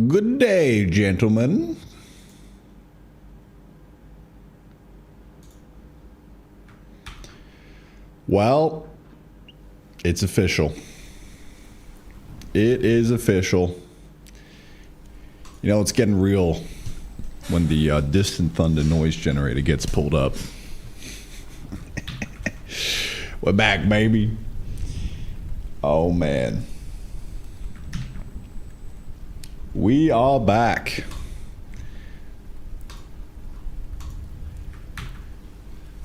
Good day, gentlemen. Well, it's official. It is official. You know, it's getting real when the distant thunder noise generator gets pulled up. We're back, baby. Oh, man. We are back.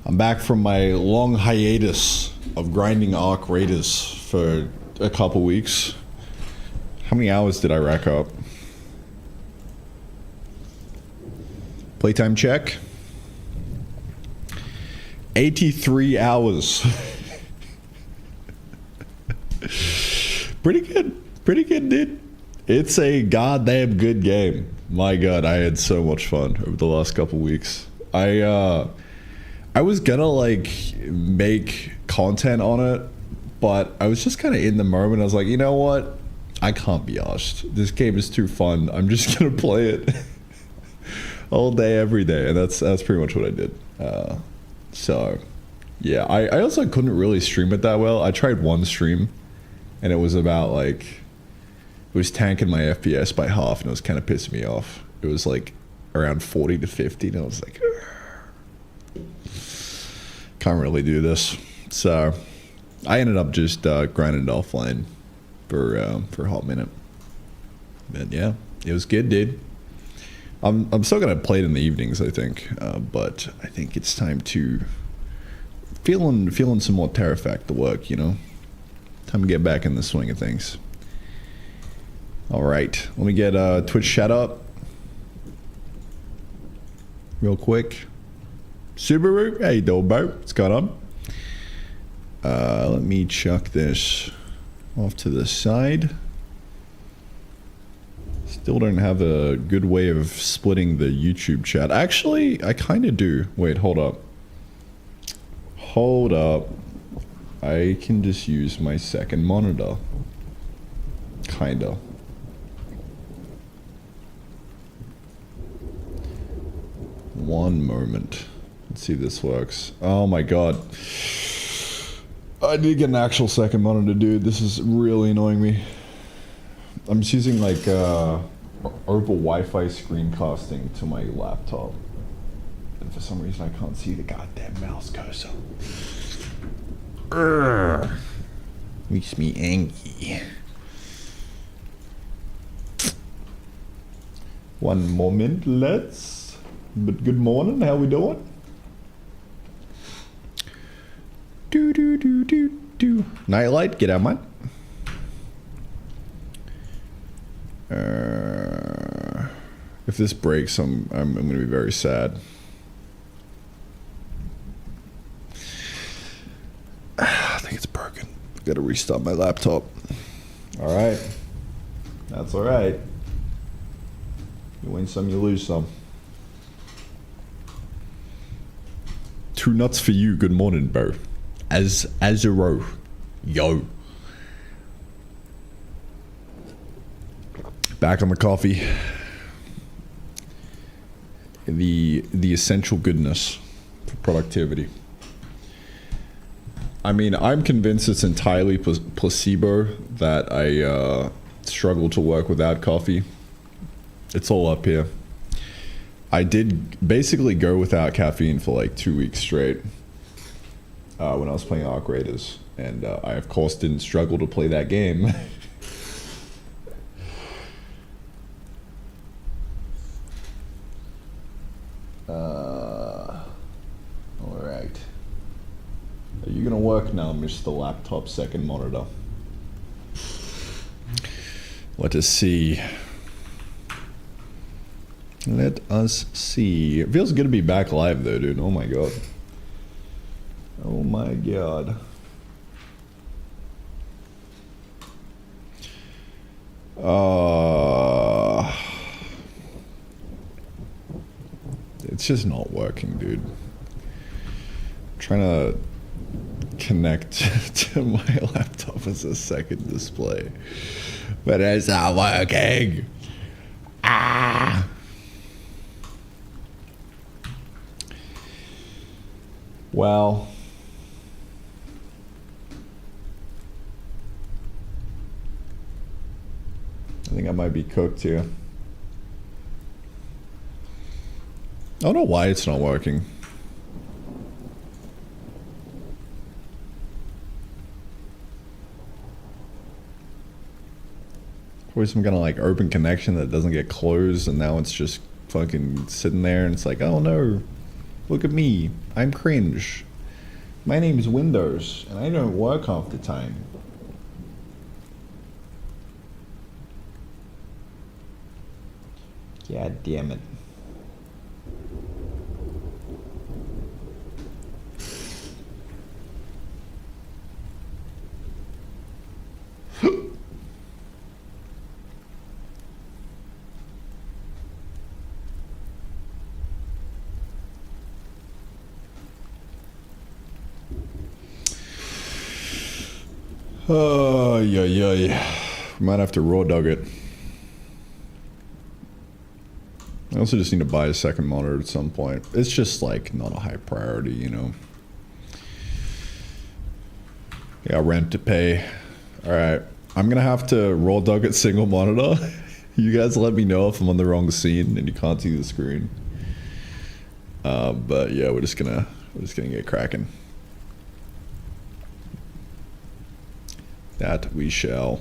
I'm back from my long hiatus of grinding Arc Raiders for a couple weeks. How many hours did I rack up? Playtime check. 83 hours. Pretty good. Pretty good, dude. It's a goddamn good game. My god, I had so much fun over the last couple weeks. I was gonna like make content on it, but I was just kind of in the moment. I was like, you know what? I can't be arsed. This game is too fun. I'm just gonna play it all day, every day, and that's pretty much what I did. So, yeah, I also couldn't really stream it that well. I tried one stream, and it was about like, it was tanking my FPS by half, and it was kind of pissing me off. It was like around 40 to 50, and I was like, can't really do this. So I ended up just grinding it offline for a hot minute. And yeah, it was good, dude. I'm still gonna play it in the evenings, I think, but I think it's time to feeling some more Terrafactor work, you know. Time to get back in the swing of things. All right, let me get Twitch chat up real quick. Subaru, hey Dolbo, what's going on? Let me chuck this off to the side. Still don't have a good way of splitting the YouTube chat. Actually, I kind of do. Wait, hold up. Hold up. I can just use my second monitor. Kinda. One moment. Let's see if this works. Oh my god. I need to get an actual second monitor, dude. This is really annoying me. I'm just using like over Wi-Fi screencasting to my laptop. And for some reason I can't see the goddamn mouse cursor. Urgh. Makes me angry. One moment, let's. But good morning, how we doing? Do. Nightlight, get out, man. If this breaks, I'm gonna be very sad. I think it's broken. Gotta restart my laptop. All right, that's all right. You win some, you lose some. Two nuts for you. Good morning, bro. Azero. Yo. Back on the coffee. The essential goodness for productivity. I mean, I'm convinced it's entirely placebo that I struggle to work without coffee. It's all up here. I did basically go without caffeine for like 2 weeks straight when I was playing Arc Raiders, and I of course didn't struggle to play that game. All right. Are you gonna work now, Mr. Laptop Second Monitor? Let us see. Let us see. It feels good to be back live though, dude. Oh my god. Oh my god. It's just not working, dude. I'm trying to connect to my laptop as a second display, but it's not working. Well, I think I might be cooked here. I don't know why it's not working. Or some kind of like open connection that doesn't get closed, and now it's just fucking sitting there, and it's like, oh no, look at me, I'm cringe. My name is Windows, and I don't work half the time. God damn it. Oh, yeah. Might have to raw dog it. I also just need to buy a second monitor at some point. It's just like not a high priority, you know. Yeah, rent to pay. Alright. I'm gonna have to raw dog it single monitor. You guys let me know if I'm on the wrong scene and you can't see the screen. But yeah, we're just gonna get cracking. That we shall.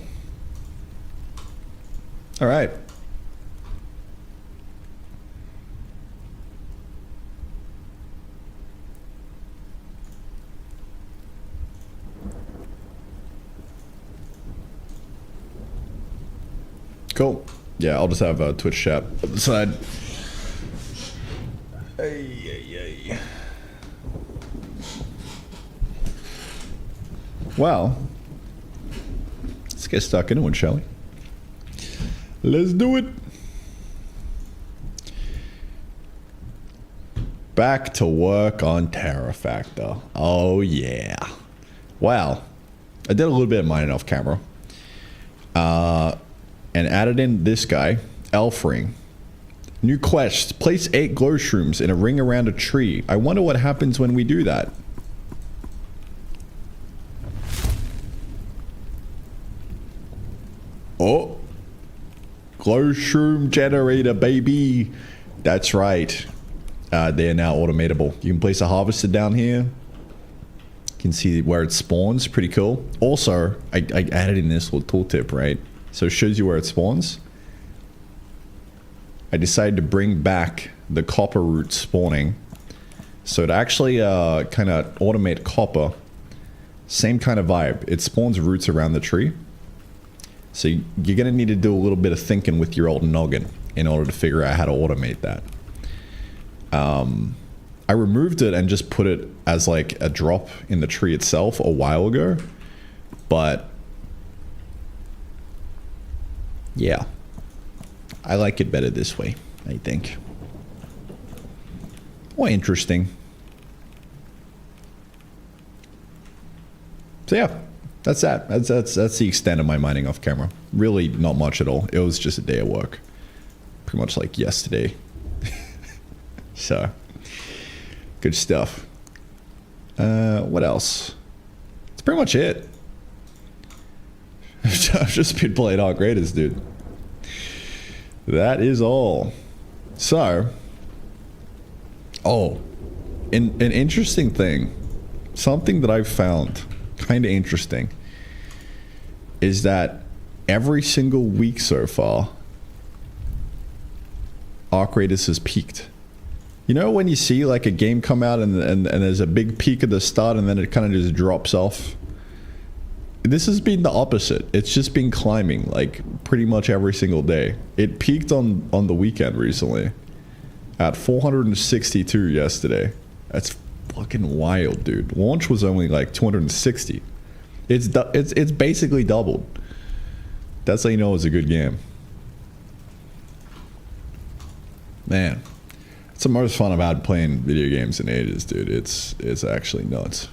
All right. Cool. Yeah, I'll just have a Twitch chat on the side. Ay. Well, let's get stuck into it, shall we? Let's do it. Back to work on Terra Factor. Oh yeah. Wow. I did a little bit of mining off camera. And added in this guy, Elf Ring. New quest. Place 8 glow shrooms in a ring around a tree. I wonder what happens when we do that. Oh. Glow shroom generator, baby. That's right. They are now automatable. You can place a harvester down here. You can see where it spawns. Pretty cool. Also, I added in this little tooltip, right? So it shows you where it spawns. I decided to bring back the copper root spawning. So to actually kind of automate copper, same kind of vibe. It spawns roots around the tree. So you're going to need to do a little bit of thinking with your old noggin in order to figure out how to automate that. I removed it and just put it as like a drop in the tree itself a while ago. But yeah, I like it better this way, I think. More interesting. So yeah, that's that. That's the extent of my mining off camera. Really not much at all. It was just a day of work. Pretty much like yesterday. So, good stuff. What else? That's pretty much it. I've just been playing Arc Raiders, dude. That is all. So, an interesting thing, something that I've found kind of interesting, is that every single week so far, Arc Raiders has peaked. You know when you see like a game come out and there's a big peak at the start and then it kind of just drops off? This has been the opposite. It's just been climbing like pretty much every single day. It peaked on the weekend recently at 462 yesterday. That's fucking wild, dude. Launch was only like 260. It's basically doubled. That's how you know it's a good game. Man, it's the most fun I've had playing video games in ages, dude. It's actually nuts.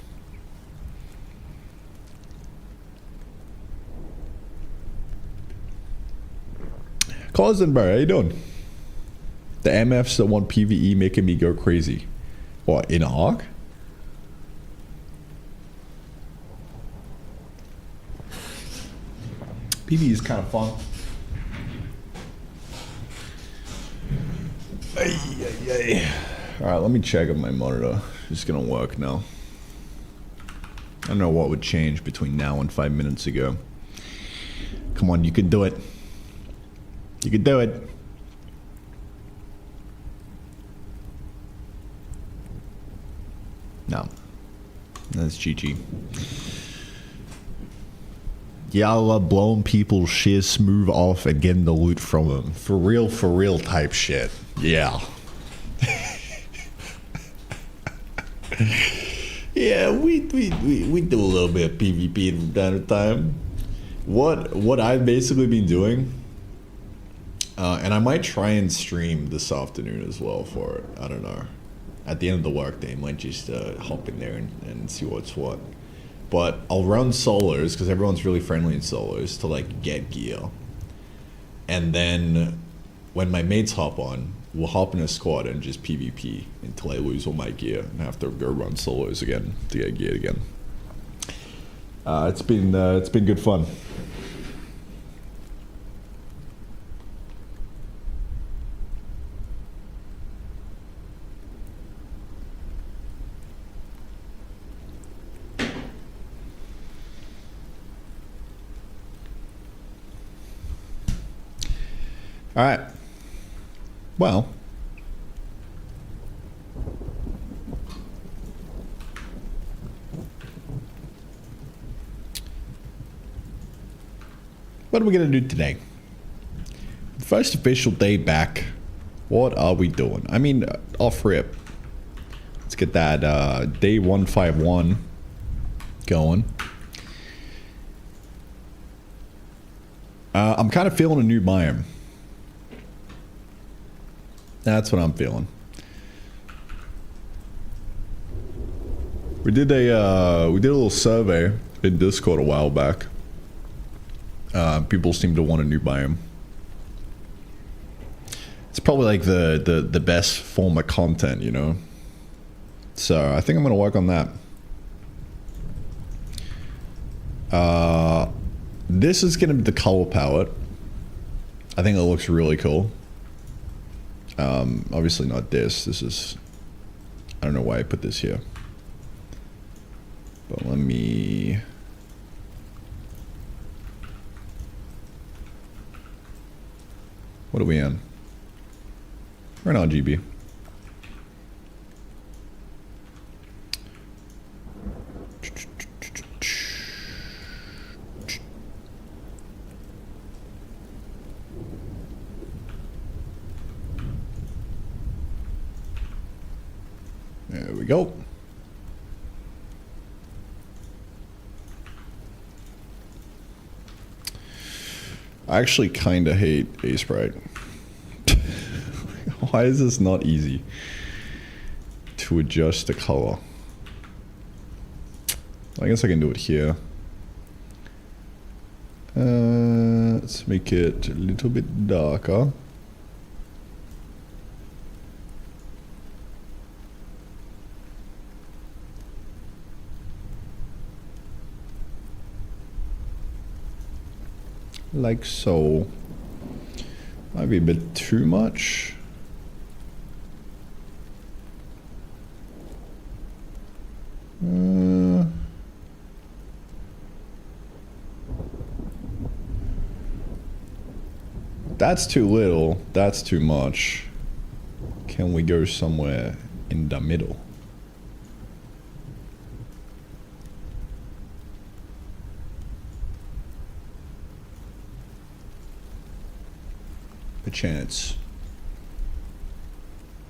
Cousin, how you doing? The MFs that want PvE making me go crazy. What, in Ark? PB is kind of fun. All right, let me check if my monitor is gonna work now. I don't know what would change between now and 5 minutes ago. Come on, you can do it. You can do it. No. That's GG. Yeah, I love blowing people's shit smooth off and getting the loot from them. For real type shit. Yeah. Yeah, we do a little bit of PvP from time to time. What I've basically been doing, and I might try and stream this afternoon as well for it. I don't know. At the end of the workday, I might just hop in there and see what's what. But I'll run solos because everyone's really friendly in solos to like get gear. And then when my mates hop on, we'll hop in a squad and just PvP until I lose all my gear and have to go run solos again to get gear again. It's been good fun. All right. Well, what are we going to do today? First official day back. What are we doing? I mean, off rip. Let's get that day 151 going. I'm kind of feeling a new biome. That's what I'm feeling. We did a little survey in Discord a while back. People seem to want a new biome. It's probably like the best form of content, you know. So I think I'm gonna work on that. This is gonna be the color palette. I think it looks really cool. Obviously not this. This is, I don't know why I put this here. But let me... What are we in? We're in RGB. There we go. I actually kind of hate A-Sprite. Why is this not easy to adjust the color? I guess I can do it here. Let's make it a little bit darker. Like so. Might be a bit too much. That's too little. That's too much. Can we go somewhere in the middle? A chance.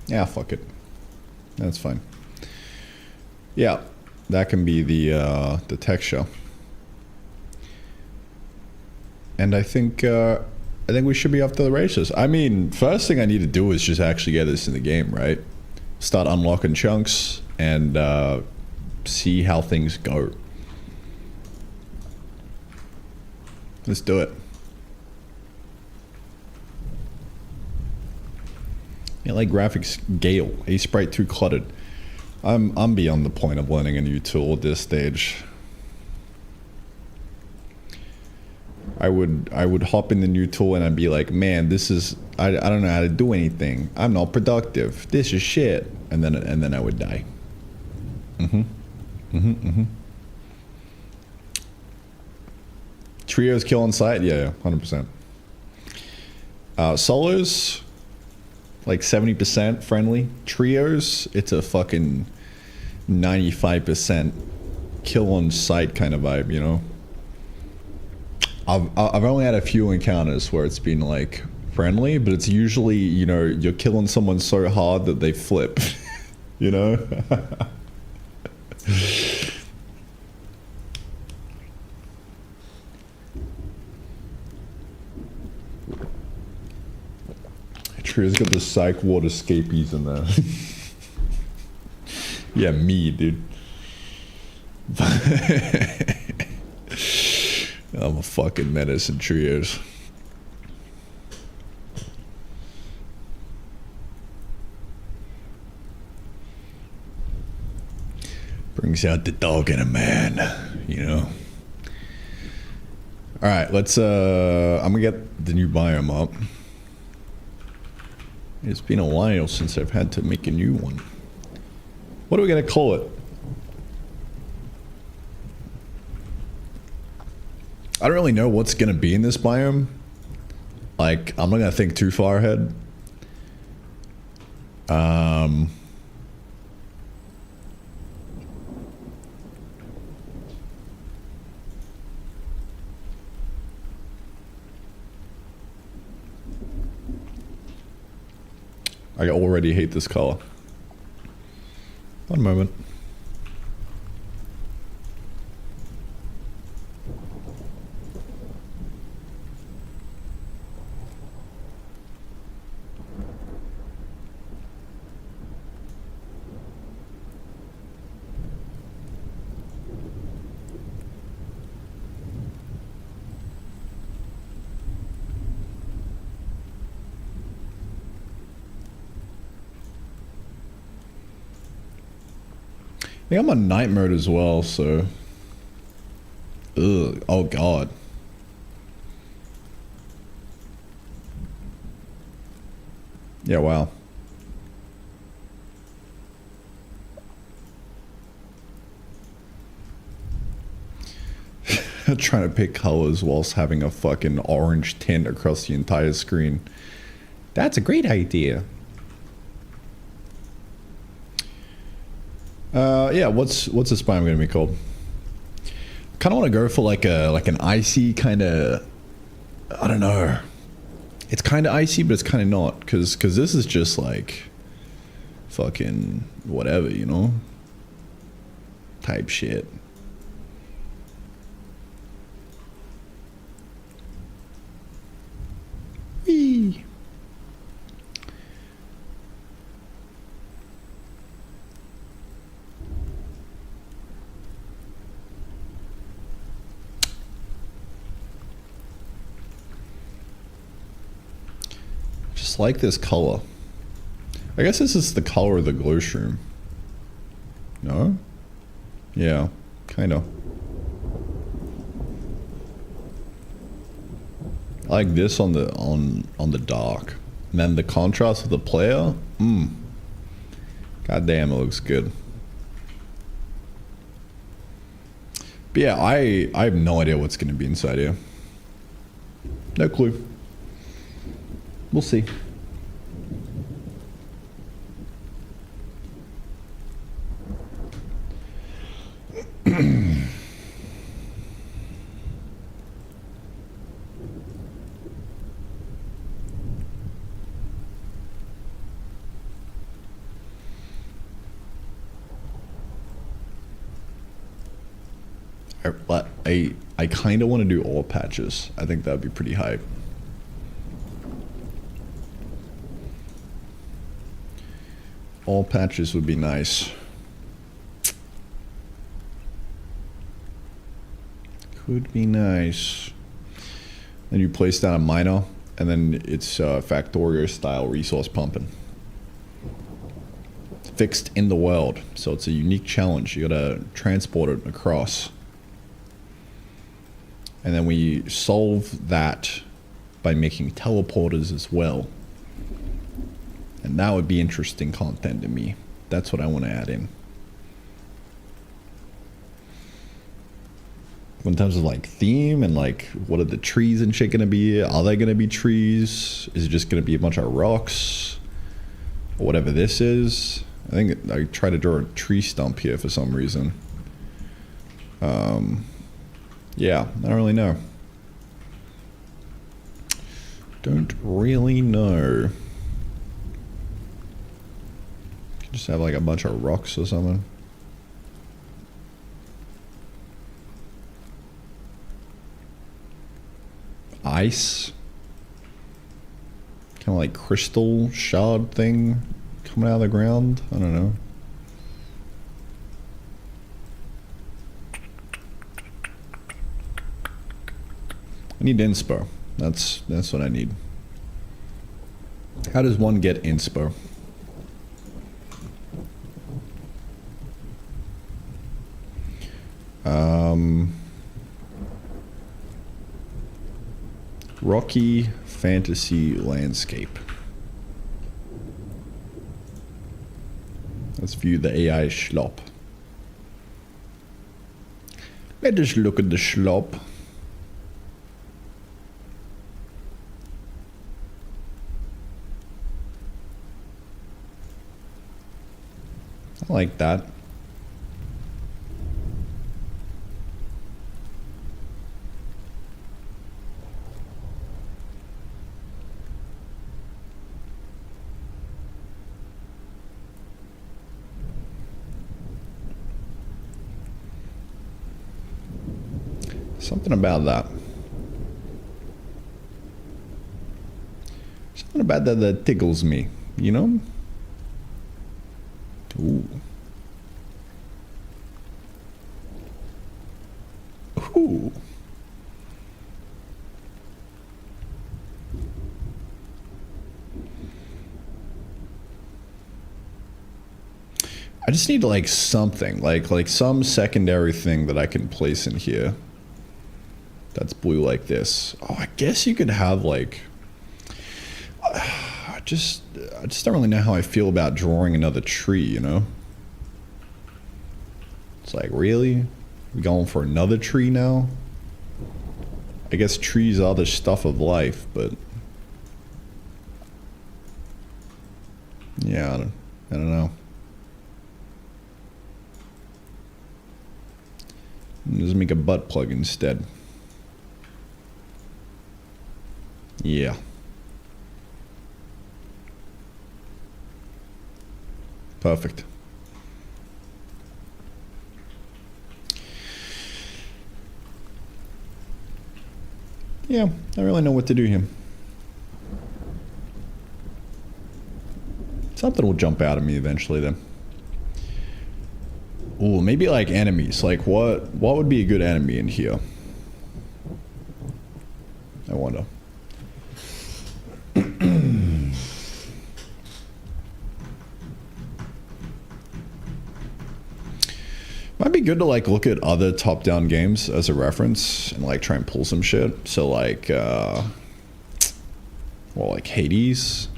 Yeah, fuck it. That's fine. Yeah, that can be the texture. And I think we should be off to the races. I mean, first thing I need to do is just actually get this in the game, right? Start unlocking chunks and see how things go. Let's do it. Yeah, like graphics Gale, A-Sprite too cluttered. I'm beyond the point of learning a new tool at this stage. I would hop in the new tool and I'd be like, man, this is I don't know how to do anything. I'm not productive. This is shit. And then I would die. Trios kill on site? Yeah, 100%. Solos, like 70% friendly. Trios, it's a fucking 95% kill on sight kind of vibe, you know? I've only had a few encounters where it's been like friendly, but it's usually, you know, you're killing someone so hard that they flip, you know? Trio's got the psych ward escapees in there. Yeah, me, dude. I'm a fucking menace in Trios. Brings out the dog in a man, you know. Alright, let's I'm gonna get the new biome up. It's been a while since I've had to make a new one. What are we gonna call it? I don't really know what's gonna be in this biome. Like, I'm not gonna think too far ahead. I already hate this color. One moment. I think I'm on night mode as well, so... Ugh, oh god. Yeah, wow. Trying to pick colors whilst having a fucking orange tint across the entire screen. That's a great idea. Yeah, what's this biome gonna be called? Kind of want to go for like an icy kind of, I don't know. It's kind of icy, but it's kind of not, cause this is just like fucking whatever, you know, type shit. Whee. Like this color. I guess this is the color of the glow shroom. No? Yeah, kind of. I like this on the dark. And then the contrast of the player. God damn, it looks good. But yeah, I have no idea what's gonna be inside here. No clue. We'll see. I kind of want to do all patches. I think that would be pretty hype. All patches would be nice. Could be nice. Then you place down a miner, and then it's Factorio style resource pumping. Fixed in the world, so it's a unique challenge. You gotta transport it across. And then we solve that by making teleporters as well. And that would be interesting content to me. That's what I want to add in. In terms of like theme and like what are the trees and shit gonna be? Are they gonna be trees? Is it just gonna be a bunch of rocks? Or whatever this is. I think I tried to draw a tree stump here for some reason. Yeah, I don't really know. Don't really know. Just have like a bunch of rocks or something. Ice. Kind of like crystal shard thing coming out of the ground. I don't know. I need inspo. That's what I need. How does one get inspo? Rocky fantasy landscape. Let's view the AI schlop. Let us look at the schlop. I like that. Something about that. Something about that that tickles me, you know? Ooh. Ooh. I just need like something, like some secondary thing that I can place in here. That's blue like this. Oh, I guess you could have like... I just don't really know how I feel about drawing another tree, you know? It's like, really? We going for another tree now? I guess trees are the stuff of life, but... yeah, I don't know. Just make a butt plug instead. Yeah. Perfect. Yeah, I don't really know what to do here. Something will jump out at me eventually then. Ooh, maybe like enemies. Like what would be a good enemy in here? I wonder. Might be good to like look at other top-down games as a reference and like try and pull some shit. So like, well, like Hades.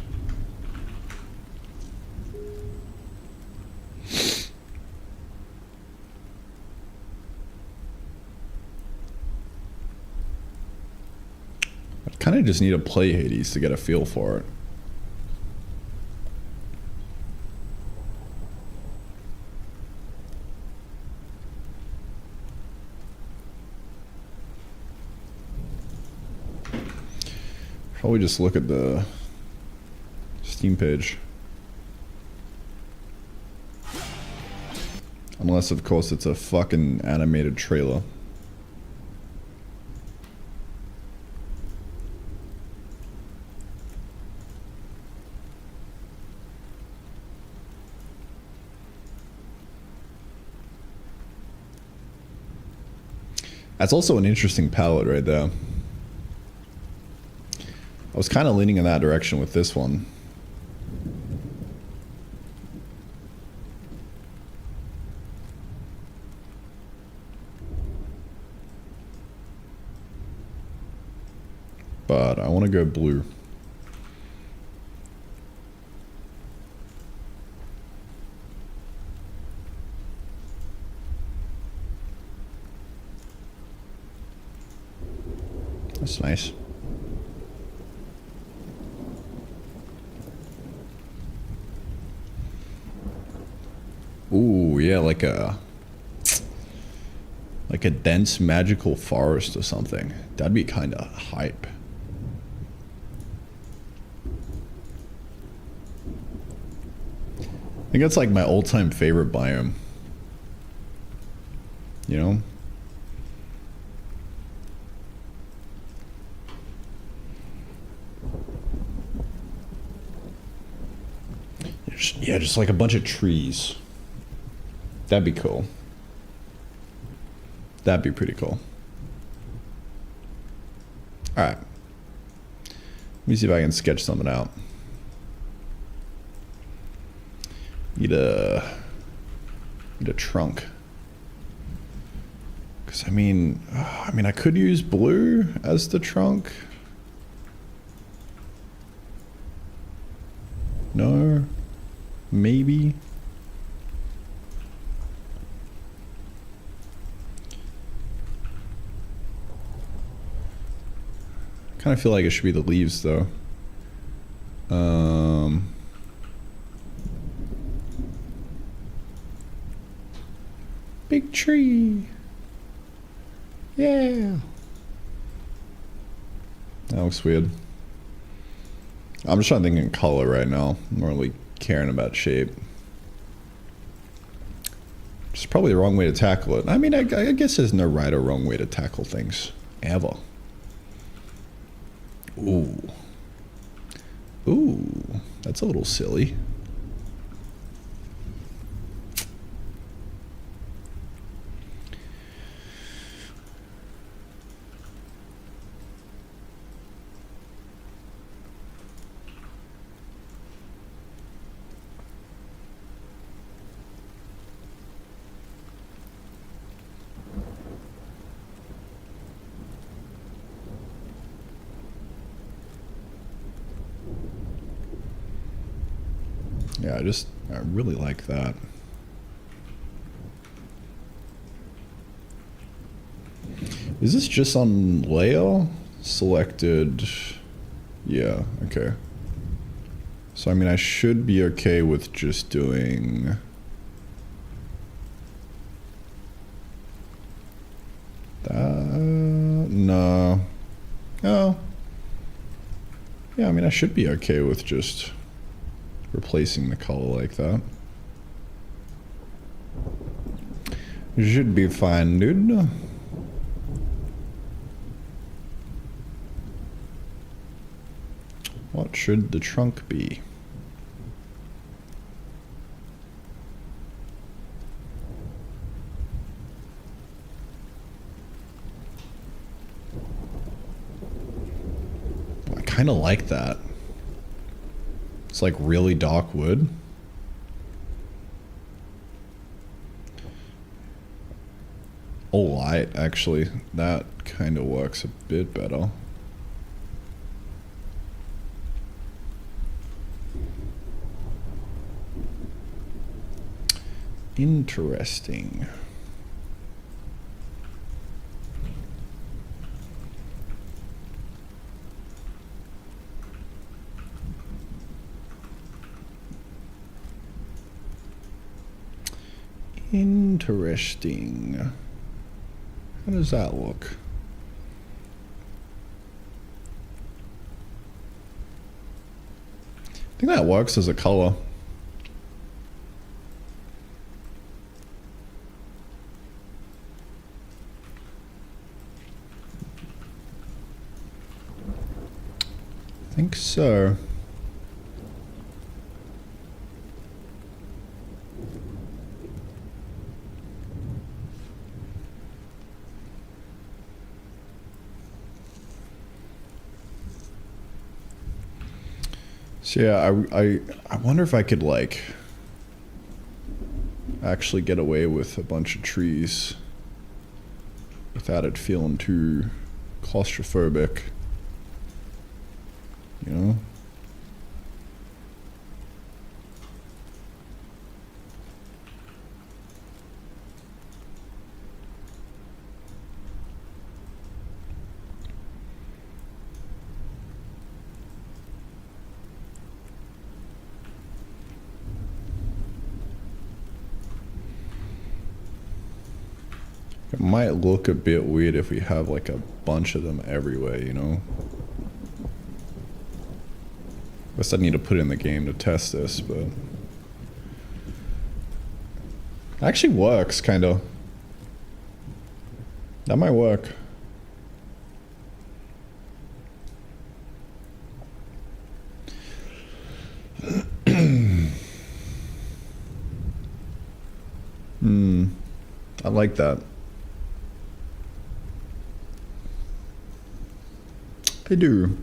I kind of just need to play Hades to get a feel for it. Probably just look at the Steam page. Unless, of course, it's a fucking animated trailer. That's also an interesting palette right there. I was kind of leaning in that direction with this one. but I want to go blue. That's nice. Ooh, yeah, like a dense magical forest or something. That'd be kind of hype. I think that's like my all-time favorite biome. You know? Yeah, just like a bunch of trees. That'd be cool. That'd be pretty cool. Alright. Let me see if I can sketch something out. Need a trunk. Because I mean, I could use blue as the trunk. No. Maybe. Kind of feel like it should be the leaves though. Big tree. Yeah. That looks weird. I'm just trying to think in color right now. I'm not really caring about shape. It's probably the wrong way to tackle it. I mean, I guess there's no right or wrong way to tackle things. Ever. Ooh. Ooh. That's a little silly. Yeah, I really like that. Is this just on layer? Selected. Yeah, okay. So, I mean, I should be okay with just doing... that. No. Oh. Yeah, I mean, I should be okay with just replacing the color like that. Should be fine, dude. What should the trunk be? I kind of like that. It's like really dark wood. Oh, light, actually. That kind of works a bit better. Interesting. Interesting. How does that look? I think that works as a color. I think so. So yeah, I wonder if I could like actually get away with a bunch of trees without it feeling too claustrophobic. you know? It might look a bit weird if we have like a bunch of them everywhere, you know? Guess I need to put it in the game to test this, but... It actually works, kinda. That might work. I like that. I do.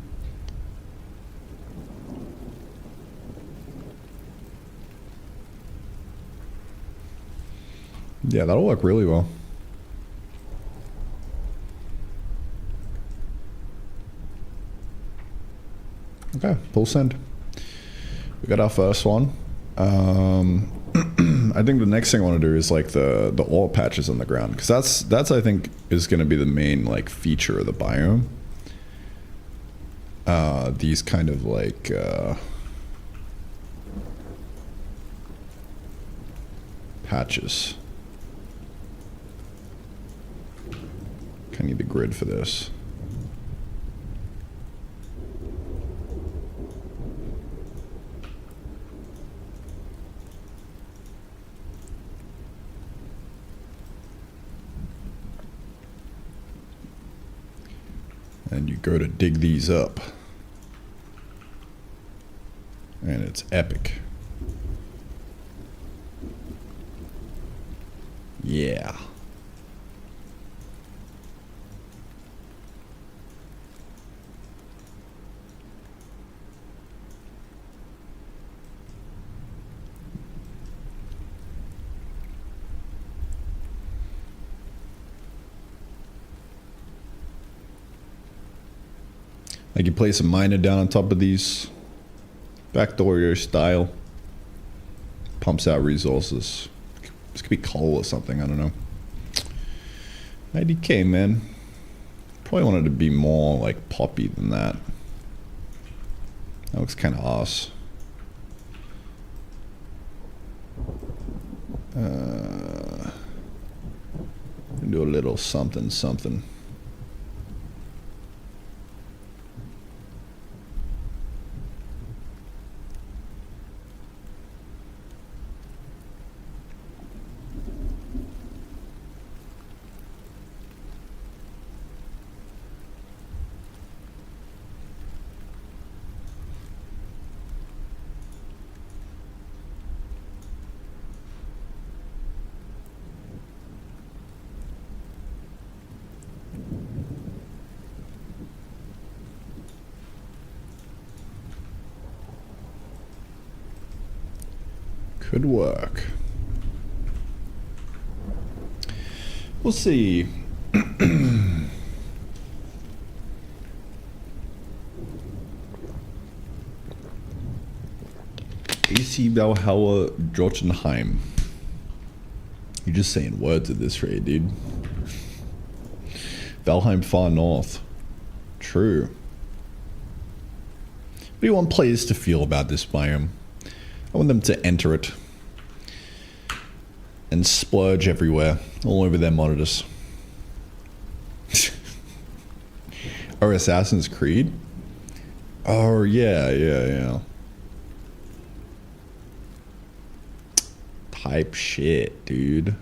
Yeah, that'll work really well. Okay, pull send. We got our first one. I think the next thing I want to do is like the oil patches on the ground, because that's I think is going to be the main like feature of the biome. These kind of like patches. I need the grid for this. And you go to dig these up. And it's epic. Yeah. Like you place a miner down on top of these, backdoor style, pumps out resources. This could be coal or something, I don't know. IDK, man. Probably wanted to be more like poppy than that. That looks kind of ass. Do a little something something. Could work. We'll see. AC Valhalla Jotunheim. You're just saying words at this rate, dude. Valheim far north. True. What do you want players to feel about this biome? I want them to enter it and splurge everywhere, all over their monitors. Or Assassin's Creed? Oh, yeah. Type shit, dude.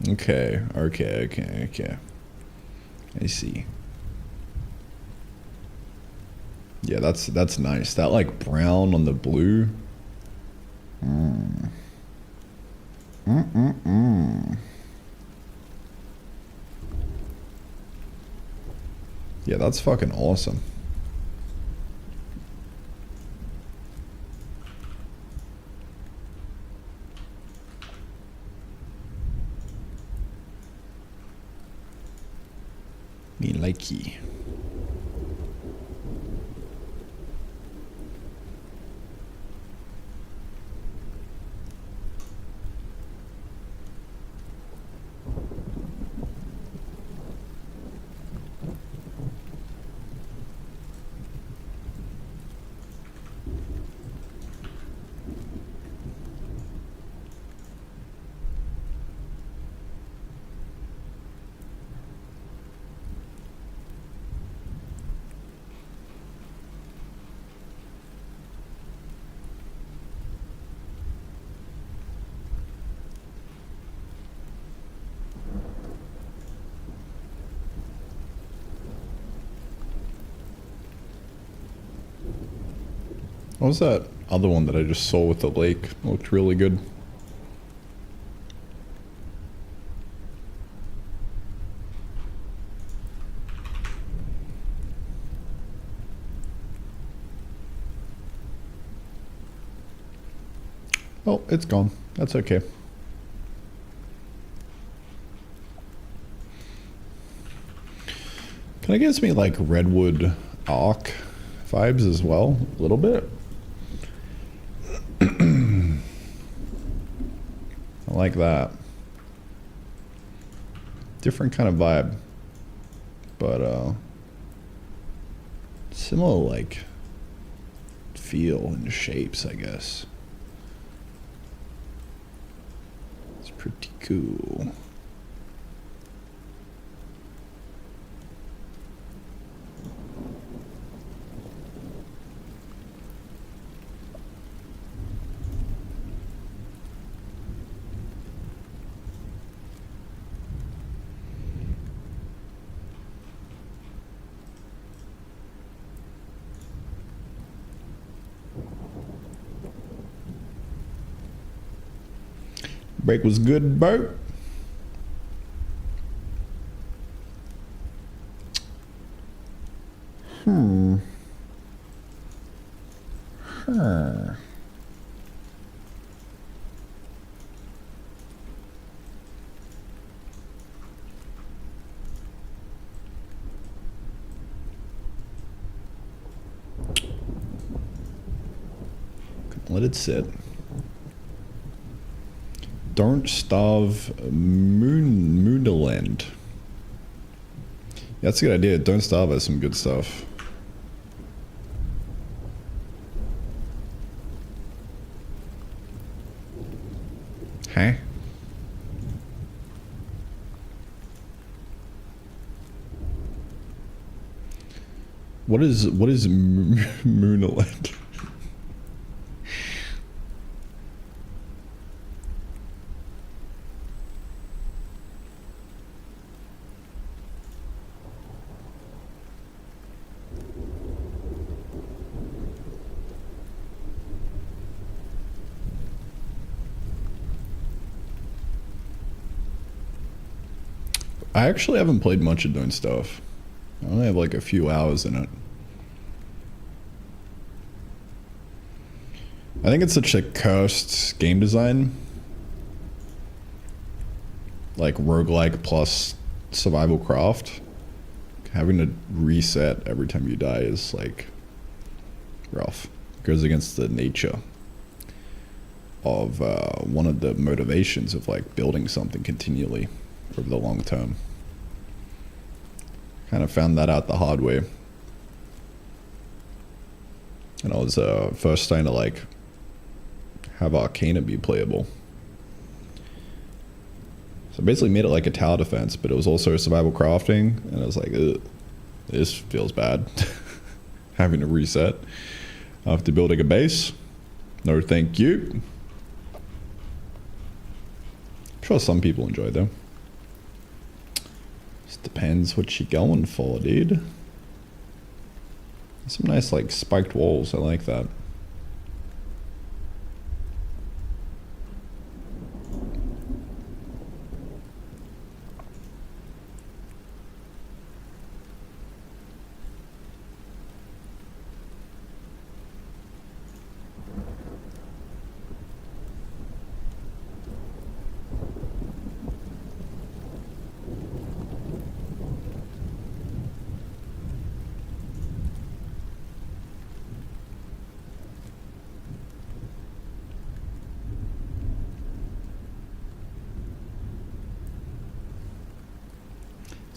Okay. I see. Yeah, that's nice. That like brown on the blue. Yeah, that's fucking awesome. Me likey. What was that other one that I just saw with the lake? It looked really good. Oh, it's gone. That's okay. Kind of gives me like Redwood Arc vibes as well, a little bit. I like that. Different kind of vibe, but similar like feel and shapes, I guess. It's pretty cool. Break was good, bro. Let it sit. Don't Starve Moonderland. That's a good idea. Don't Starve has some good stuff. Huh? What is Moonderland? I actually haven't played much of Don't Stuff. I only have like a few hours in it. I think it's such a cursed game design. Like roguelike plus survival craft. Having to reset every time you die is like rough. It goes against the nature of one of the motivations of like building something continually over the long term. Kind of found that out the hard way. And I was first trying to like have Arcana be playable. So I basically made it like a tower defense, but it was also survival crafting, and I was like, ugh, this feels bad. Having to reset after building a base. No thank you. I'm sure some people enjoy them. Just depends what you're going for, dude. Some nice like spiked walls, I like that.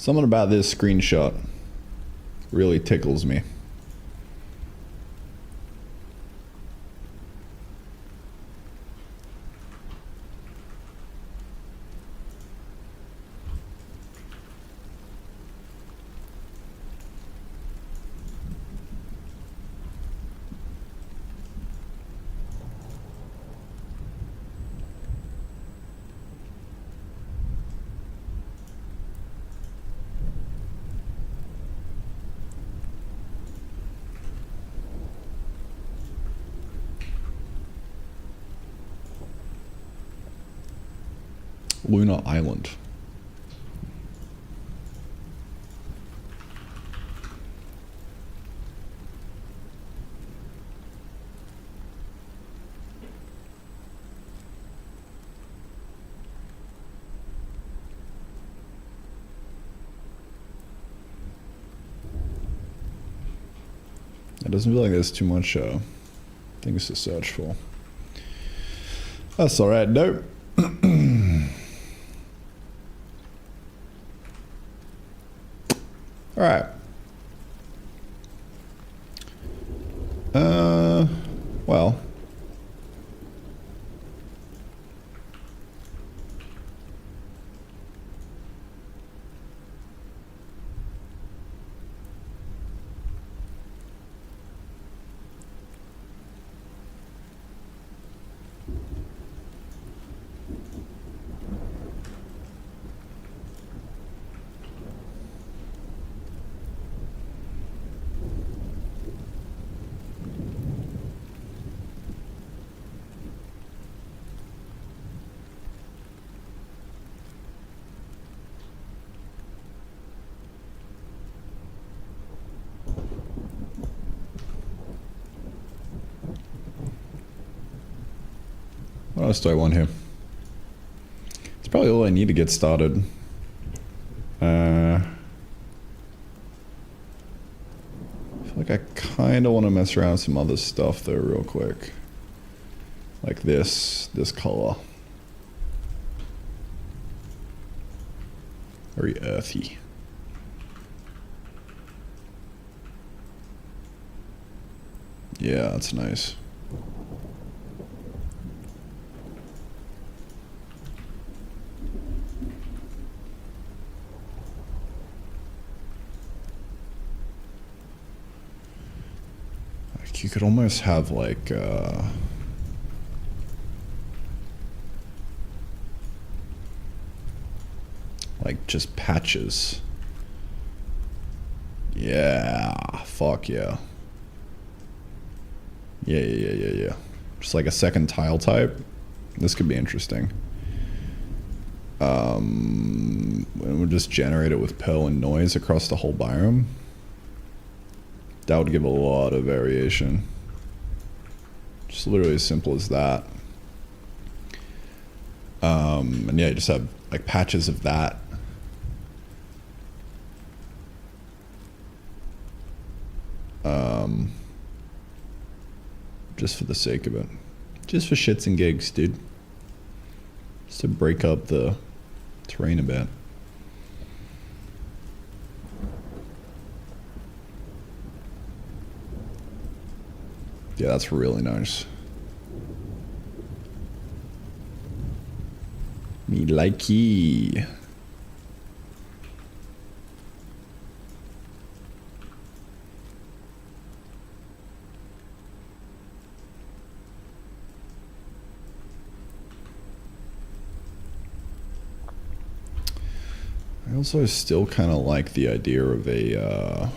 Something about this screenshot really tickles me. Luna Island. It doesn't feel like there's too much things to search for. That's alright, nope. Alright. Well. What else do I want here? It's probably all I need to get started. I feel like I kind of want to mess around with some other stuff though real quick. Like this color. Very earthy. Yeah, that's nice. You could almost have like just patches. Yeah, fuck yeah. Yeah. Just like a second tile type. This could be interesting. And we'll just generate it with Pearl and noise across the whole biome. That would give a lot of variation. Just literally as simple as that. And yeah, you just have like patches of that. Just for the sake of it. Just for shits and gigs, dude. Just to break up the terrain a bit. Yeah, that's really nice. Me likey. I also still kind of like the idea of a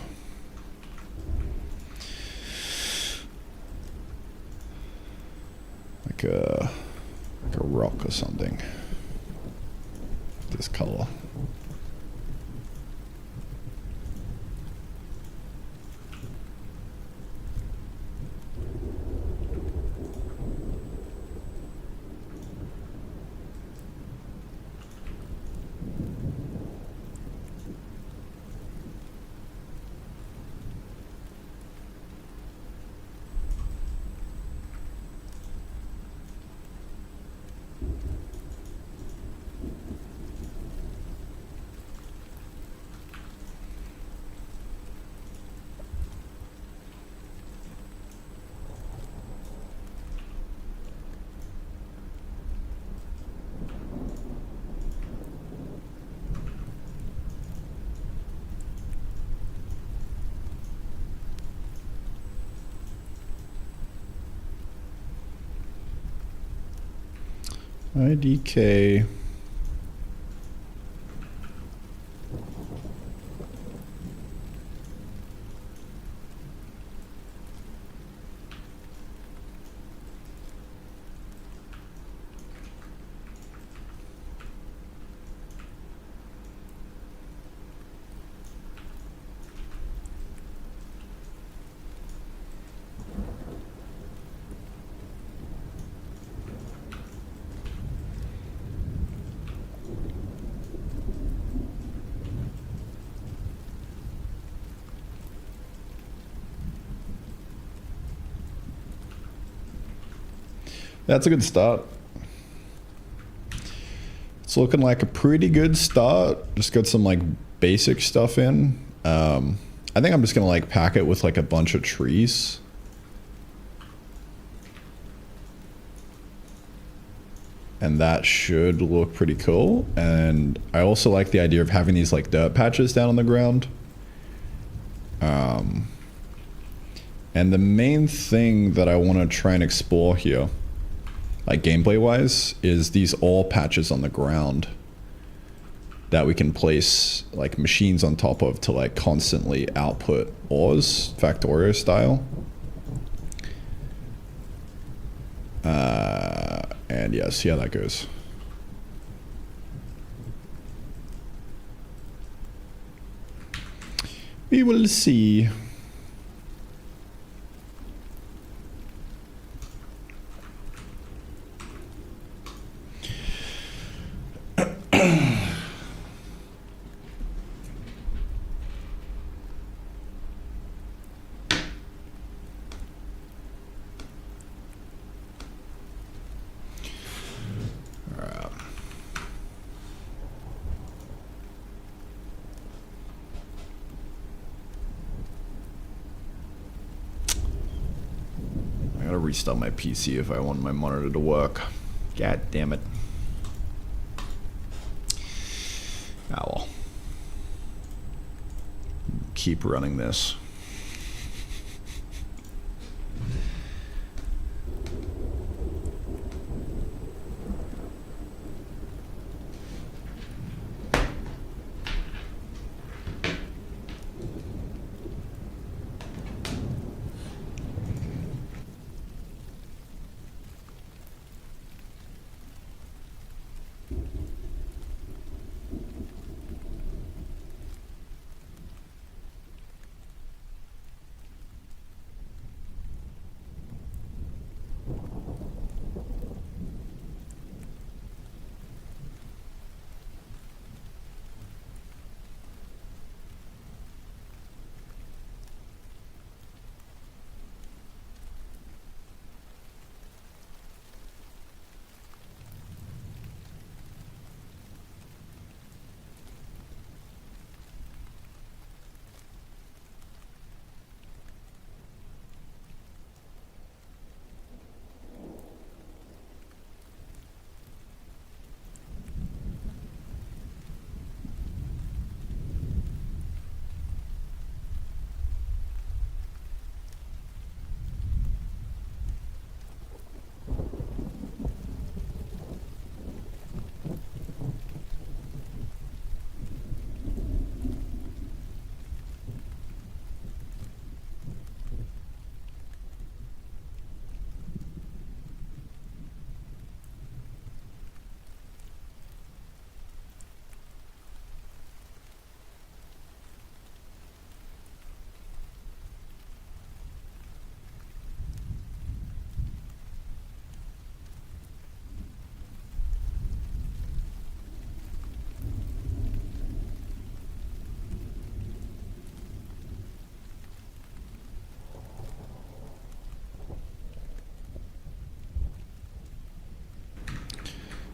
like a rock or something. This color. IDK. That's a good start. It's looking like a pretty good start. Just got some like basic stuff in. I think I'm just gonna like pack it with like a bunch of trees. And that should look pretty cool. And I also like the idea of having these like dirt patches down on the ground. And the main thing that I want to try and explore here, like gameplay wise, is these ore patches on the ground that we can place like machines on top of to like constantly output ores, Factorio style. And yeah, see how that goes. We will see. Restart my PC if I want my monitor to work. God damn it. Ah well. Keep running this.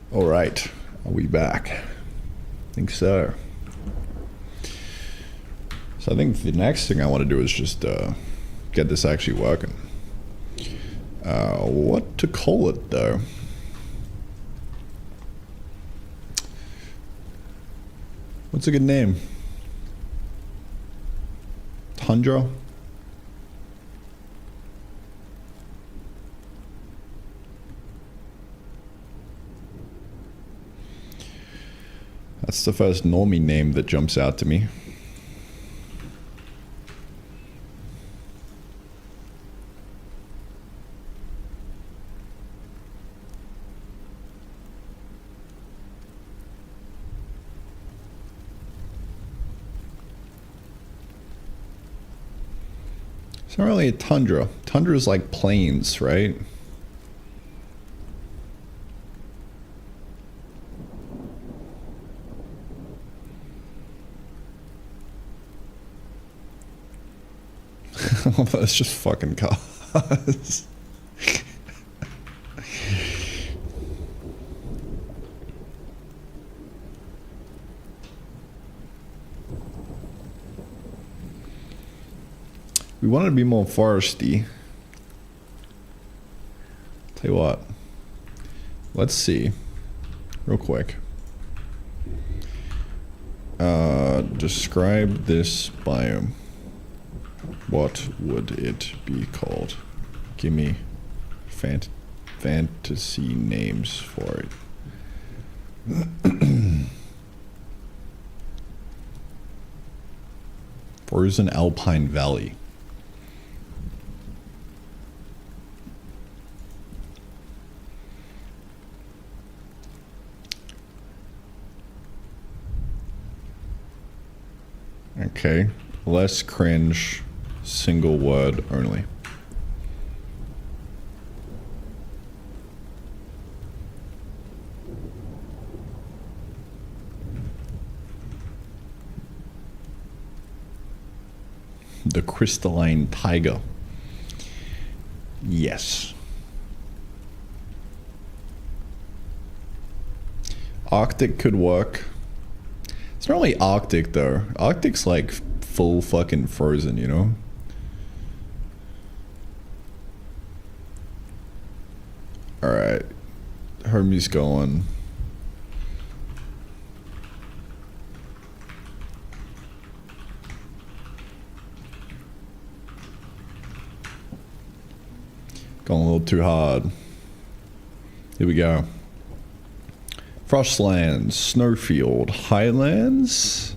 All right, are we back? I think so. So I think the next thing I want to do is just get this actually working. What to call it though? What's a good name? Tundra? That's the first normie name that jumps out to me. It's not really a tundra. Tundra is like plains, right? That's just fucking cars. We wanted to be more foresty. Tell you what. Let's see. Real quick. Describe this biome. What would it be called? Give me fantasy names for it. Frozen Alpine Valley. Okay, less cringe, single word only. The crystalline taiga. Yes. Arctic could work. It's not really Arctic though. Arctic's like full fucking frozen, you know? Alright. Hermes going. Going a little too hard. Here we go. Frostlands, Snowfield, Highlands.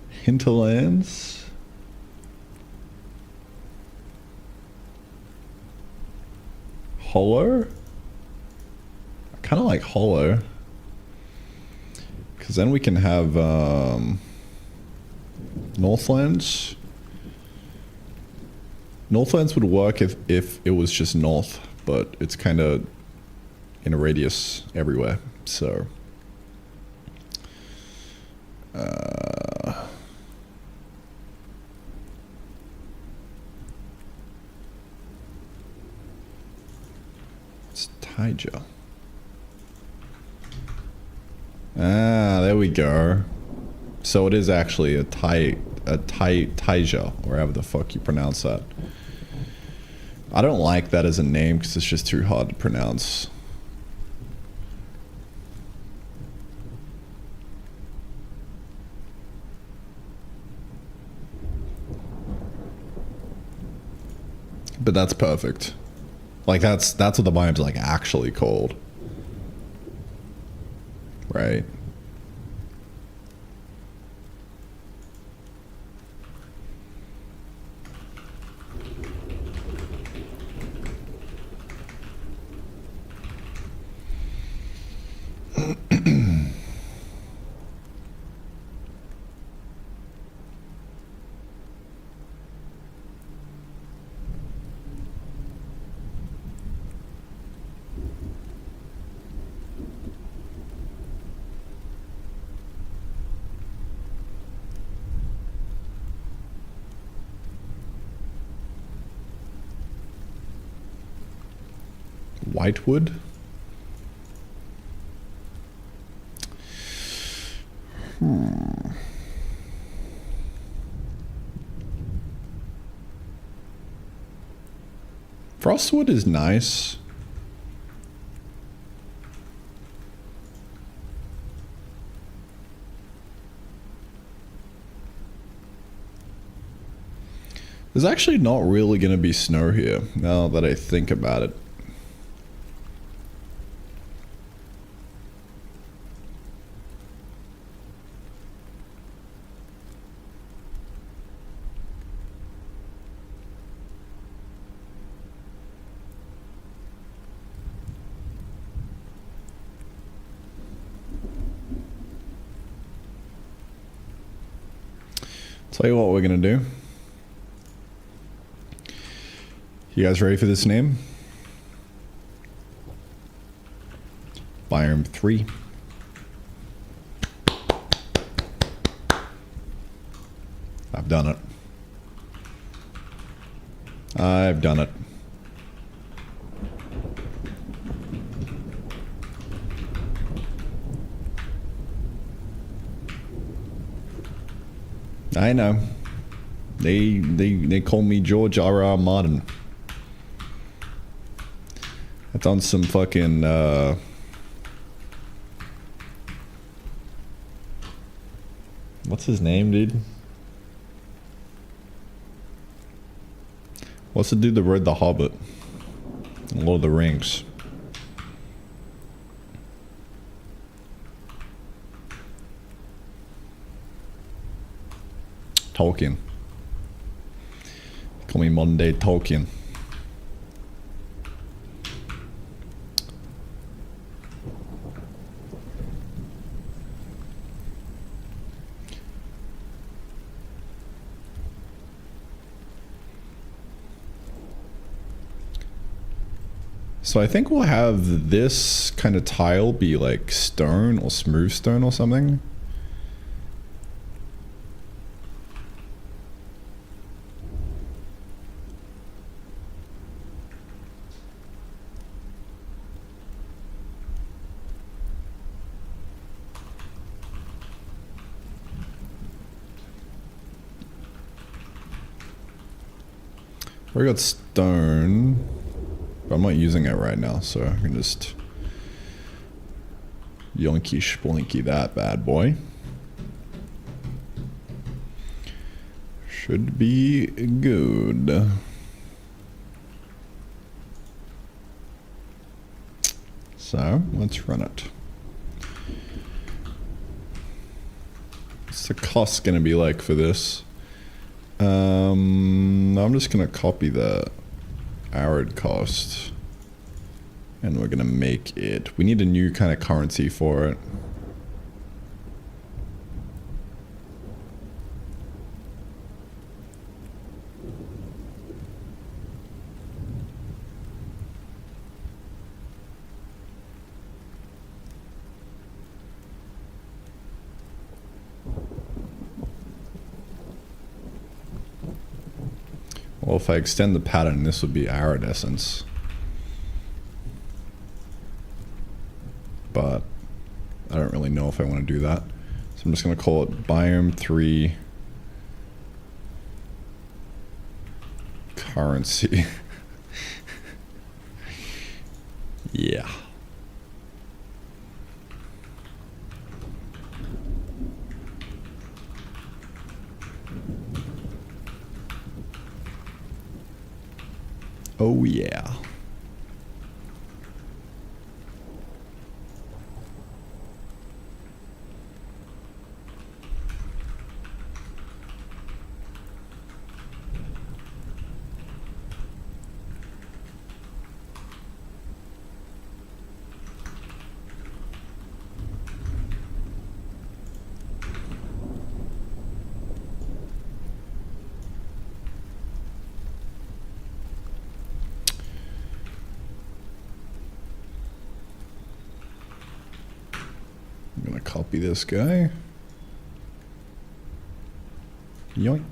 Hinterlands. Hollow. I kind of like Hollow. Because then we can have Northlands. Northlands would work if it was just north, but it's kind of in a radius everywhere, so. It's Taija. Ah, there we go. So it is actually a Taija, or however the fuck you pronounce that. I don't like that as a name because it's just too hard to pronounce. But that's perfect. Like that's what the biome's like actually called. Right? Whitewood. Frostwood is nice. There's actually not really going to be snow here, now that I think about it. Tell you what we're gonna do. You guys ready for this name? Biome 3. I've done it. I've done it. I know. They call me George R.R. Martin. I've done some fucking what's his name, dude? What's the dude that read The Hobbit? Lord of the Rings. Tolkien. Call me modern day Tolkien. So I think we'll have this kind of tile be like stone or smooth stone or something. We got stone, but I'm not using it right now, so I can just yonky splinky that bad boy. Should be good. So let's run it. What's the cost gonna be like for this? I'm just gonna copy the arid cost and we're gonna make it. We need a new kind of currency for it. Well, if I extend the pattern, this would be iridescence. But I don't really know if I want to do that. So I'm just going to call it Biome 3 currency. Yeah. Oh yeah. I'm gonna copy this guy. Yoink.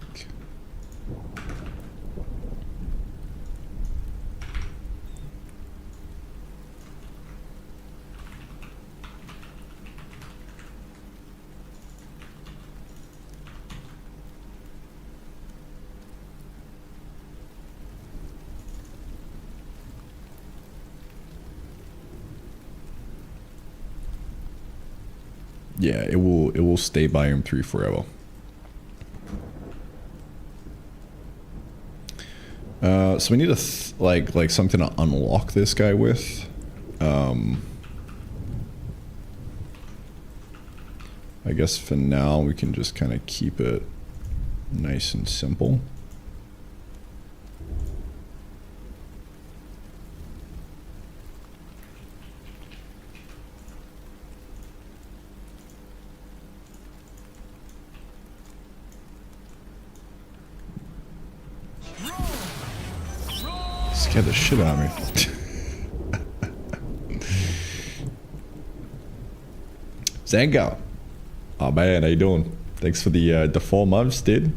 Yeah, it will stay Biome 3 forever. So we need a like something to unlock this guy with. I guess for now we can just kind of keep it nice and simple. Scared the shit out of me. Zango. Oh man, how you doing? Thanks for the 4 months, dude.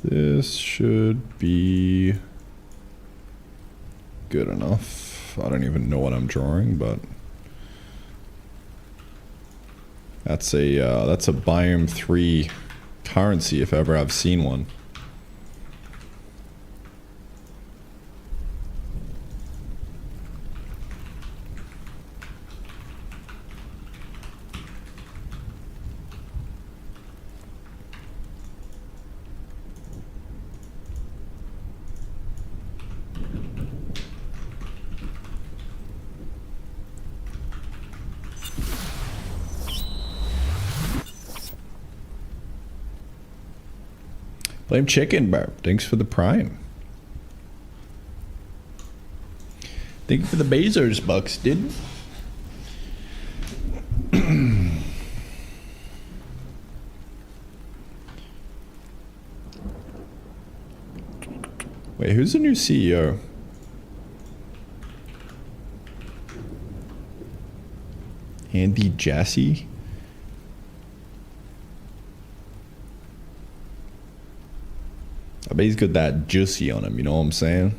This should be good enough. I don't even know what I'm drawing, but that's a biome 3 currency if ever I've seen one. Blame Chicken, bro. Thanks for the prime. Thank you for the Bezos bucks, dude. Wait, who's the new CEO? Andy Jassy? I bet he's got that juicy on him, you know what I'm saying?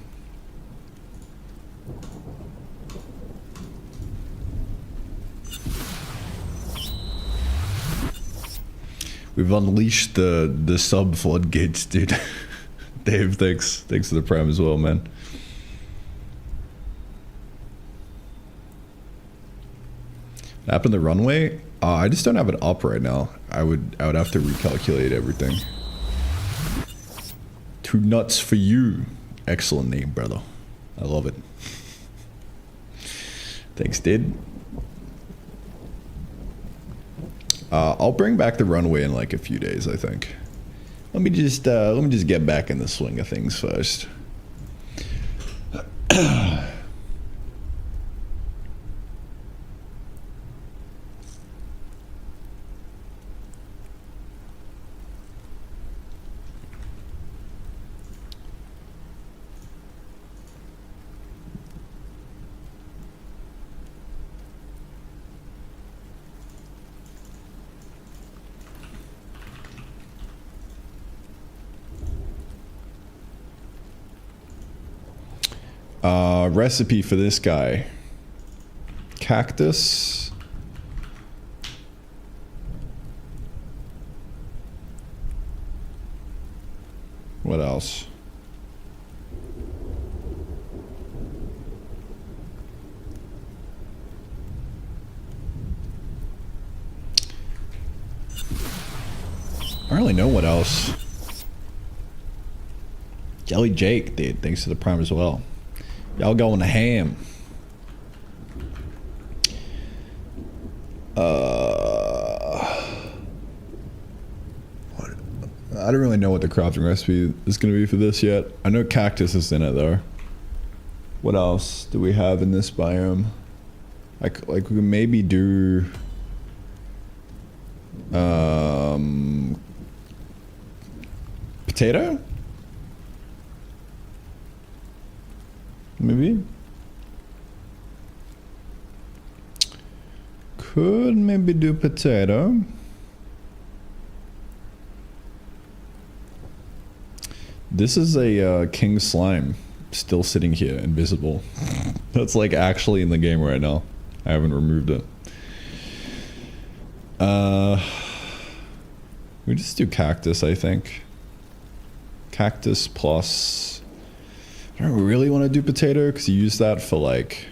We've unleashed the sub floodgates, dude. Dave, thanks for the prime as well, man. What happened to the runway? I just don't have it up right now. I would have to recalculate everything. Two nuts for you. Excellent name, brother. I love it. Thanks, dude. I'll bring back the runway in like a few days, I think. Let me just get back in the swing of things first. Recipe for this guy. Cactus. What else? I don't really know what else. Jelly Jake, dude, thanks to the prime as well. Y'all going to ham. I don't really know what the crafting recipe is going to be for this yet. I know cactus is in it though. What else do we have in this biome? Like we can maybe do potato? Maybe. Could maybe do potato. This is a king slime still sitting here, invisible. That's like actually in the game right now. I haven't removed it. We just do cactus, I think. Cactus plus... I don't really want to do potato because you use that for like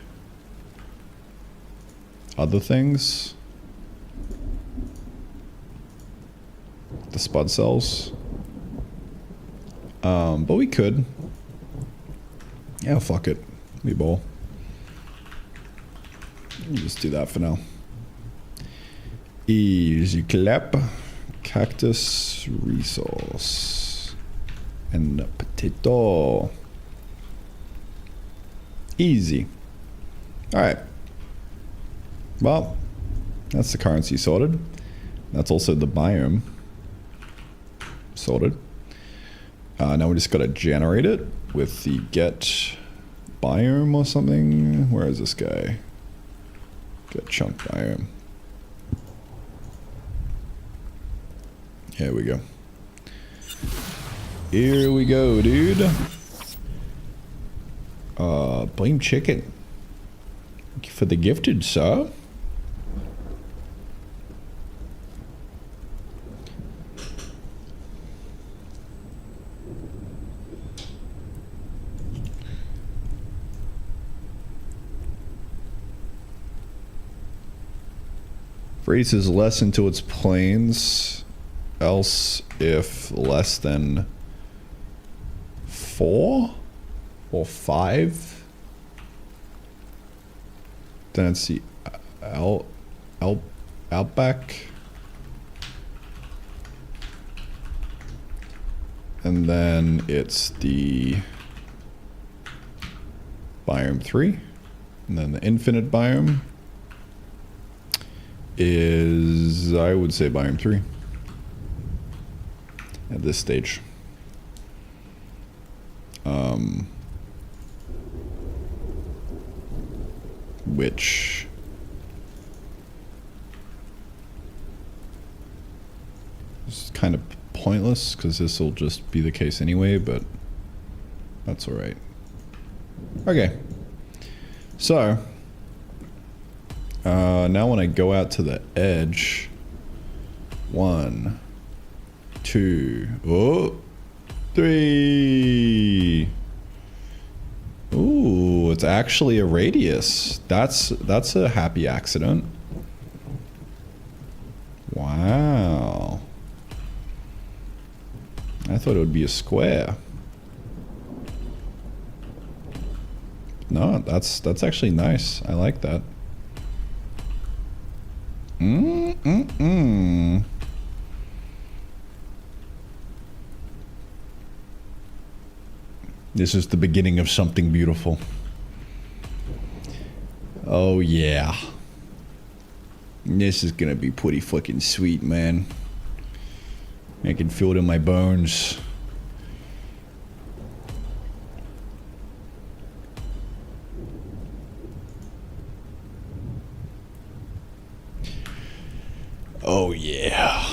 other things. The spud cells. But we could. Yeah, fuck it. Meatball. We'll just do that for now. Easy clap. Cactus resource. and potato. Easy. Alright. Well, that's the currency sorted. That's also the biome sorted. Now we just got to generate it with the get biome or something. Where is this guy? Get chunk biome. Here we go. Here we go, dude. Blame chicken. Thank you for the gifted, sir. Raises less into its planes, else if less than 4 or 5, then it's the outback, and then it's the biome 3, and then the infinite biome is, I would say, biome 3 at this stage. Which is kind of pointless because this will just be the case anyway, but that's all right. Okay, so now when I go out to the edge, 1, 2, 3. Ooh, it's actually a radius. That's a happy accident. Wow. I thought it would be a square. No, that's actually nice. I like that. This is the beginning of something beautiful. Oh yeah. This is gonna be pretty fucking sweet, man. I can feel it in my bones. Oh yeah.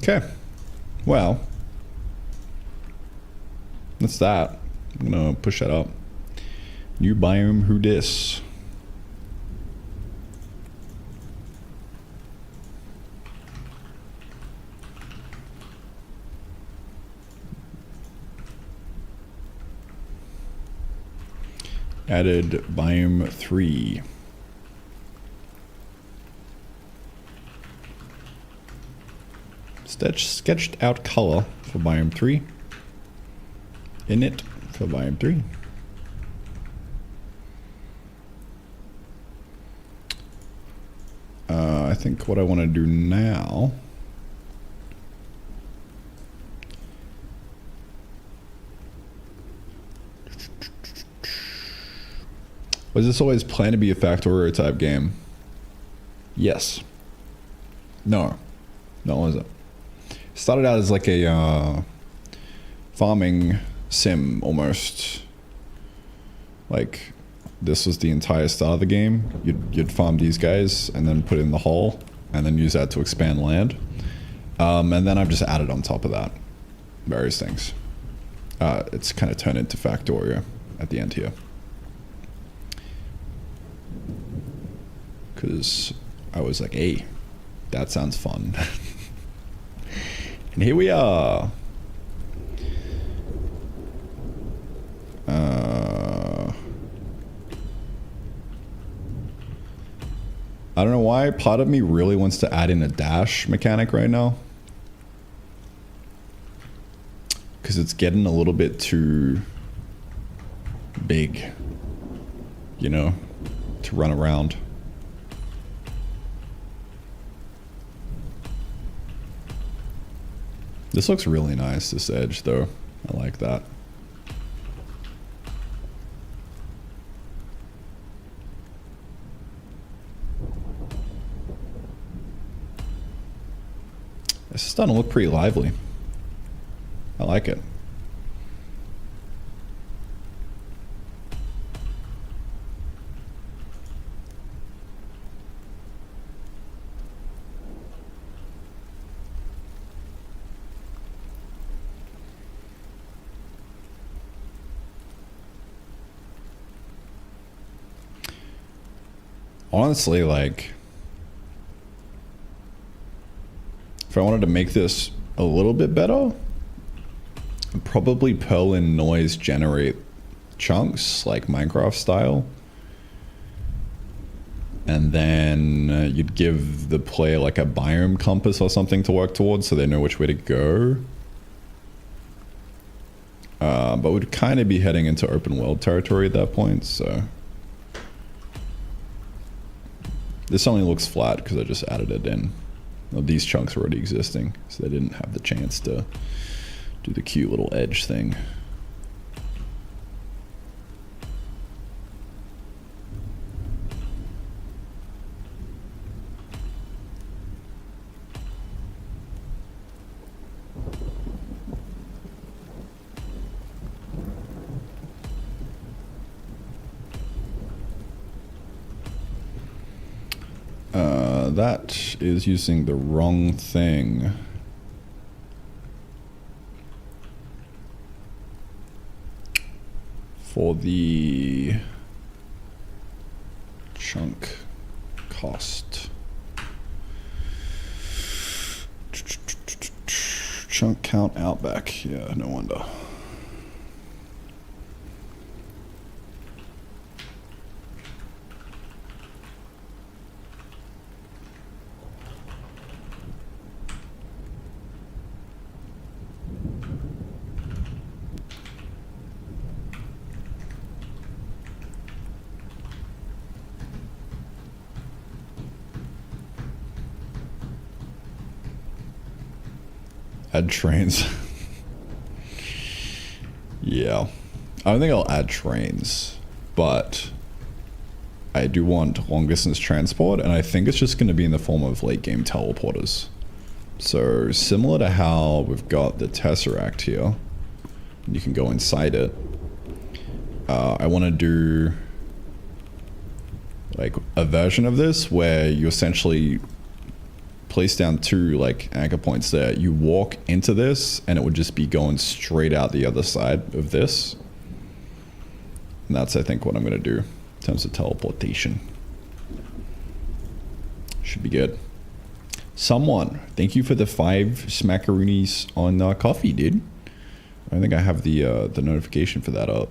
Okay, well, that's that. I'm gonna push that up. New biome, who dis? Added biome 3. Sketched out color for biome 3. Init for biome 3. I think what I want to do now was this always planned to be a Factorio type game? Yes. No. No, it wasn't. Started out as like a farming sim almost. Like this was the entire start of the game. You'd farm these guys and then put in the hole and then use that to expand land. And then I've just added on top of that various things. It's kind of turned into Factorio at the end here. Because I was like, hey, that sounds fun. And here we are. I don't know why. Part of me really wants to add in a dash mechanic right now. Because it's getting a little bit too big, you know, to run around. This looks really nice, this edge, though. I like that. This is starting to look pretty lively. I like it. Honestly, like, if I wanted to make this a little bit better, I'd probably Perlin noise generate chunks, like Minecraft style. And then you'd give the player like a biome compass or something to work towards so they know which way to go. But we'd kind of be heading into open world territory at that point, so... This only looks flat because I just added it in. Well, these chunks are already existing, so they didn't have the chance to do the cute little edge thing. That is using the wrong thing. For the chunk cost. Chunk count outback. Yeah, no wonder. Add trains. Yeah. I don't think I'll add trains, but I do want long distance transport, and I think it's just going to be in the form of late game teleporters. So similar to how we've got the Tesseract here, you can go inside it. I want to do like a version of this where you essentially place down two like anchor points there. You walk into this and it would just be going straight out the other side of this. And that's, I think, what I'm going to do in terms of teleportation. Should be good. Someone, thank you for the 5 smackaroonies on coffee, dude. I think I have the notification for that up.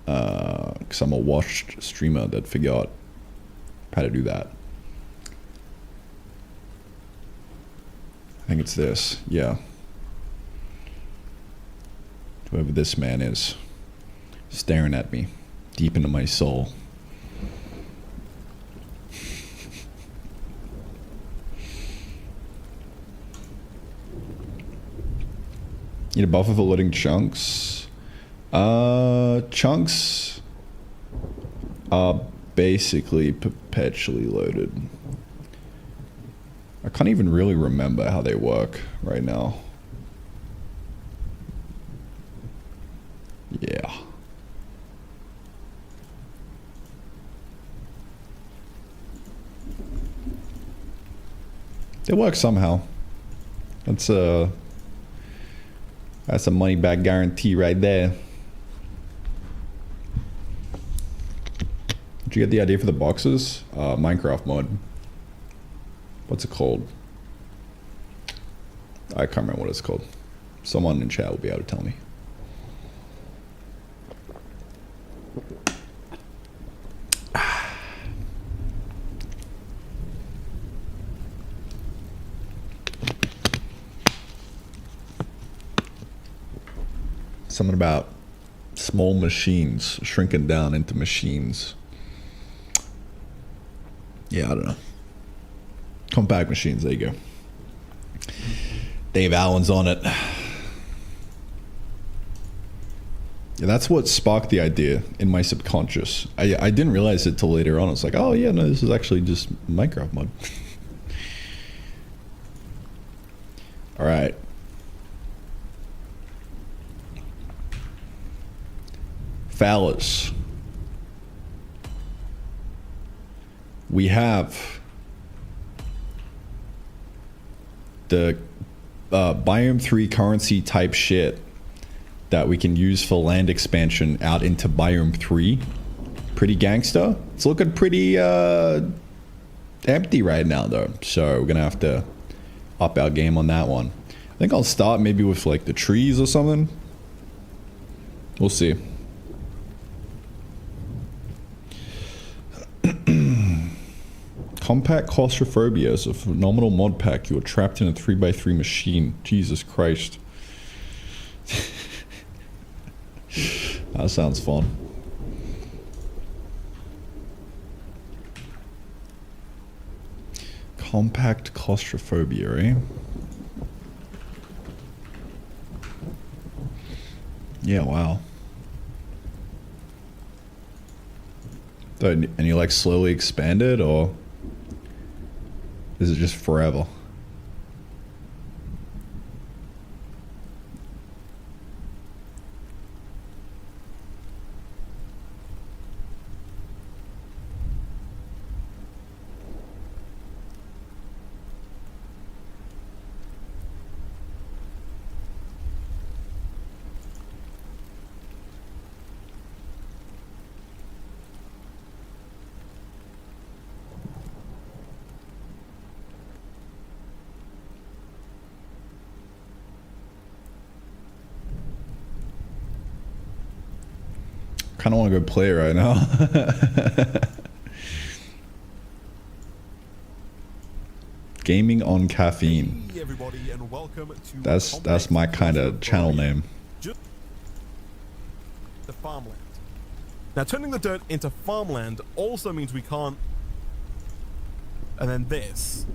Because I'm a washed streamer that figured out how to do that. I think it's this, yeah. Whoever this man is, staring at me, deep into my soul. Need a buffer for loading chunks? Chunks are basically perpetually loaded. I can't even really remember how they work right now. Yeah. They work somehow. That's a money back guarantee right there. Did you get the idea for the boxes? Minecraft mod. What's it called? I can't remember what it's called. Someone in chat will be able to tell me. Something about small machines shrinking down into machines. Yeah, I don't know. Compact machines, there you go. Dave Allen's on it. Yeah, that's what sparked the idea in my subconscious. I didn't realize it till later on. It's like, oh yeah, no, this is actually just Minecraft mod. All right. Fellas. We have the biome 3 currency type shit that we can use for land expansion out into biome 3. Pretty gangster. It's looking pretty empty right now though, so we're gonna have to up our game on that one. I think I'll start maybe with like the trees or something. We'll see. Compact claustrophobia is a phenomenal mod pack. You are trapped in a 3x3 machine. Jesus Christ. That sounds fun. Compact claustrophobia, eh? Yeah, wow. And you like slowly expand it, or is it just forever? Kind of want to go play right now. Gaming on caffeine. Hey everybody, and welcome to That's my kind of channel name. The farmland. Now turning the dirt into farmland also means we can't. And then this.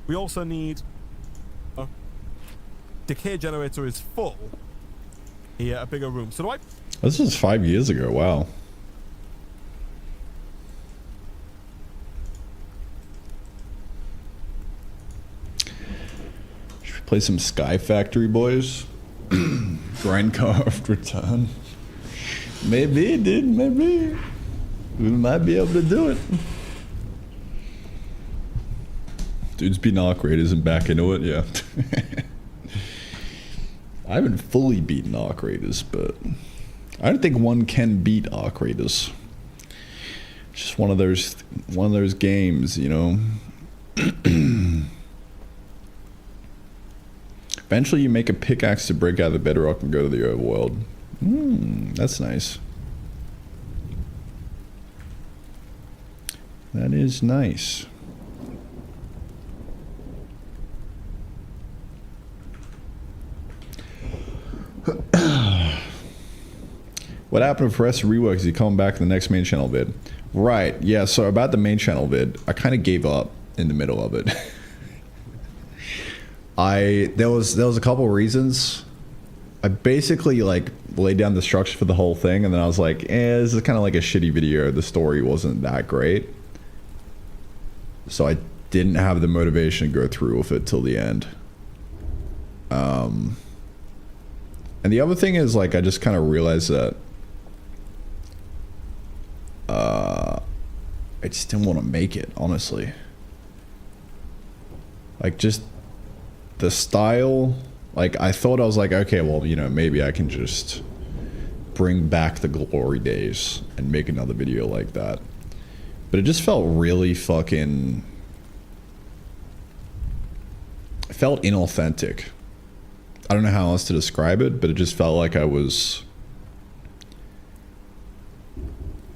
We also need. Decay generator is full. Here, a bigger room. So do I? This was 5 years ago. Wow. Should we play some Sky Factory, boys? Grindcraft return. Maybe, dude. Maybe we might be able to do it. Dude's beating Arc Raiders and back into it. Yeah. I haven't fully beaten Arc Raiders, but I don't think one can beat Arc Raiders. It's just one of those games, you know. Eventually you make a pickaxe to break out of the bedrock and go to the overworld. That's nice. That is nice. What happened if Rest reworks? Is he coming back to the next main channel vid? Right, yeah, so about the main channel vid, I kind of gave up in the middle of it. There was a couple reasons. I basically like laid down the structure for the whole thing, and then I was like, this is kind of like a shitty video. The story wasn't that great. So I didn't have the motivation to go through with it till the end. And the other thing is, like, I just kind of realized that I just didn't want to make it, honestly. Like, just the style, like, I thought I was like, okay, well, you know, maybe I can just bring back the glory days and make another video like that. But it just felt really fucking... It felt inauthentic. I don't know how else to describe it, but it just felt like I was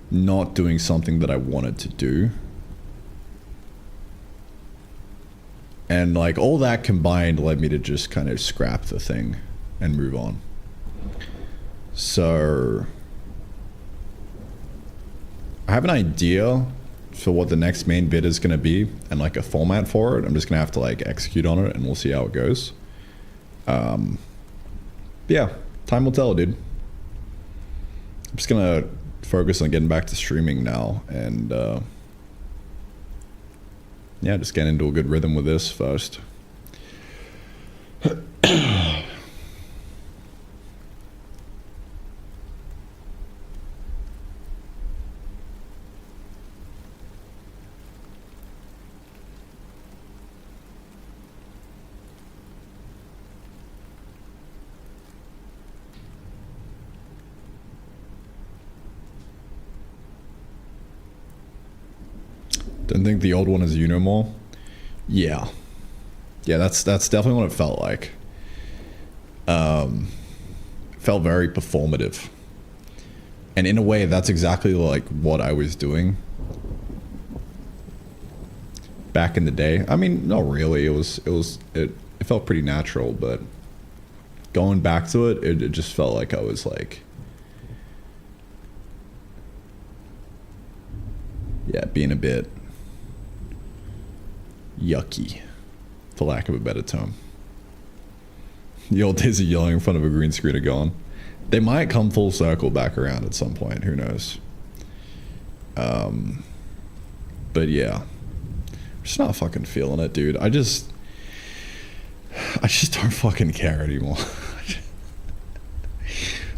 not doing something that I wanted to do. And like all that combined led me to just kind of scrap the thing and move on. So I have an idea for what the next main bit is going to be and like a format for it. I'm just going to have to like execute on it and we'll see how it goes. Yeah, time will tell, dude. I'm just going to focus on getting back to streaming now and yeah, just get into a good rhythm with this first. Don't think the old one is you no more. Yeah, that's definitely what it felt like. Felt very performative, and in a way, that's exactly like what I was doing back in the day. I mean, not really. It felt pretty natural, but going back to it, it just felt like I was like, yeah, being a bit yucky, for lack of a better term. The old days of yelling in front of a green screen are gone. They might come full circle back around at some point, who knows. But yeah, I'm just not fucking feeling it, dude. I just don't fucking care anymore.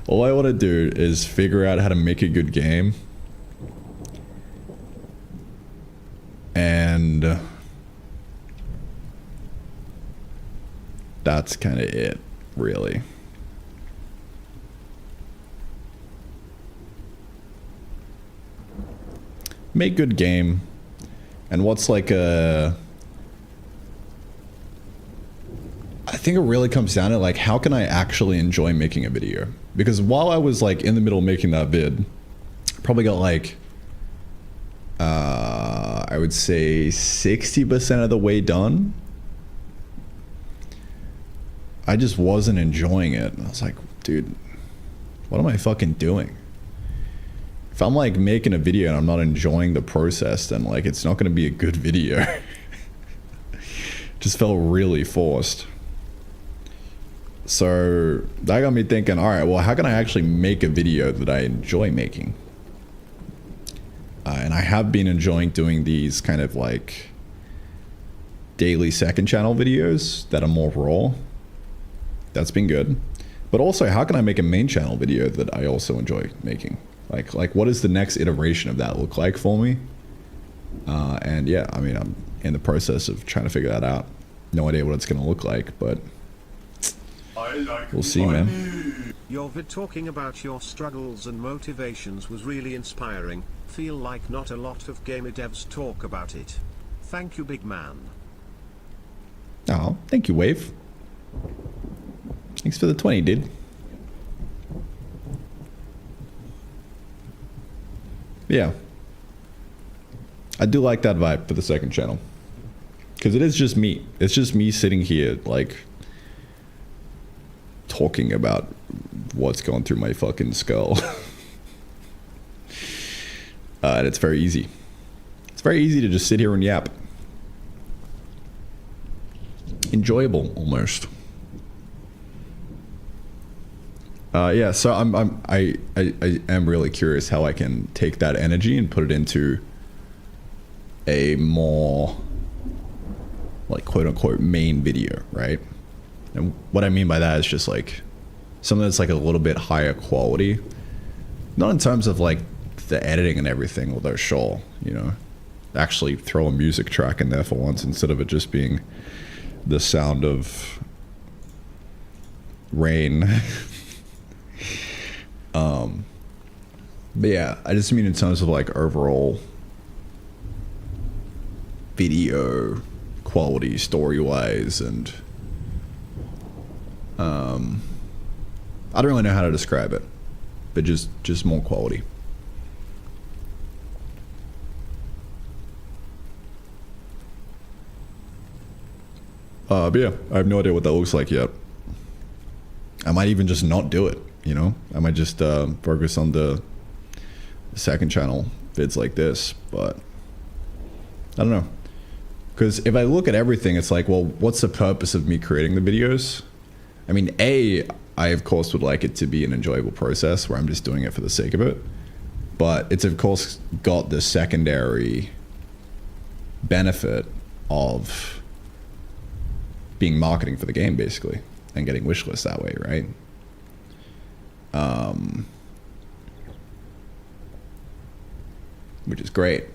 All I want to do is figure out how to make a good game, and that's kind of it, really. Make good game. And what's like I think it really comes down to like, how can I actually enjoy making a video? Because while I was like in the middle of making that vid, I probably got like I would say 60% of the way done. I just wasn't enjoying it. I was like, dude, what am I fucking doing? If I'm like making a video and I'm not enjoying the process, then like it's not going to be a good video. Just felt really forced. So that got me thinking, all right, well, how can I actually make a video that I enjoy making? And I have been enjoying doing these kind of like daily second channel videos that are more raw. That's been good. But also, how can I make a main channel video that I also enjoy making? Like what does the next iteration of that look like for me? And yeah, I mean, I'm in the process of trying to figure that out. No idea what it's going to look like, but we'll see, man. Your vid talking about your struggles and motivations was really inspiring. Feel like not a lot of gamer devs talk about it. Thank you, big man. Oh, thank you, Wave. Thanks for the 20, dude. Yeah. I do like that vibe for the second channel. Because it is just me. It's just me sitting here, like, talking about what's going through my fucking skull. And it's very easy. It's very easy to just sit here and yap. Enjoyable, almost. Yeah, so I am really curious how I can take that energy and put it into a more, like, quote unquote main video, right? And what I mean by that is just like something that's like a little bit higher quality, not in terms of like the editing and everything, although sure, you know, actually throw a music track in there for once instead of it just being the sound of rain. But yeah, I just mean in terms of like overall video quality, story wise, and I don't really know how to describe it, but just more quality. But yeah, I have no idea what that looks like yet. I might even just not do it, you know? I might just focus on the second channel vids like this, but I don't know. Because if I look at everything, it's like, well, what's the purpose of me creating the videos? I mean, I of course would like it to be an enjoyable process where I'm just doing it for the sake of it. But it's of course got the secondary benefit of being marketing for the game, basically, and getting wish lists that way, right? Which is great.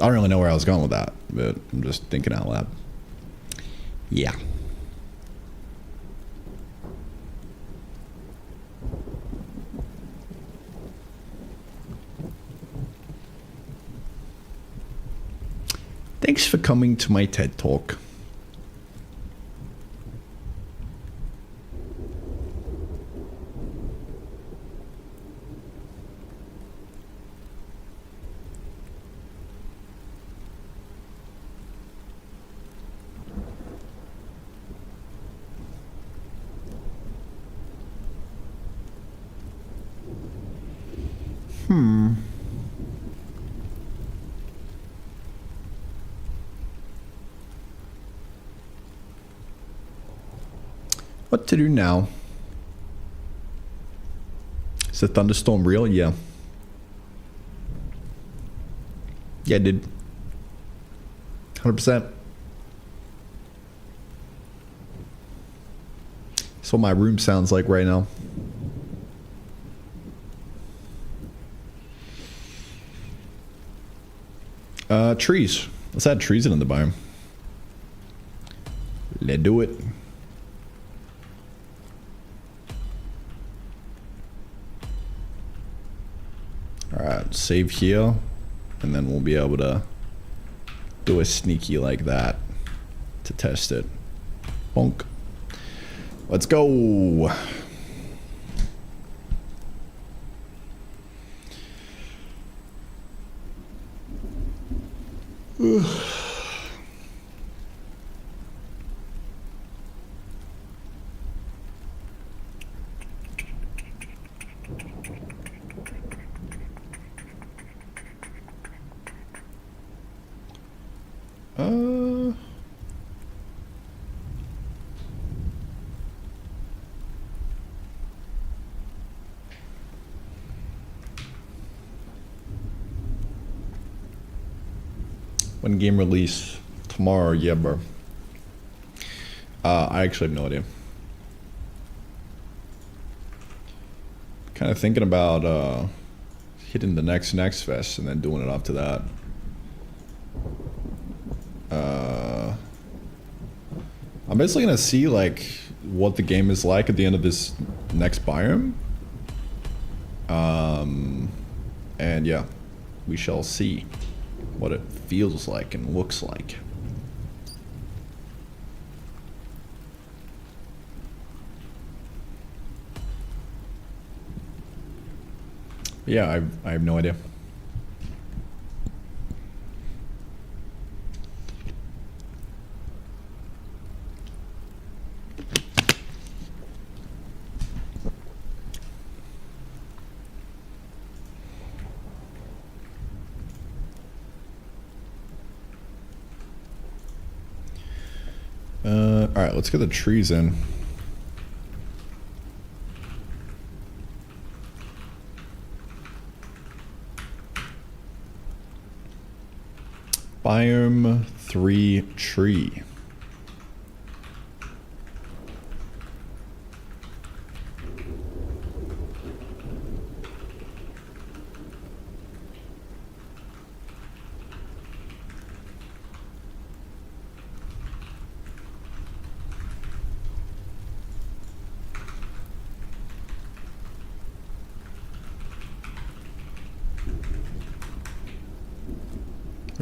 I don't really know where I was going with that, but I'm just thinking out loud. Yeah. Thanks for coming to my TED Talk. What to do now? Is the thunderstorm real? Yeah. Yeah, dude. 100%. That's what my room sounds like right now. Trees. Let's add trees in the biome. Let's do it. Alright, save here, and then we'll be able to do a sneaky like that to test it. Bonk. Let's go. When game release? Tomorrow, yeah, bro. I actually have no idea. Kind of thinking about hitting the next Fest and then doing it after that. I'm basically gonna see like what the game is like at the end of this next biome. And yeah, we shall see what it feels like and looks like. Yeah, I have no idea. All right, let's get the trees in. Biome 3 tree.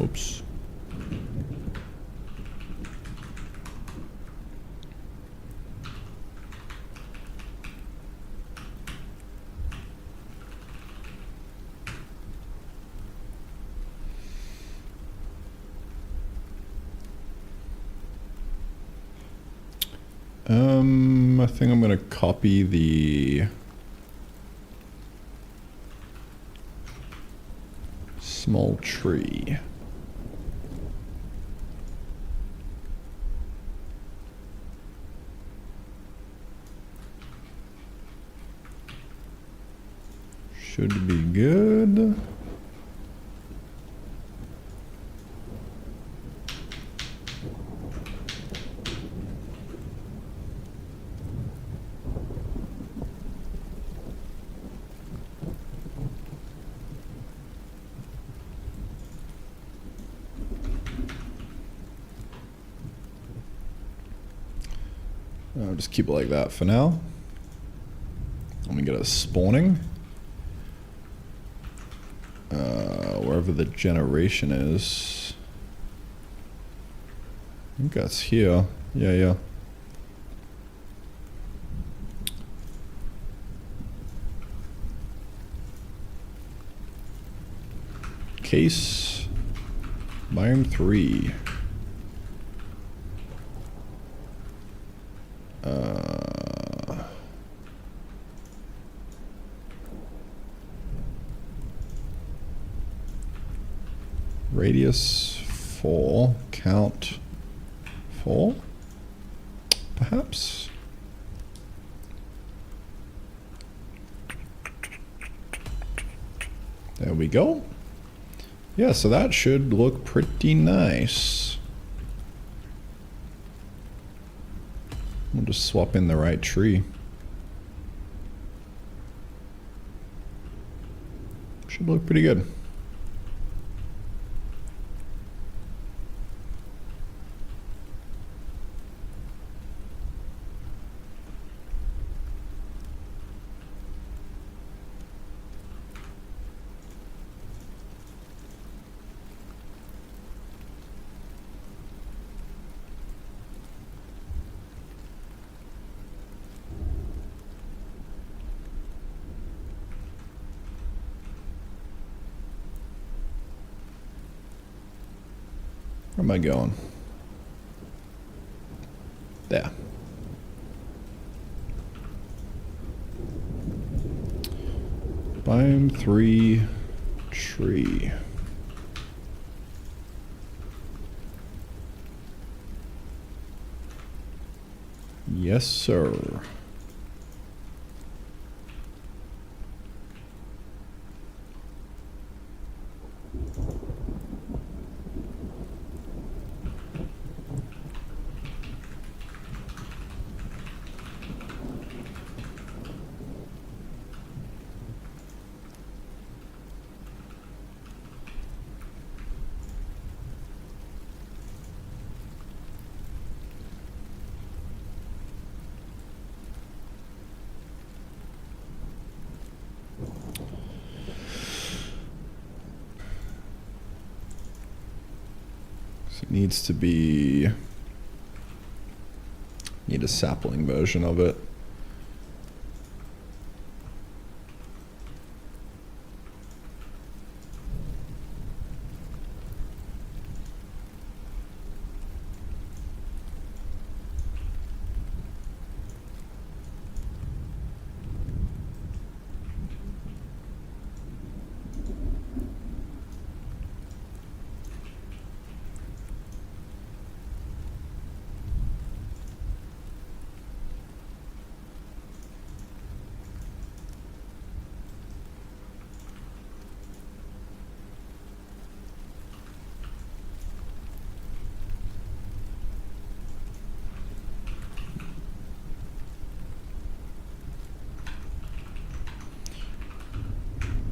Oops. I think I'm gonna copy the small tree. Should be good. I'll just keep it like that for now. Let me get us spawning. Wherever the generation is. I think that's here. Yeah. Case biome 3. Radius 4, count 4, perhaps? There we go. Yeah, so that should look pretty nice. We'll just swap in the right tree. Should look pretty good. Where am I going? There. Biome 3 tree. Yes, sir. It needs to be... Need a sapling version of it.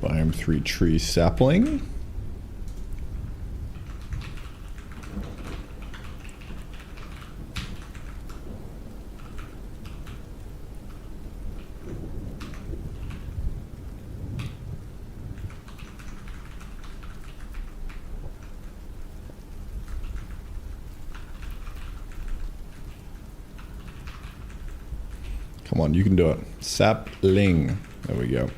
Biome 3 tree sapling. Come on, you can do it. Sapling. There we go.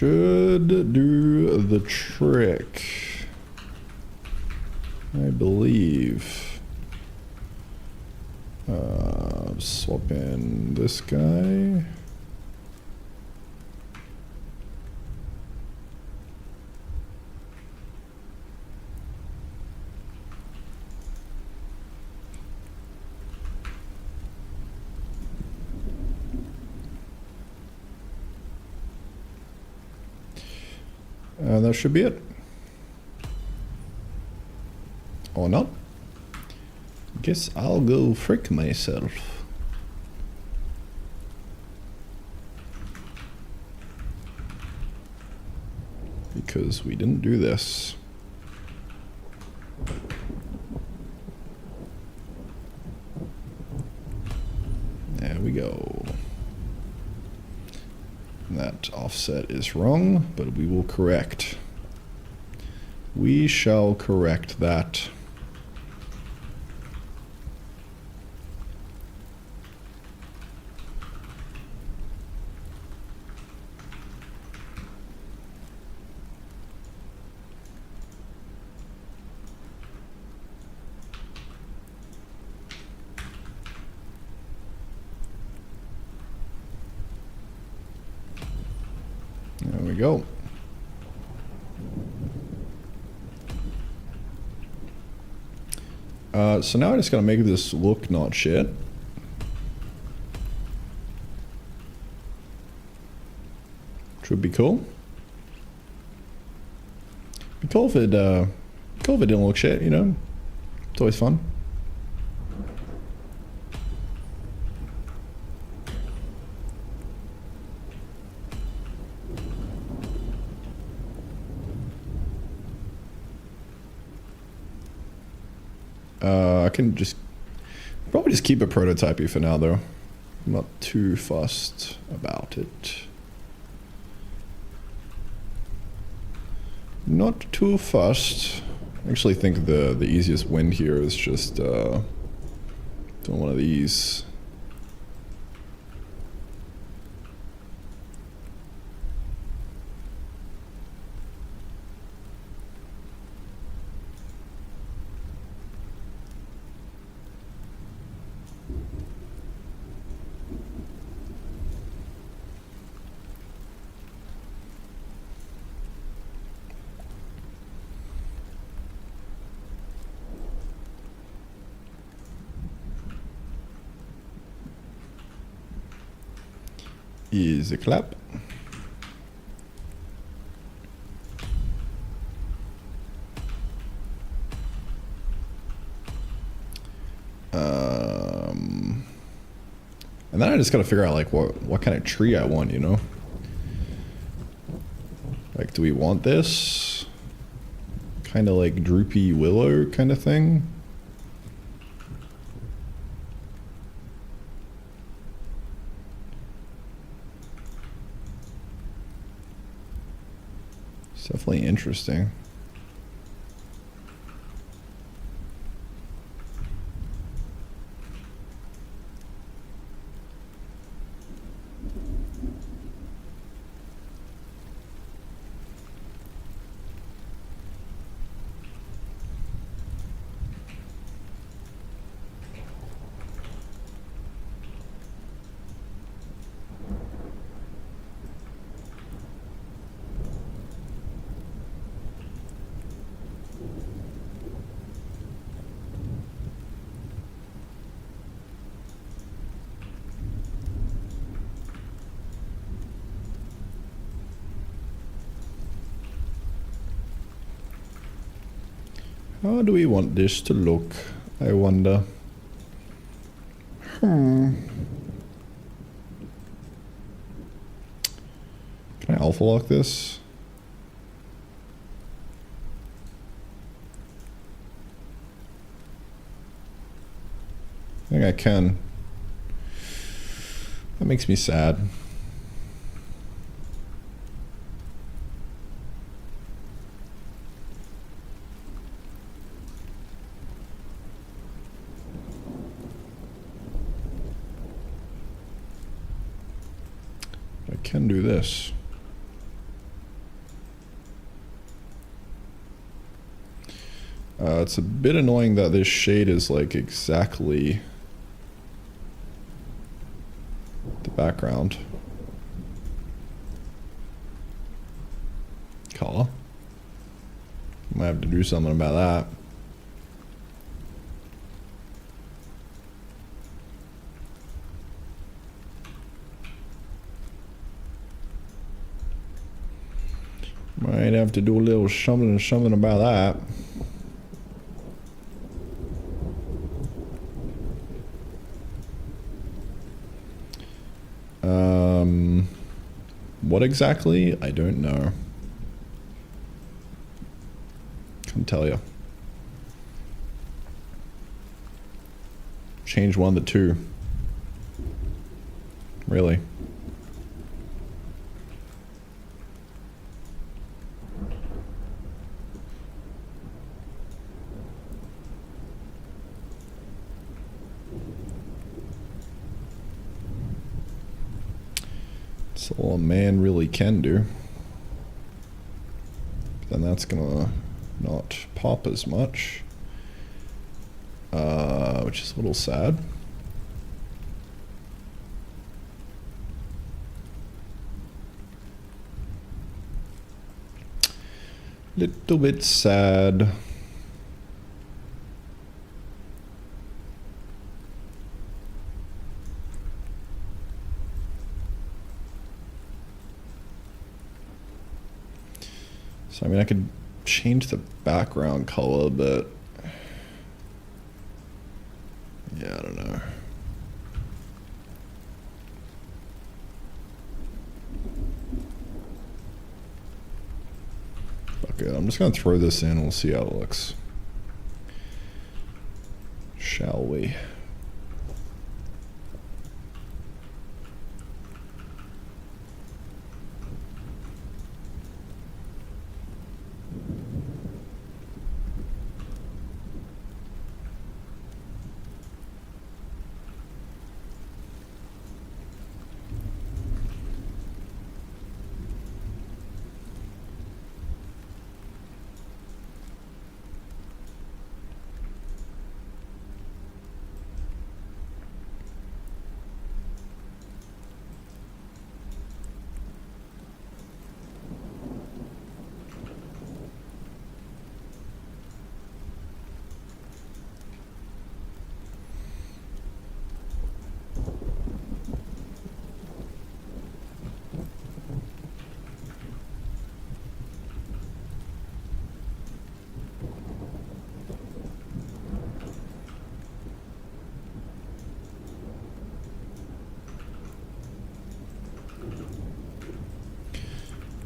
should do the trick, I believe. Swap in this guy. That should be it. Or not. Guess I'll go frick myself. Because we didn't do this. There we go. That offset is wrong, but we will correct. We shall correct that. There we go. So now I just gotta make this look not shit. Which would be cool. Be cool if it didn't look shit, you know? It's always fun. I can probably just keep it prototypey for now though. I'm not too fussed about it. Not too fussed. I actually think the easiest win here is just doing one of these. Easy clap. And then I just gotta figure out like what kind of tree I want, you know? Like, do we want this kind of like droopy willow kind of thing? It's definitely interesting. How do we want this to look, I wonder? Can I alpha lock this? I think I can. That makes me sad. I can do this. It's a bit annoying that this shade is like exactly the background color. Might have to do something about that. Might have to do a little something about that. What exactly? I don't know. Couldn't tell you. Change 1 to 2. Really? That's all a man really can do. Then that's gonna not pop as much, which is a little sad. Little bit sad. So I mean, I could change the background color, but yeah, I don't know. Fuck it, I'm just gonna throw this in and we'll see how it looks. Shall we?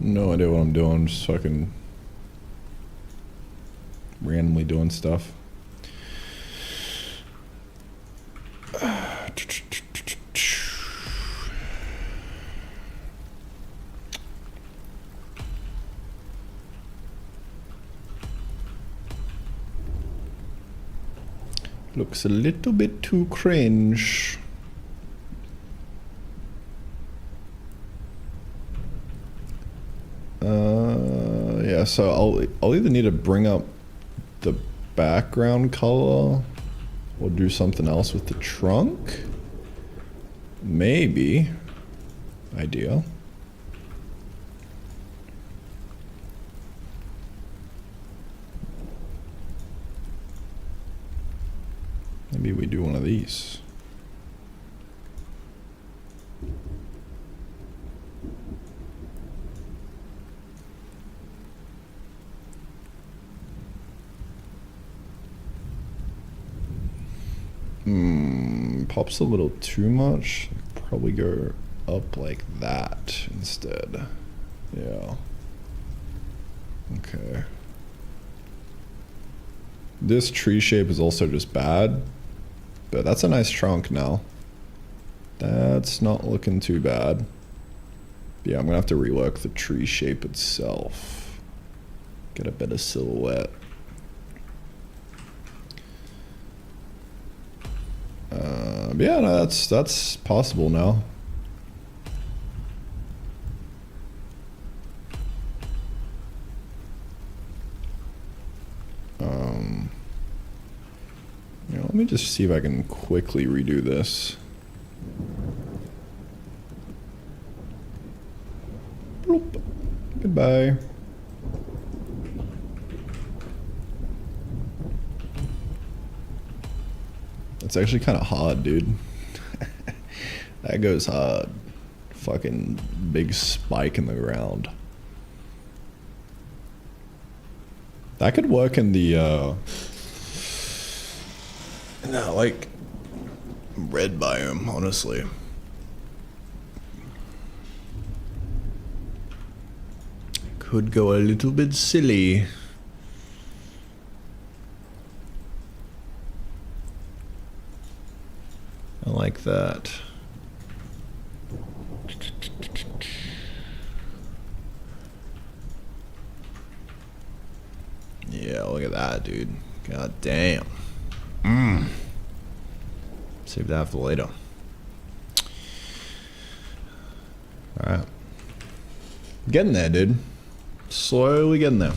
No idea what I'm doing, just fucking randomly doing stuff. Looks a little bit too cringe. Yeah, so I'll either need to bring up the background color or do something else with the trunk. Maybe. Idea. Maybe we do one of these. Pops a little too much. Probably go up like that instead. Yeah. Okay. This tree shape is also just bad, but that's a nice trunk now. That's not looking too bad. Yeah, I'm gonna have to rework the tree shape itself. Get a better silhouette. Yeah, no, that's possible now. Let me just see if I can quickly redo this. Bloop. Goodbye. It's actually kind of hard, dude. That goes hard. Fucking big spike in the ground. That could work in the, like, red biome, honestly. Could go a little bit silly. I like that. Yeah, look at that, dude. God damn. Save that for later. Alright. Getting there, dude. Slowly getting there.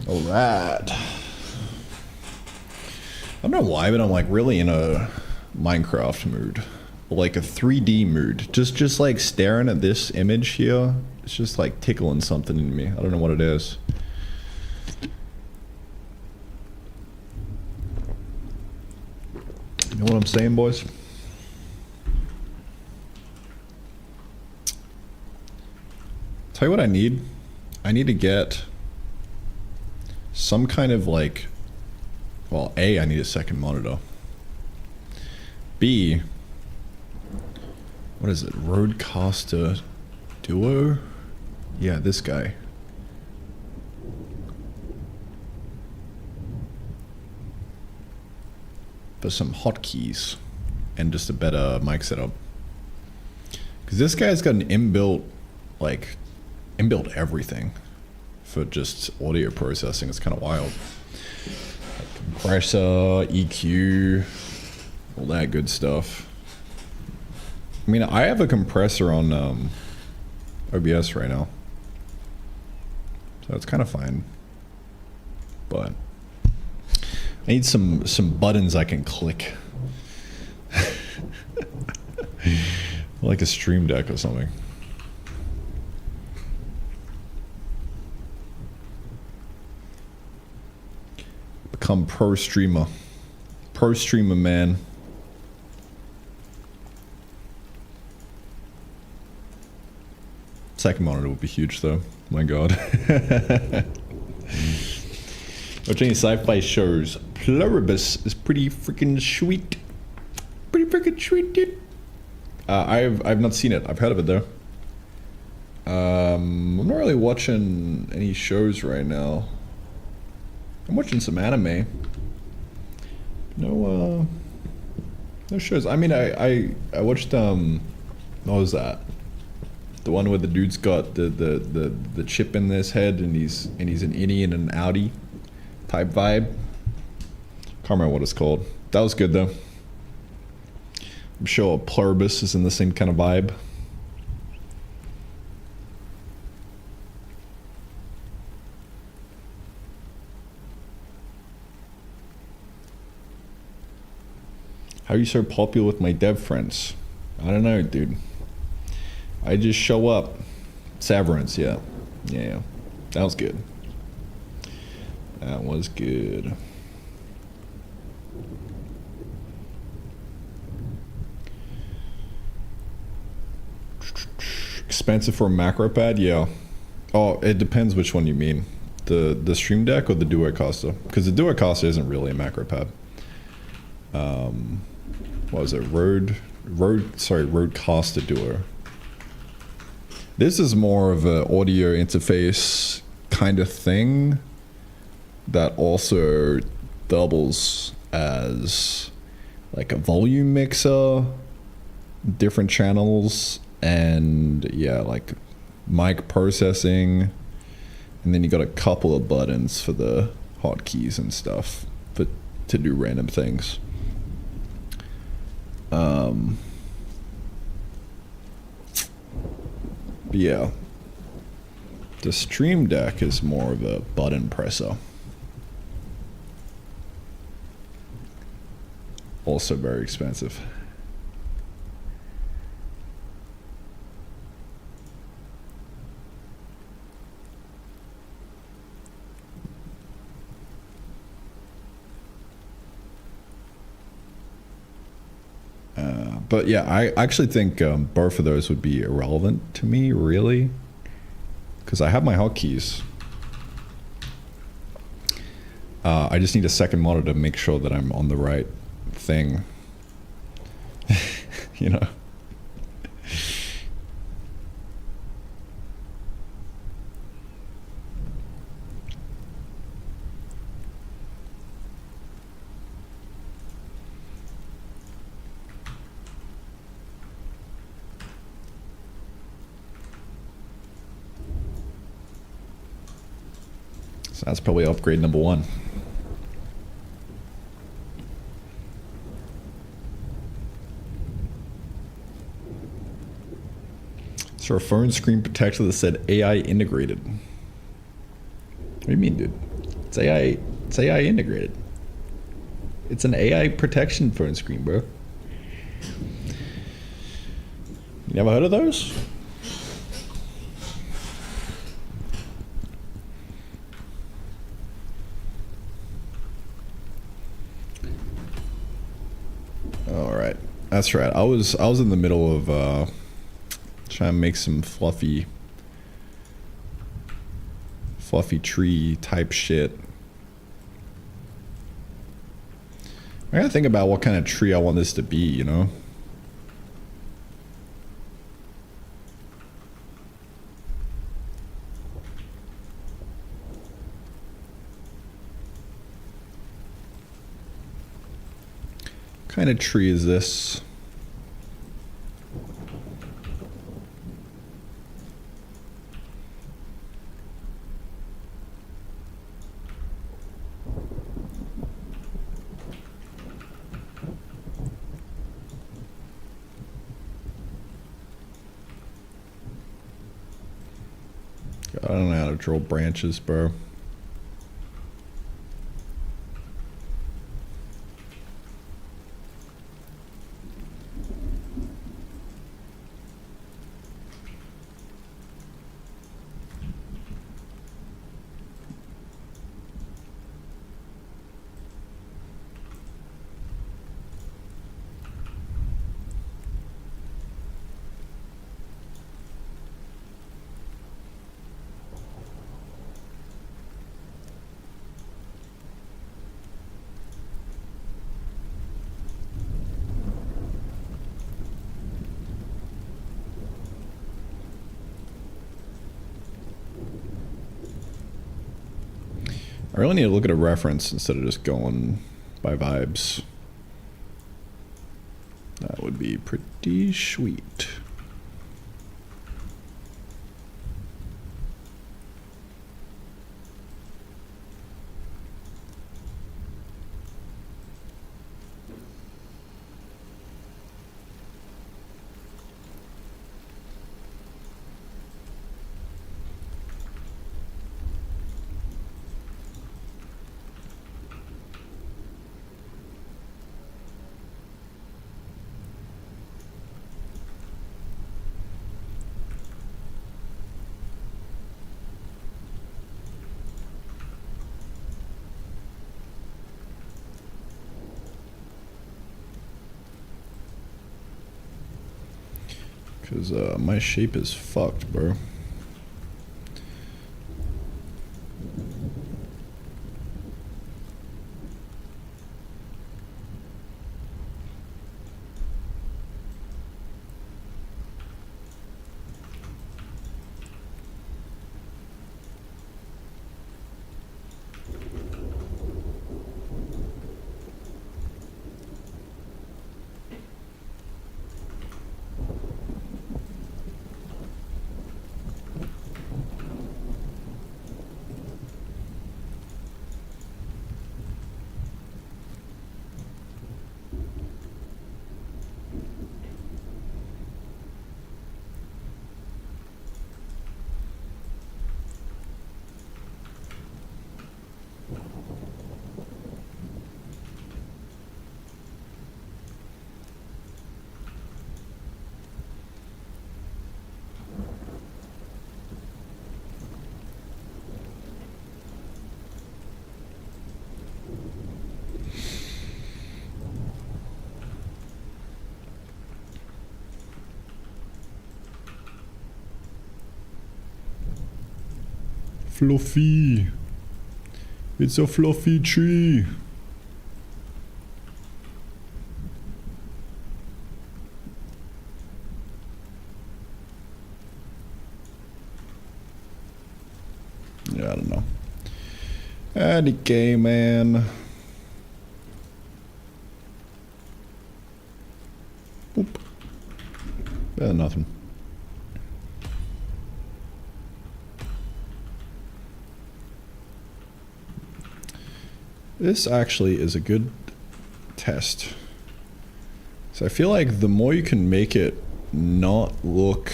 Alright. I don't know why, but I'm like really in a Minecraft mood. Like a 3D mood. Just like staring at this image here. It's just like tickling something in me. I don't know what it is. You know what I'm saying, boys? Tell you what I need. I need to get some kind of like, well, A, I need a second monitor. B, what is it? Rodecaster Duo? Yeah, this guy. For some hotkeys and just a better mic setup. Because this guy's got an inbuilt, like, inbuilt everything for just audio processing. It's kind of wild. Like compressor, EQ, all that good stuff. I mean, I have a compressor on OBS right now, so it's kind of fine. But I need some buttons I can click, like a Stream Deck or something. become pro streamer. Pro streamer, man. Second monitor would be huge, though. My god. Watching sci-fi shows. Pluribus is pretty freaking sweet. Pretty freaking sweet, dude. I've not seen it. I've heard of it though. I'm not really watching any shows right now. I'm watching some anime. No shows. I mean, I watched what was that? The one where the dude's got the chip in his head and he's an innie and an outie type vibe. Can't remember what it's called. That was good though. I'm sure Pluribus is in the same kind of vibe. How are you so popular with my dev friends? I don't know, dude. I just show up. Severance, yeah. Yeah. That was good. That was good. Expensive for a macro pad? Yeah. Oh, it depends which one you mean. The Stream Deck or the Duocaster? Because the Duocaster isn't really a macro pad. What was it? Rodecaster Duo. This is more of an audio interface kind of thing that also doubles as like a volume mixer, different channels, and yeah, like mic processing, and then you got a couple of buttons for the hotkeys and stuff to do random things. Yeah, the Stream Deck is more of a button presser. Also very expensive. But yeah, I actually think both of those would be irrelevant to me, really, because I have my hotkeys. I just need a second monitor to make sure that I'm on the right thing. You know. So that's probably upgrade number one. So a phone screen protector that said AI integrated. What do you mean, dude? It's AI. It's AI integrated. It's an AI protection phone screen, bro. You never heard of those? All right, that's right. I was in the middle of trying to make some fluffy tree type shit. I gotta think about what kind of tree I want this to be, you know? What kind of tree is this? I don't know how to draw branches, bro. I really need to look at a reference instead of just going by vibes. That would be pretty sweet. Because my shape is fucked, bro. Fluffy. It's a fluffy tree. Yeah, I don't know. Decay, man. Oop. Nothing. This actually is a good test. So I feel like the more you can make it not look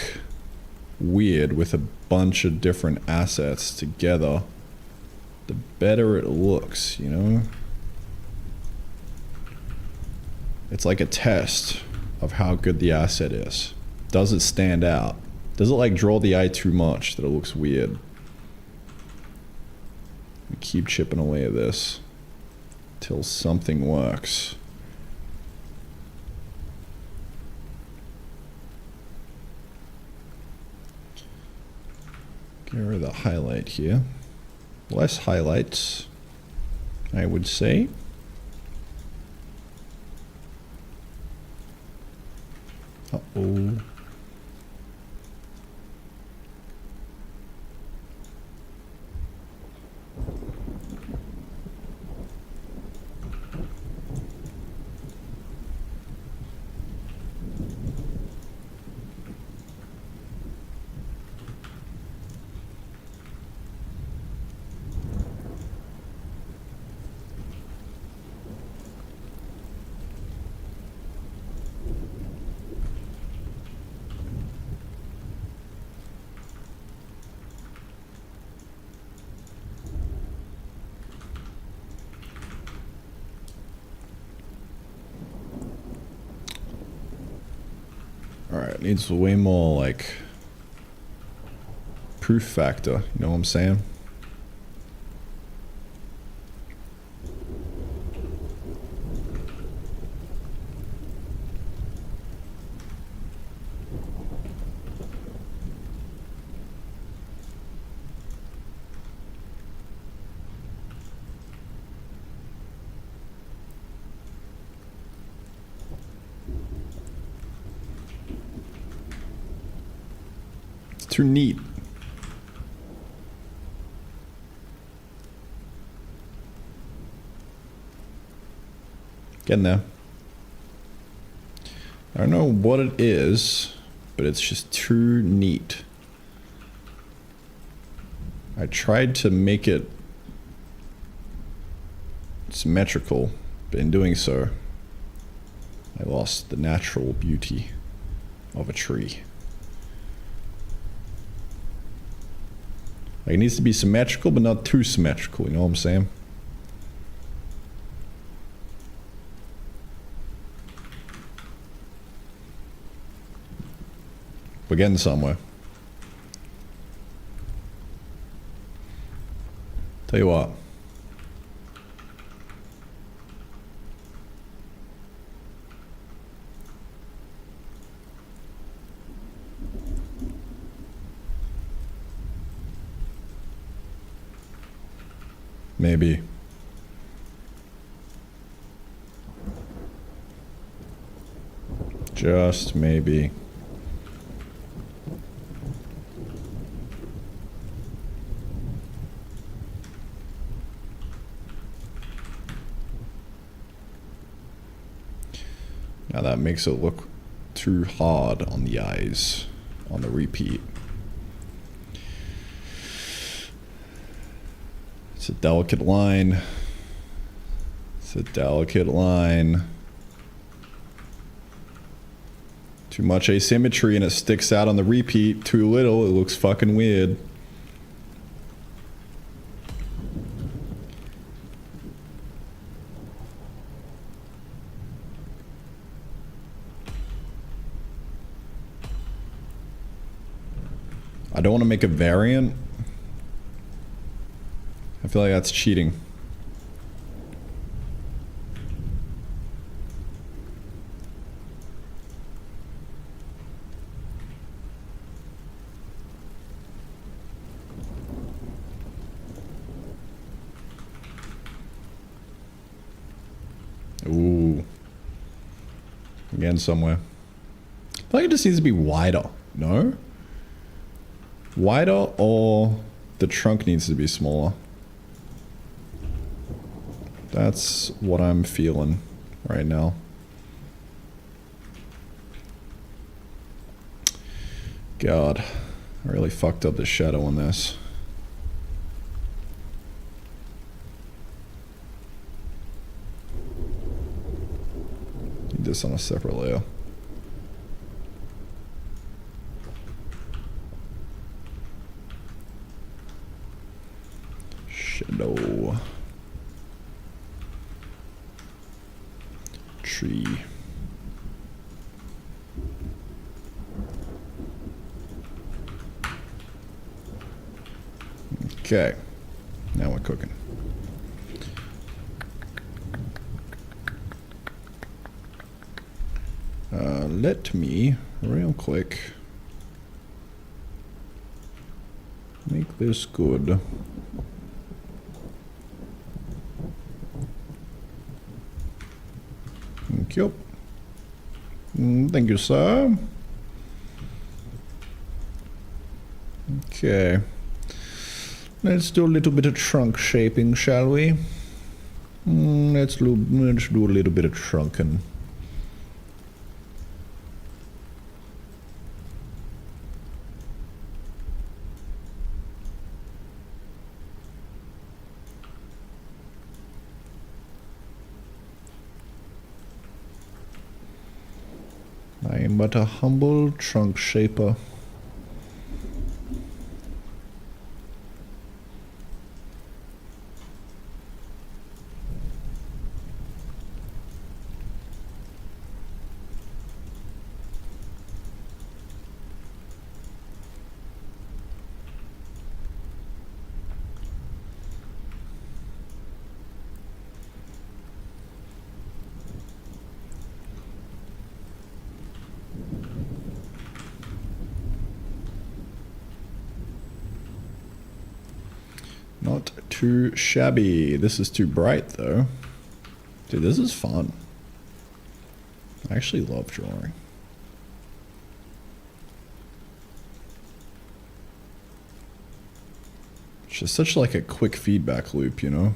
weird with a bunch of different assets together, the better it looks, you know? It's like a test of how good the asset is. Does it stand out? Does it like draw the eye too much that it looks weird? We keep chipping away at this till something works. Get rid of the highlight here. Less highlights, I would say. Uh-oh. Alright, needs way more, like, proof factor, you know what I'm saying? Too neat. Getting there. I don't know what it is, but it's just too neat. I tried to make it symmetrical, but in doing so, I lost the natural beauty of a tree. Like, it needs to be symmetrical, but not too symmetrical, you know what I'm saying? We're getting somewhere. Tell you what. Maybe. Just maybe. Now that makes it look too hard on the eyes on the repeat. It's a delicate line. It's a delicate line. Too much asymmetry and it sticks out on the repeat. Too little, it looks fucking weird. I don't want to make a variant. I feel like that's cheating. Ooh. Again somewhere. I feel like it just needs to be wider, no? Wider, or the trunk needs to be smaller. That's what I'm feeling right now. God, I really fucked up the shadow on this. Need this on a separate layer. Shadow. Tree. Okay. Now we're cooking. Let me, real quick, make this good. Thank you. Thank you, sir. Okay. Let's do a little bit of trunk shaping, shall we? Let's do a little bit of trunking. I am but a humble trunk shaper. Not too shabby. This is too bright though. Dude, this is fun. I actually love drawing. It's just such like a quick feedback loop, you know?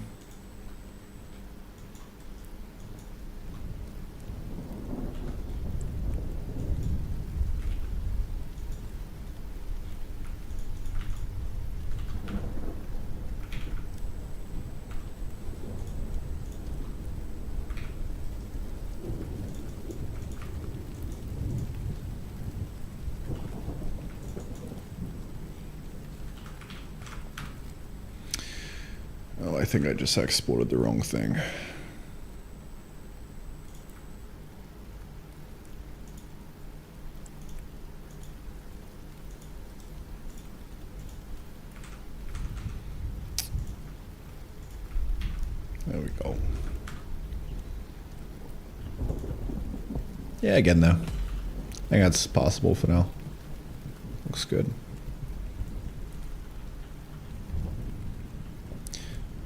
think I just exported the wrong thing. There we go. Yeah, again though. I think that's possible for now. Looks good.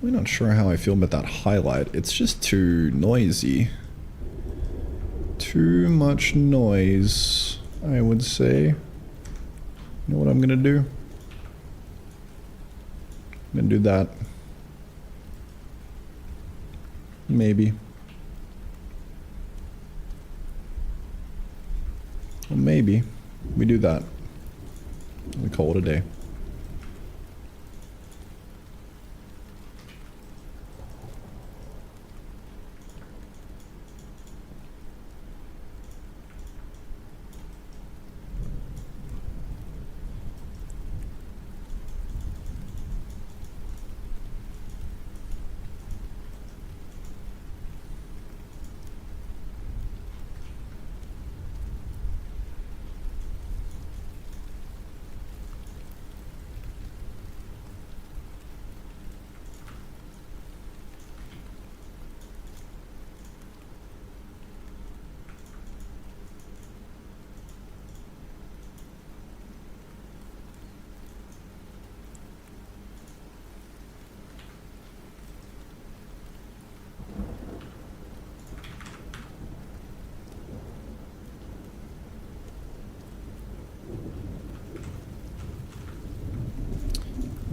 I'm not sure how I feel about that highlight. It's just too noisy. Too much noise, I would say. You know what I'm gonna do? I'm gonna do that. Maybe. Well, maybe we do that. We call it a day.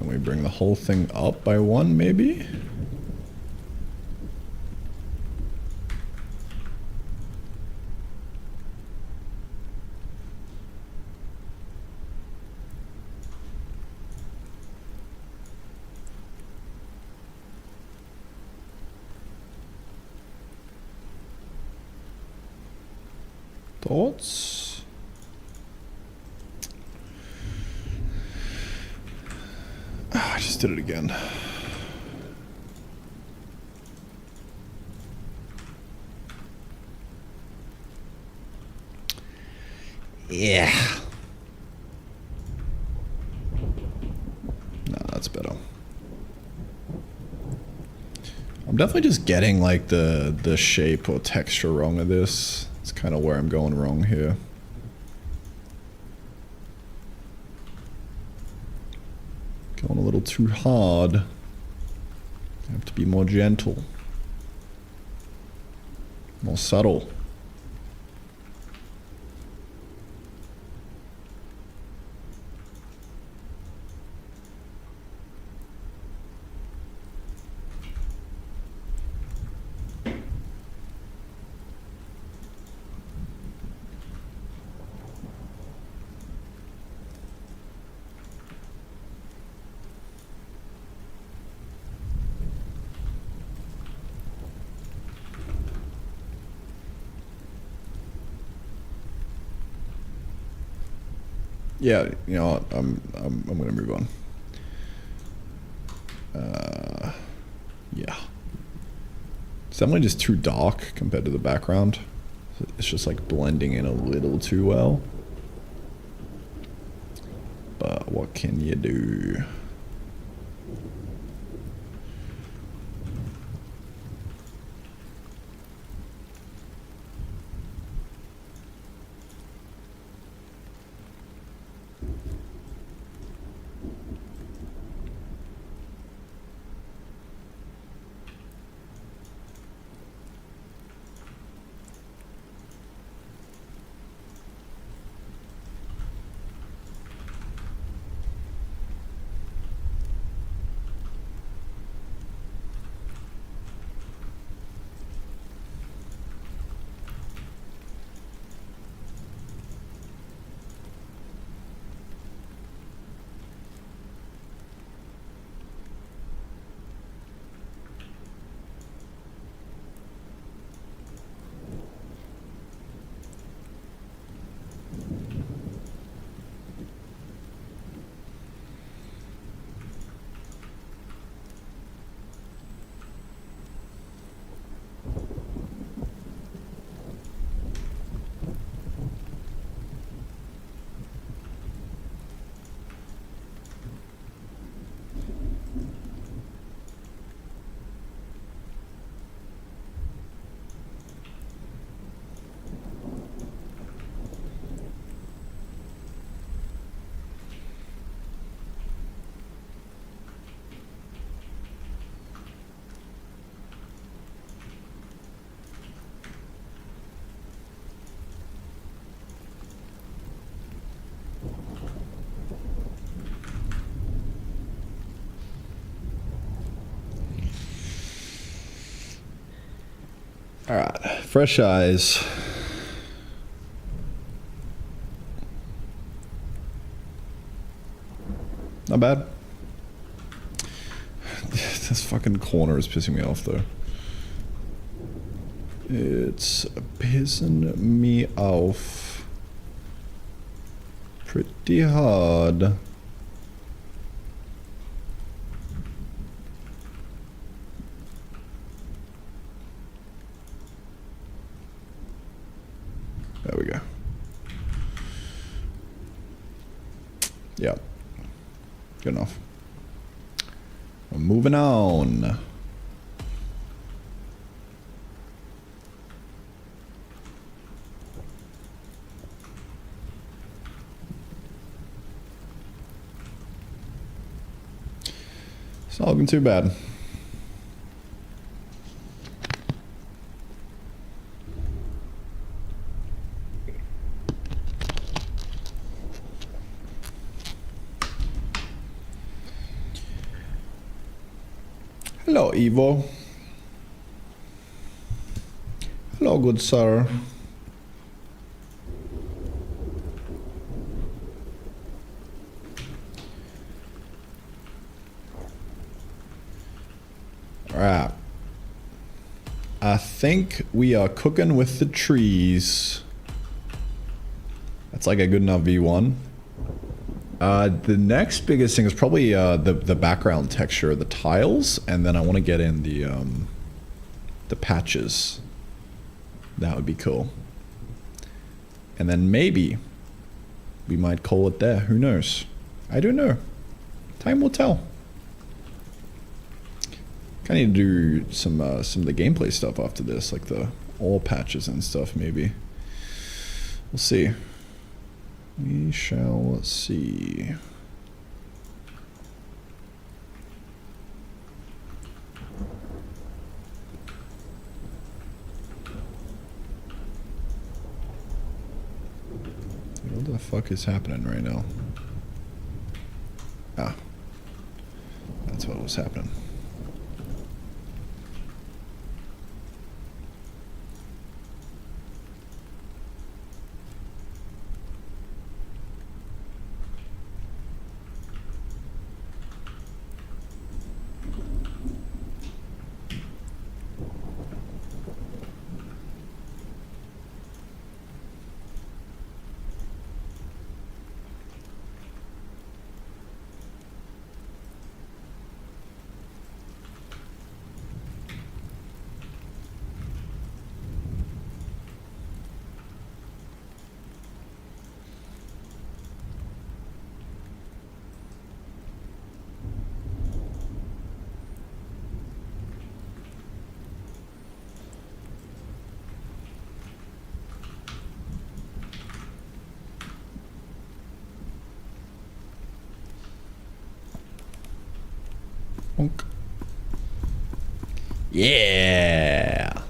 We bring the whole thing up by one, maybe? Thoughts? Oh, I just did it again. Yeah. No, that's better. I'm definitely just getting like the shape or texture wrong of this. It's kind of where I'm going wrong here. Going a little too hard. I have to be more gentle. More subtle. Yeah, you know what? I'm gonna move on. Yeah. It's definitely just too dark compared to the background. It's just like blending in a little too well. But what can you do? Alright, fresh eyes. Not bad. This fucking corner is pissing me off though. It's pissing me off pretty hard. There we go. Yep. Good enough. We're moving on. It's not looking too bad. Hello, Evo. Hello, good sir. Alright. I think we are cooking with the trees. That's like a good enough V1. The next biggest thing is probably the background texture, the tiles, and then I want to get in the patches. That would be cool. And then maybe we might call it there. Who knows? I don't know. Time will tell. Kind of need to do some of the gameplay stuff after this, like the all patches and stuff. Maybe we'll see. We shall see. What the fuck is happening right now? Ah, that's what was happening. Yeah.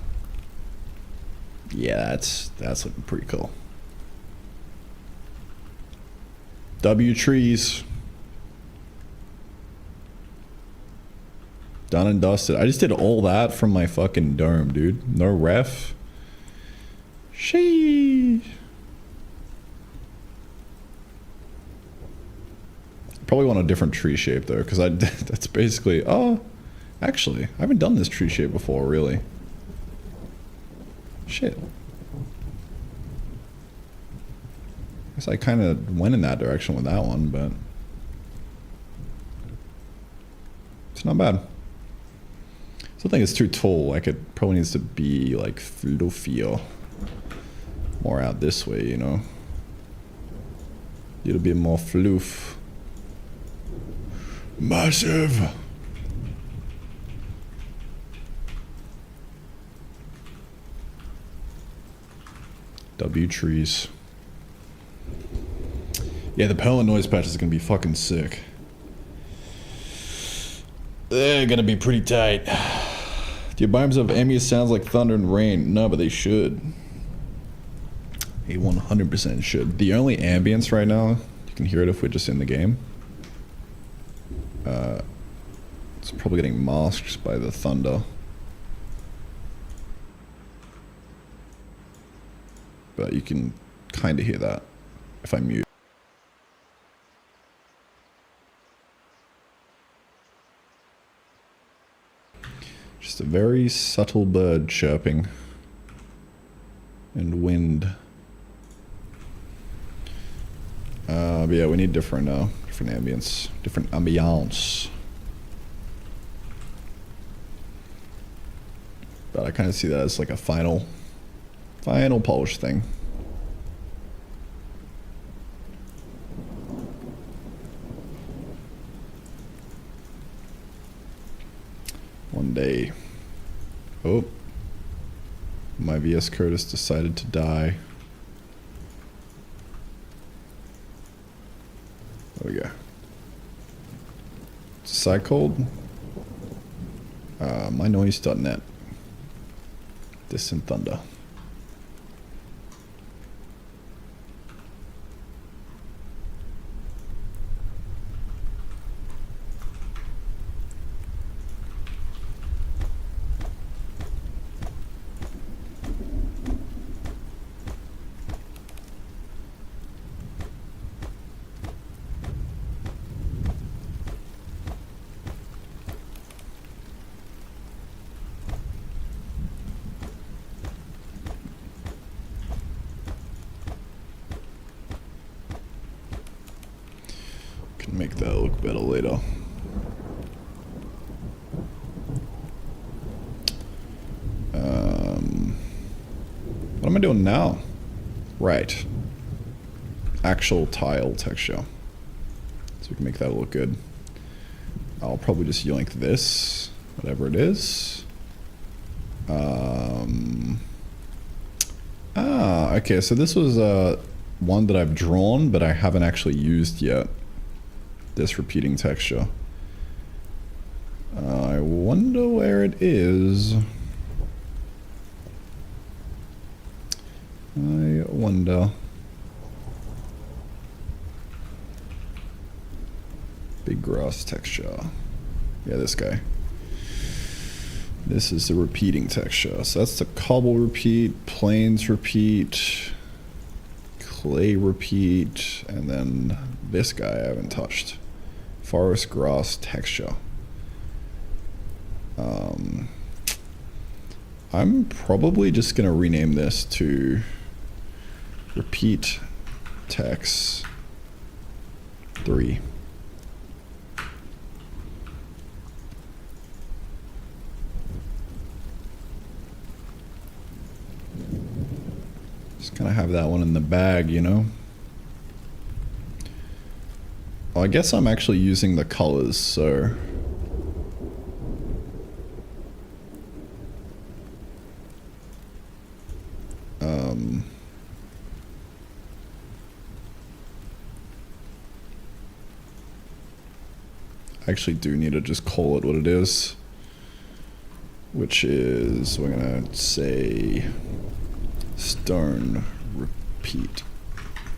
Yeah, that's looking pretty cool. W trees. Done and dusted. I just did all that from my fucking dome, dude. No ref. Sheesh. Probably want a different tree shape though, because that's basically, oh, actually, I haven't done this tree shape before, really. Shit. Guess I kind of went in that direction with that one, but it's not bad. Still think it's too tall. Like, it probably needs to be like fluffier. More out this way, you know. A little bit more floof. Massive. W trees. Yeah, the permanent noise patch is gonna be fucking sick. They're gonna be pretty tight. Do your biomes have ambient sounds like thunder and rain? No, but they should. They 100% should. The only ambience right now, you can hear it if we're just in the game. It's probably getting masked by the thunder. but you can kind of hear that if I mute. Just a very subtle bird chirping. And wind. But yeah, we need different ambience. Different ambiance. But I kind of see that as like a final polish thing. One day. Oh. My VS Code has decided to die. There we go. Side cold. mynoise.net. Distant Thunder. Make that look better later. What am I doing now? Right. Actual tile texture. So we can make that look good. I'll probably just yoink this, whatever it is. Okay, so this was one that I've drawn, but I haven't actually used yet. This repeating texture. I wonder where it is. I wonder. Big grass texture. Yeah, this guy. This is the repeating texture. So that's the cobble repeat, plains repeat, clay repeat, and then this guy I haven't touched. Forest grass texture. I'm probably just gonna rename this to repeat text 3. Just kind of have that one in the bag, you know? Well, I guess I'm actually using the colors, so... I actually do need to just call it what it is. Which is, we're gonna say... stone repeat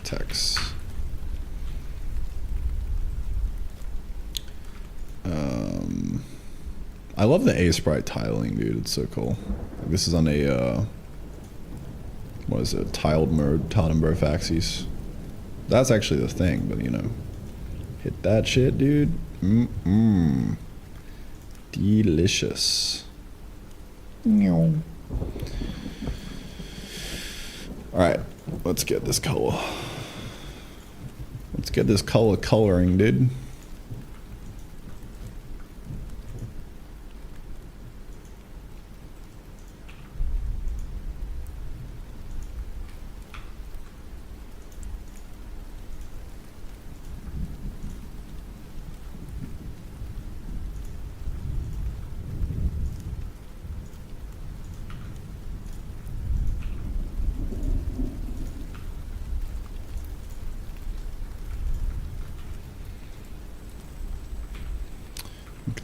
text. I love the A-sprite tiling, dude. It's so cool. This is on a, what is it? Tiled mode, tiled on both axes. That's actually the thing, but you know. Hit that shit, dude. Delicious. Alright, let's get this color. Let's get this color coloring, dude.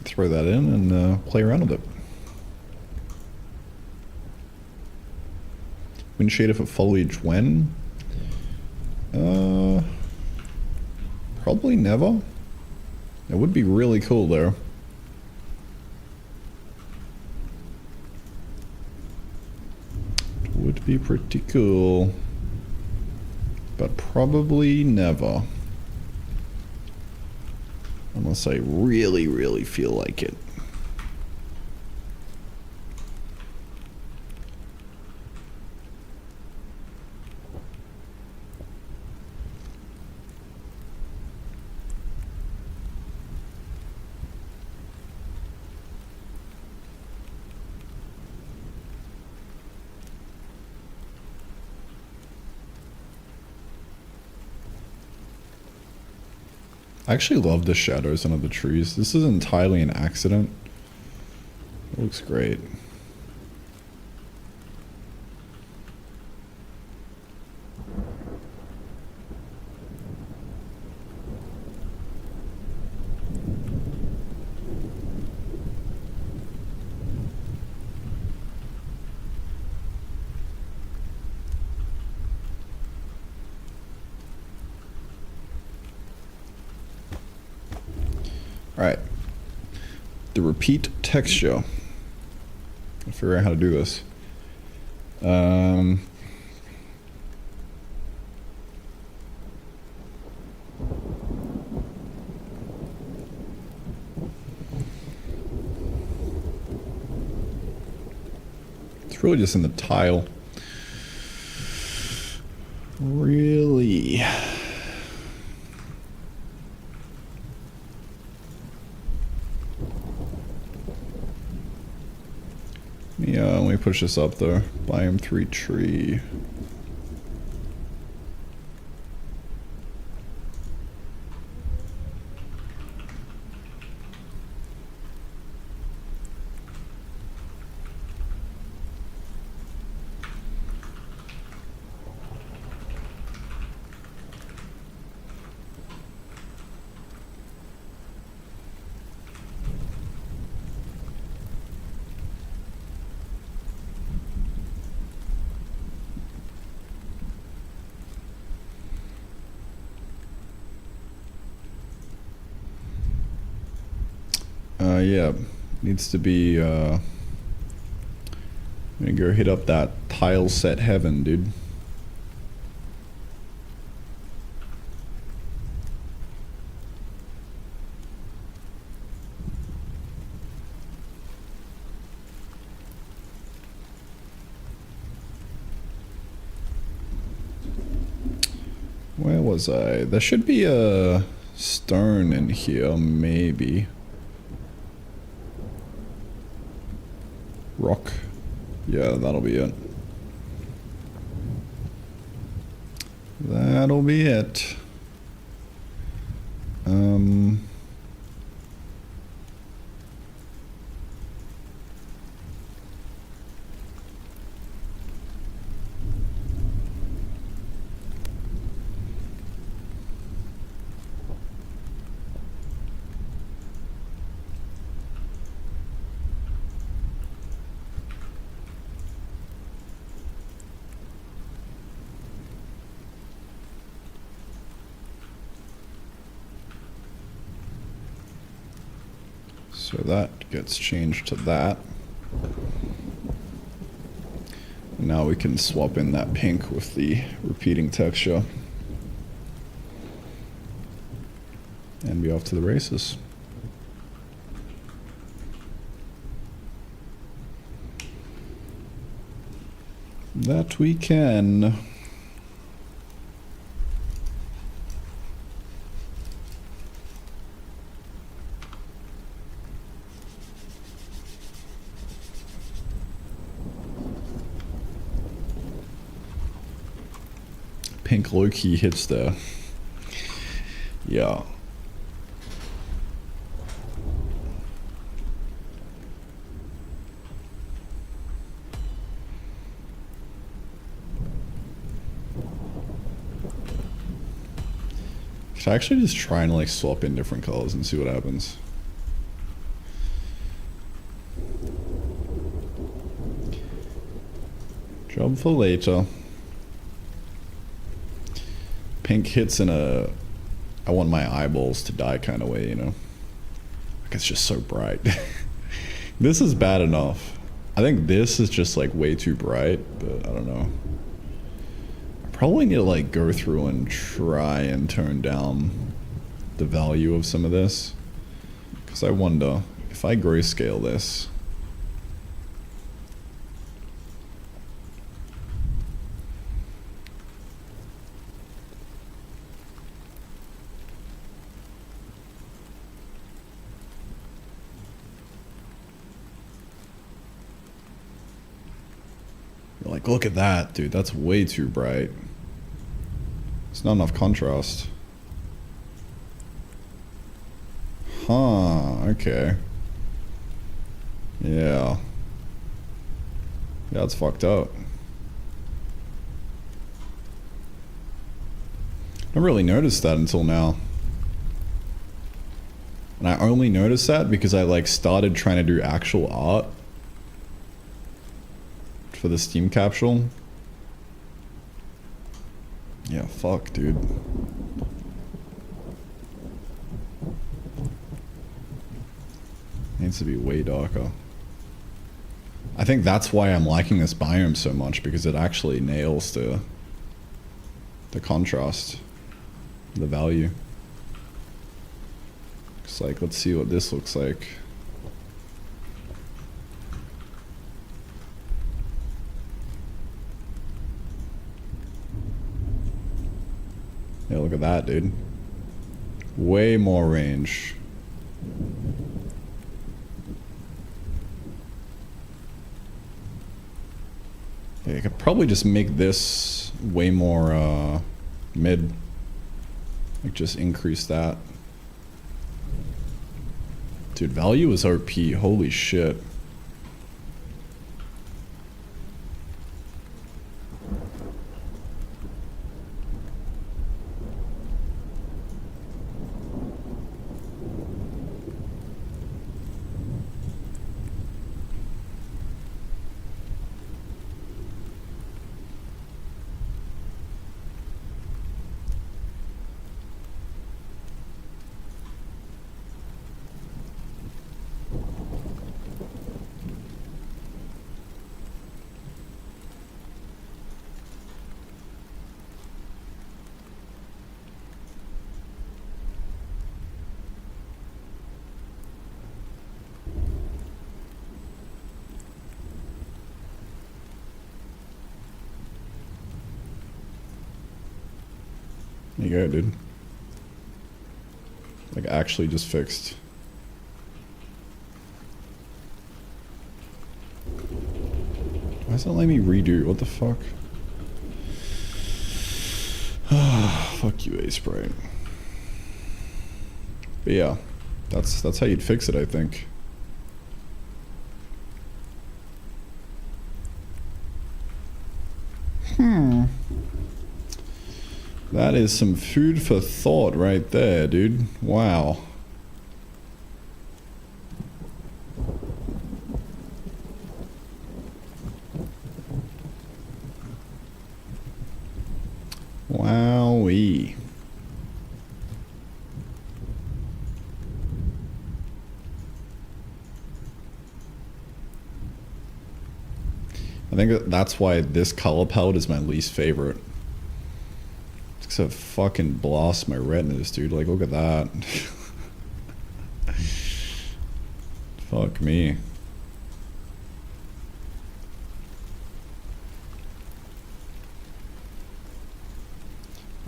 Throw that in and play around with it. Wind shader for foliage when? Probably never. It would be really cool though. It would be pretty cool. but probably never. Unless I really, really feel like it. I actually love the shadows under the trees. This is entirely an accident. It looks great. Alright. The repeat texture. I'll figure out how to do this. It's really just in the tile. Really. Yeah, let me push this up there. Biome 3 tree. Yeah, needs to be, I'm gonna go hit up that tile set heaven, dude. Where was I? There should be a stone in here, maybe. Rock. Yeah, that'll be it. That'll be it. So that gets changed to that. Now we can swap in that pink with the repeating texture. And be off to the races. That we can. Pink low-key hits there. Yeah. Should I actually just try and like swap in different colors and see what happens? Job for later. Pink hits in a I want my eyeballs to die kind of way, you know? Like it's just so bright. This is bad enough. I think this is just like way too bright, but I don't know. I Probably need to like go through and try and turn down the value of some of this. Because I wonder if I grayscale this. You're like, look at that, dude. That's way too bright. It's not enough contrast. Huh, okay. Yeah. Yeah, it's fucked up. I never really noticed that until now. And I only noticed that because I like started trying to do actual art for the Steam capsule. Yeah, fuck, dude. Needs to be way darker. I think that's why I'm liking this biome so much, because it actually nails the contrast, the value. It's like, let's see what this looks like. Yeah, look at that, dude. Way more range. Yeah, I could probably just make this way more mid. Like, just increase that. Dude, value is RP. Holy shit. There you go, dude. Like, actually just fixed. Why does it let me redo? What the fuck? Fuck you, A-Sprite. But yeah, that's how you'd fix it, I think. That is some food for thought right there, dude. Wow. Wowee. I think that's why this color palette is my least favorite. It fucking blasts my retinas, dude. Like, look at that. Fuck me.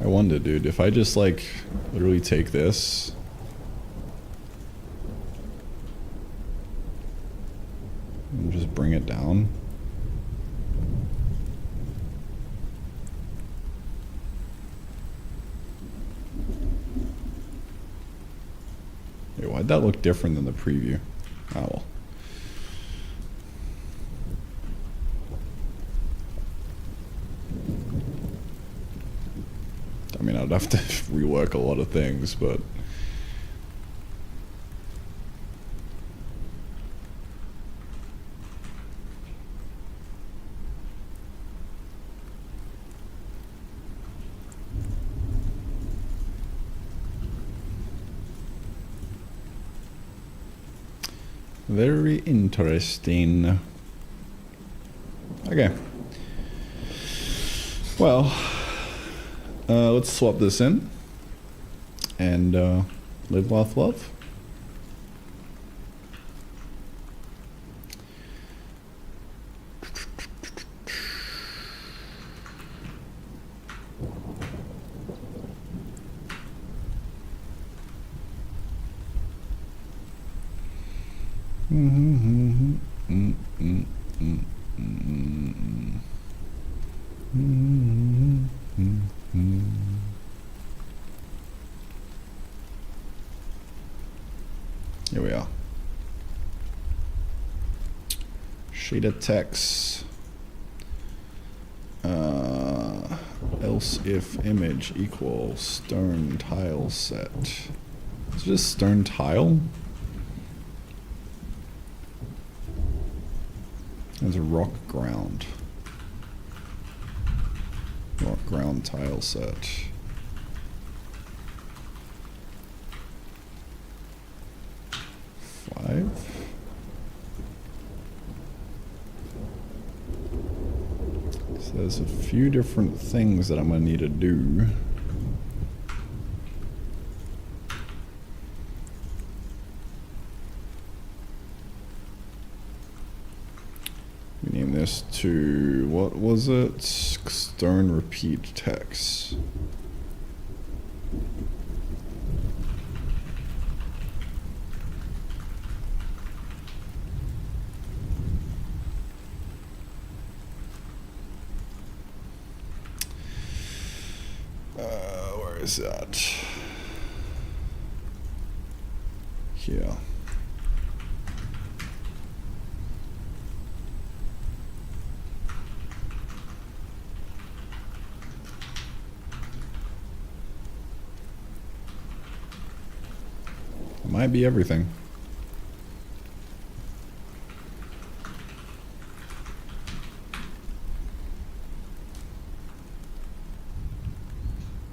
I wonder, dude, if I just like literally take this and just bring it down. Why'd that look different than the preview? Oh well. I mean, I'd have to rework a lot of things, but... Very interesting. Okay. Well, let's swap this in and live, laugh, love. Here we are. Shader text. Else if image equals stone tile set. Is it just stone tile? There's a rock ground. Rock ground tile set. So there's a few different things that I'm going to need to do. We name this to, what was it? Stone repeat text. Where is that? Here. Might be everything.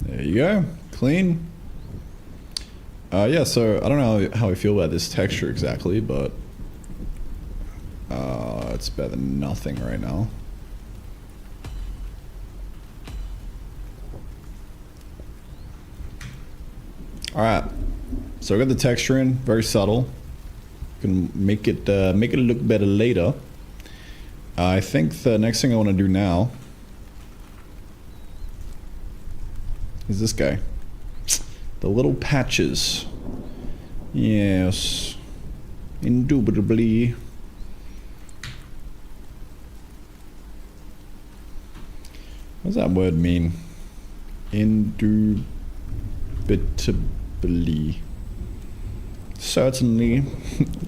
There you go. Clean. Yeah, so I don't know how I feel about this texture exactly, but it's better than nothing right now. Alright. So I got the texture in, very subtle. Can make it look better later. I think the next thing I want to do now is this guy. The little patches. Yes. Indubitably. What does that word mean? Indubitably. Certainly.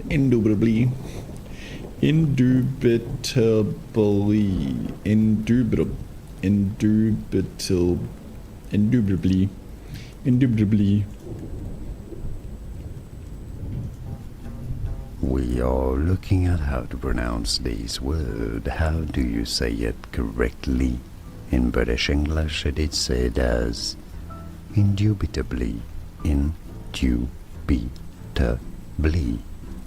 Indubitably. Indubitably. Indubitably. Indubitably. We are looking at how to pronounce this word. How do you say it correctly? In British English it is said as indubitably. Indubitably.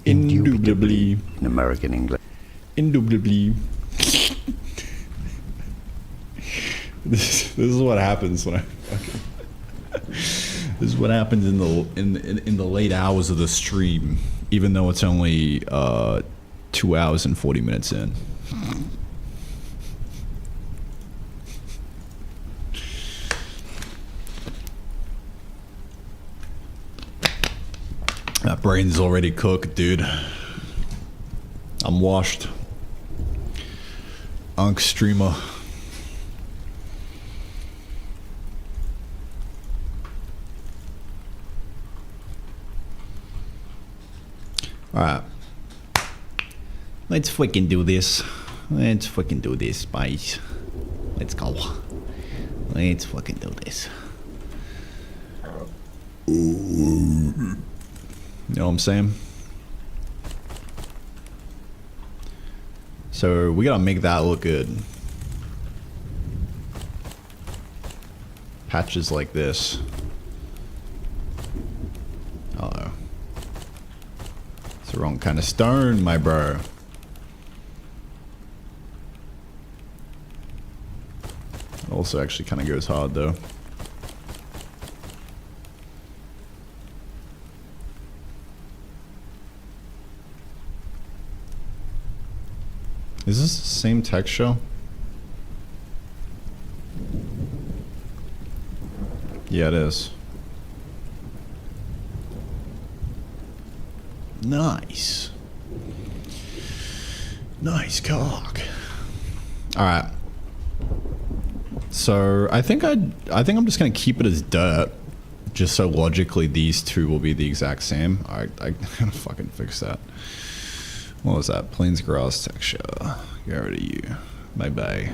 Indubitably. In American English. Indubitably. This is what happens when I fucking. This is what happens in the late hours of the stream, even though it's only 2 hours and 40 minutes in. That brain's already cooked, dude. I'm washed. Unk streamer. Alright. Let's freaking do this. Let's freaking do this, boys. Let's go. Let's fucking do this. You know what I'm saying? So we gotta make that look good. Patches like this. Uh-oh. It's the wrong kind of stone, my bro. It also actually kind of goes hard though. Is this the same texture? Yeah, it is. Nice. Nice cock. All right. So I think I'm just gonna keep it as dirt, just so logically these two will be the exact same. I gotta fucking fix that. What was that? Plains grass texture. Get rid of you. Bye bye.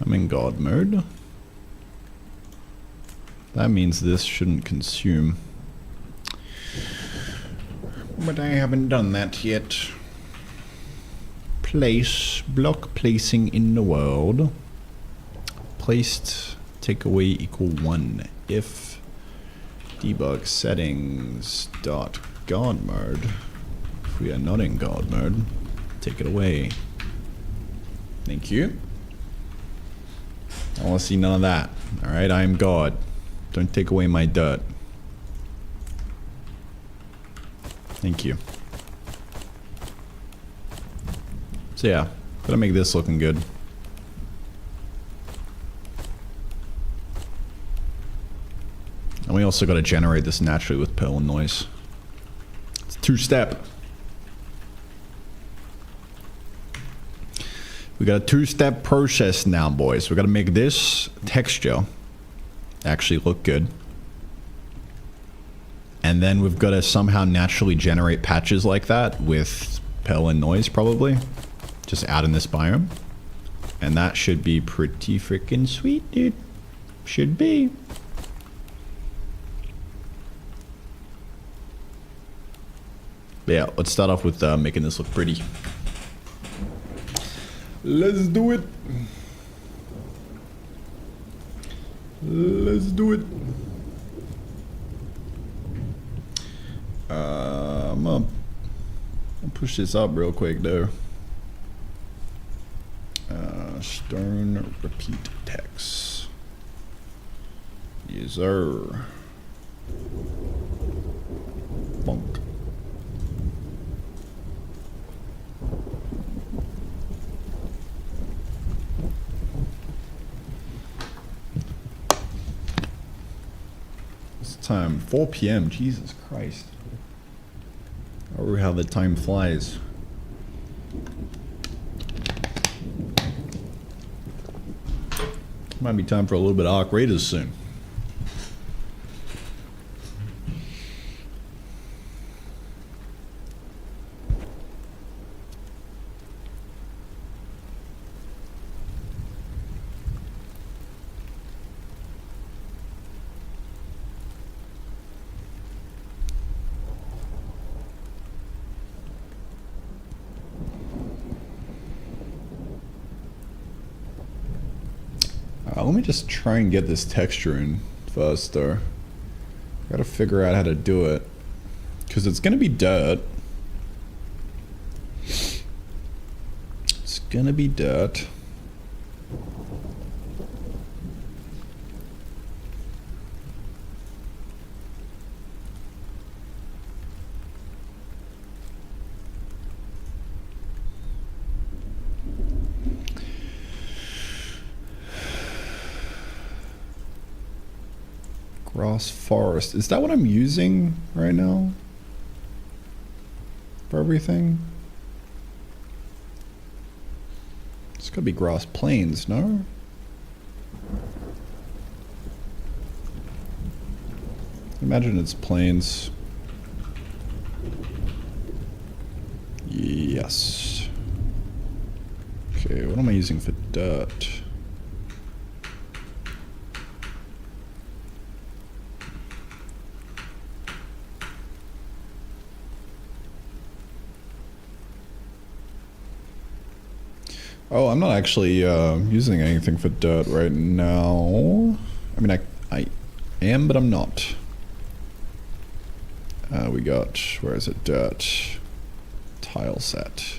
I'm in God mode. That means this shouldn't consume. But I haven't done that yet. Place, block placing in the world. Placed, take away equal 1. If debug settings dot God mode. If we are not in God mode, take it away. Thank you. I want to see none of that. Alright, I am God. Don't take away my dirt. Thank you. So yeah, gotta make this looking good. And we also gotta generate this naturally with pill and noise. It's a 2-step. We got a 2-step process now, boys. We gotta make this texture actually look good. And then we've got to somehow naturally generate patches like that with pill and noise, probably. Just out in this biome. And that should be pretty freaking sweet, dude. Should be. But yeah, let's start off with making this look pretty. Let's do it. Let's do it. I'm gonna push this up real quick though. Stern repeat text. Yes, sir. Bonk. It's time 4 p.m. Jesus Christ. Or how the time flies. Might be time for a little bit of Arc Raiders soon. Let me just try and get this texture in first, though. Gotta figure out how to do it. Because it's gonna be dirt. It's gonna be dirt. Grass forest. Is that what I'm using right now? For everything? It's gotta be grass plains, no? Imagine it's plains. Yes. Okay, what am I using for dirt? Oh, I'm not actually using anything for dirt right now. I mean, I am, but I'm not. We got, where is it? Dirt. Tile set.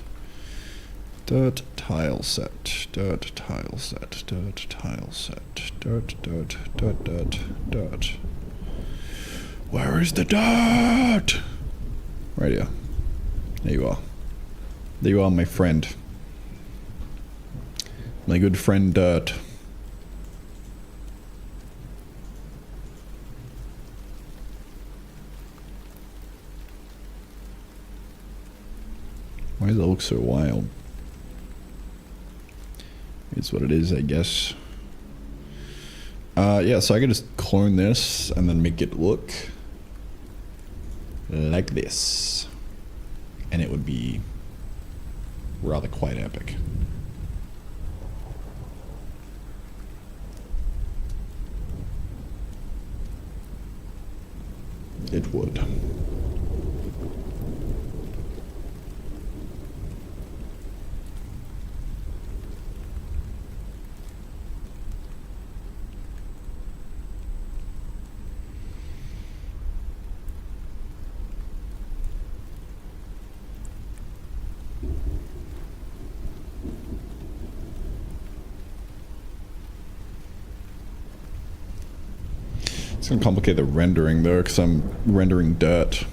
Dirt tile set. Dirt tile set. Dirt tile set. Dirt, dirt, dirt, dirt, dirt. Where is the dirt? Right here. There you are. There you are, my friend. My good friend Dirt. Why does it look so wild? It's what it is, I guess. Yeah, so I can just clone this and then make it look like this. And it would be rather quite epic. It would. It's gonna complicate the rendering though, because I'm rendering dirt.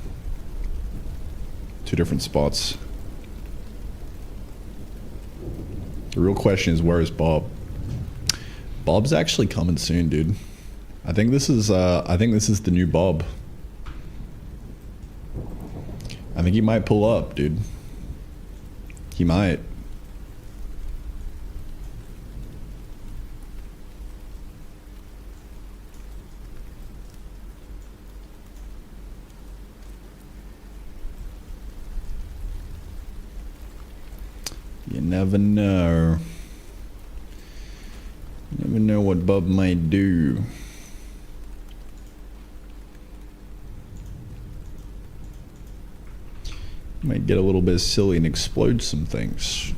Two different spots. The real question is, where is Bob? Bob's actually coming soon, dude. I think this is the new Bob. I think he might pull up, dude. He might. You never know. You never know what Bob might do. Might get a little bit silly and explode some things.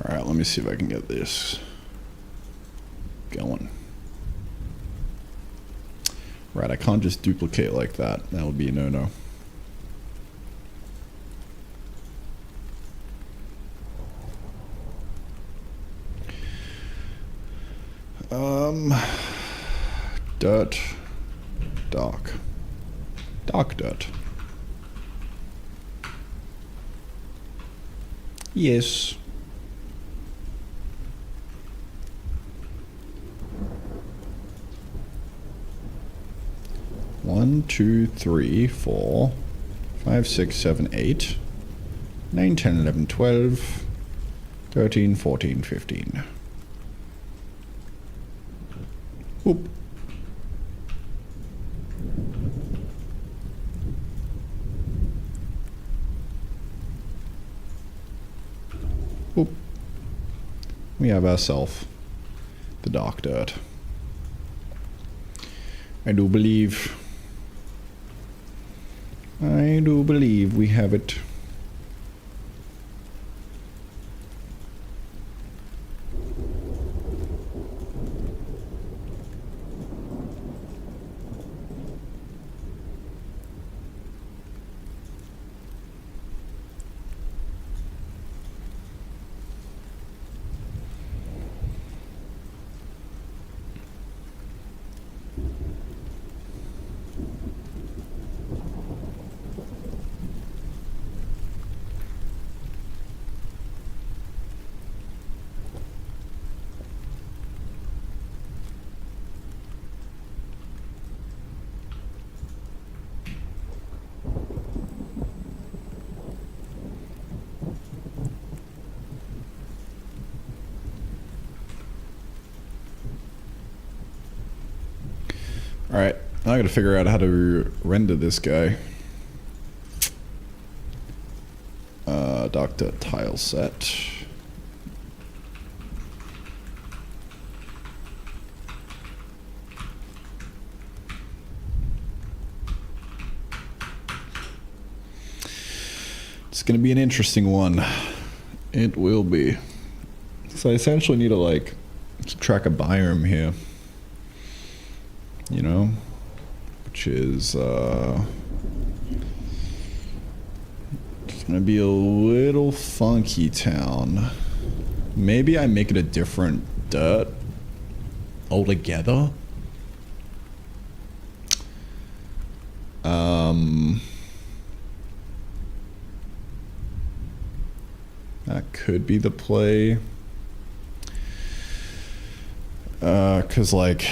Alright, let me see if I can get this going. Right, I can't just duplicate like that. That would be a no-no. Dirt. Dark. Dark dirt. Yes. One, 2, 3, 4, 5, 6, 7, 8, 9, 10, 11, 12, 13, 14, 15. Whoop. Whoop. We have ourselves the dark dirt. I do believe we have it. Alright, now I gotta figure out how to render this guy. Doctor tile set. It's gonna be an interesting one. It will be. So I essentially need to like keep track of biome here. You know? Which is gonna be a little funky town. Maybe I make it a different dirt altogether. That could be the play. 'Cause like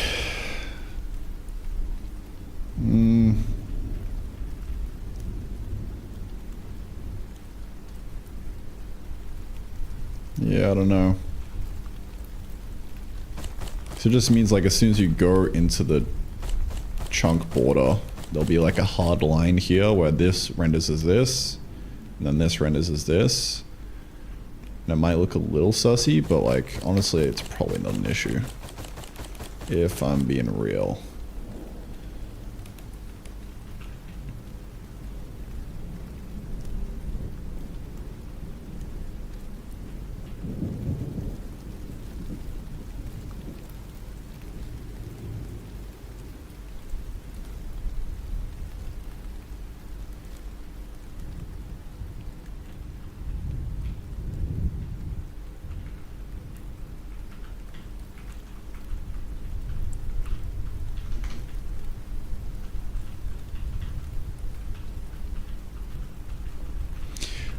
yeah, I don't know. So it just means like as soon as you go into the chunk border, there'll be like a hard line here where this renders as this, and then this renders as this. And it might look a little sussy, but like honestly it's probably not an issue. If I'm being real.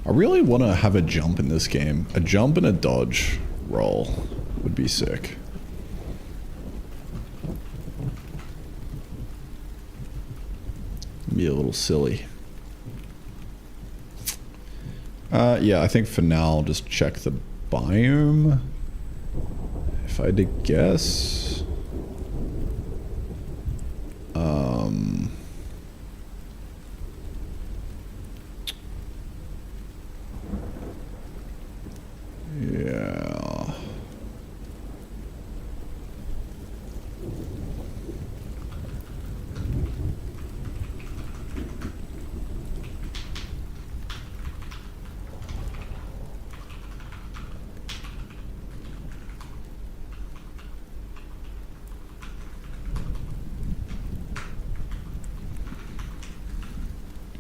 I really want to have a jump in this game. A jump and a dodge roll would be sick. Be a little silly. Yeah, I think for now I'll just check the biome. If I had to guess. Yeah.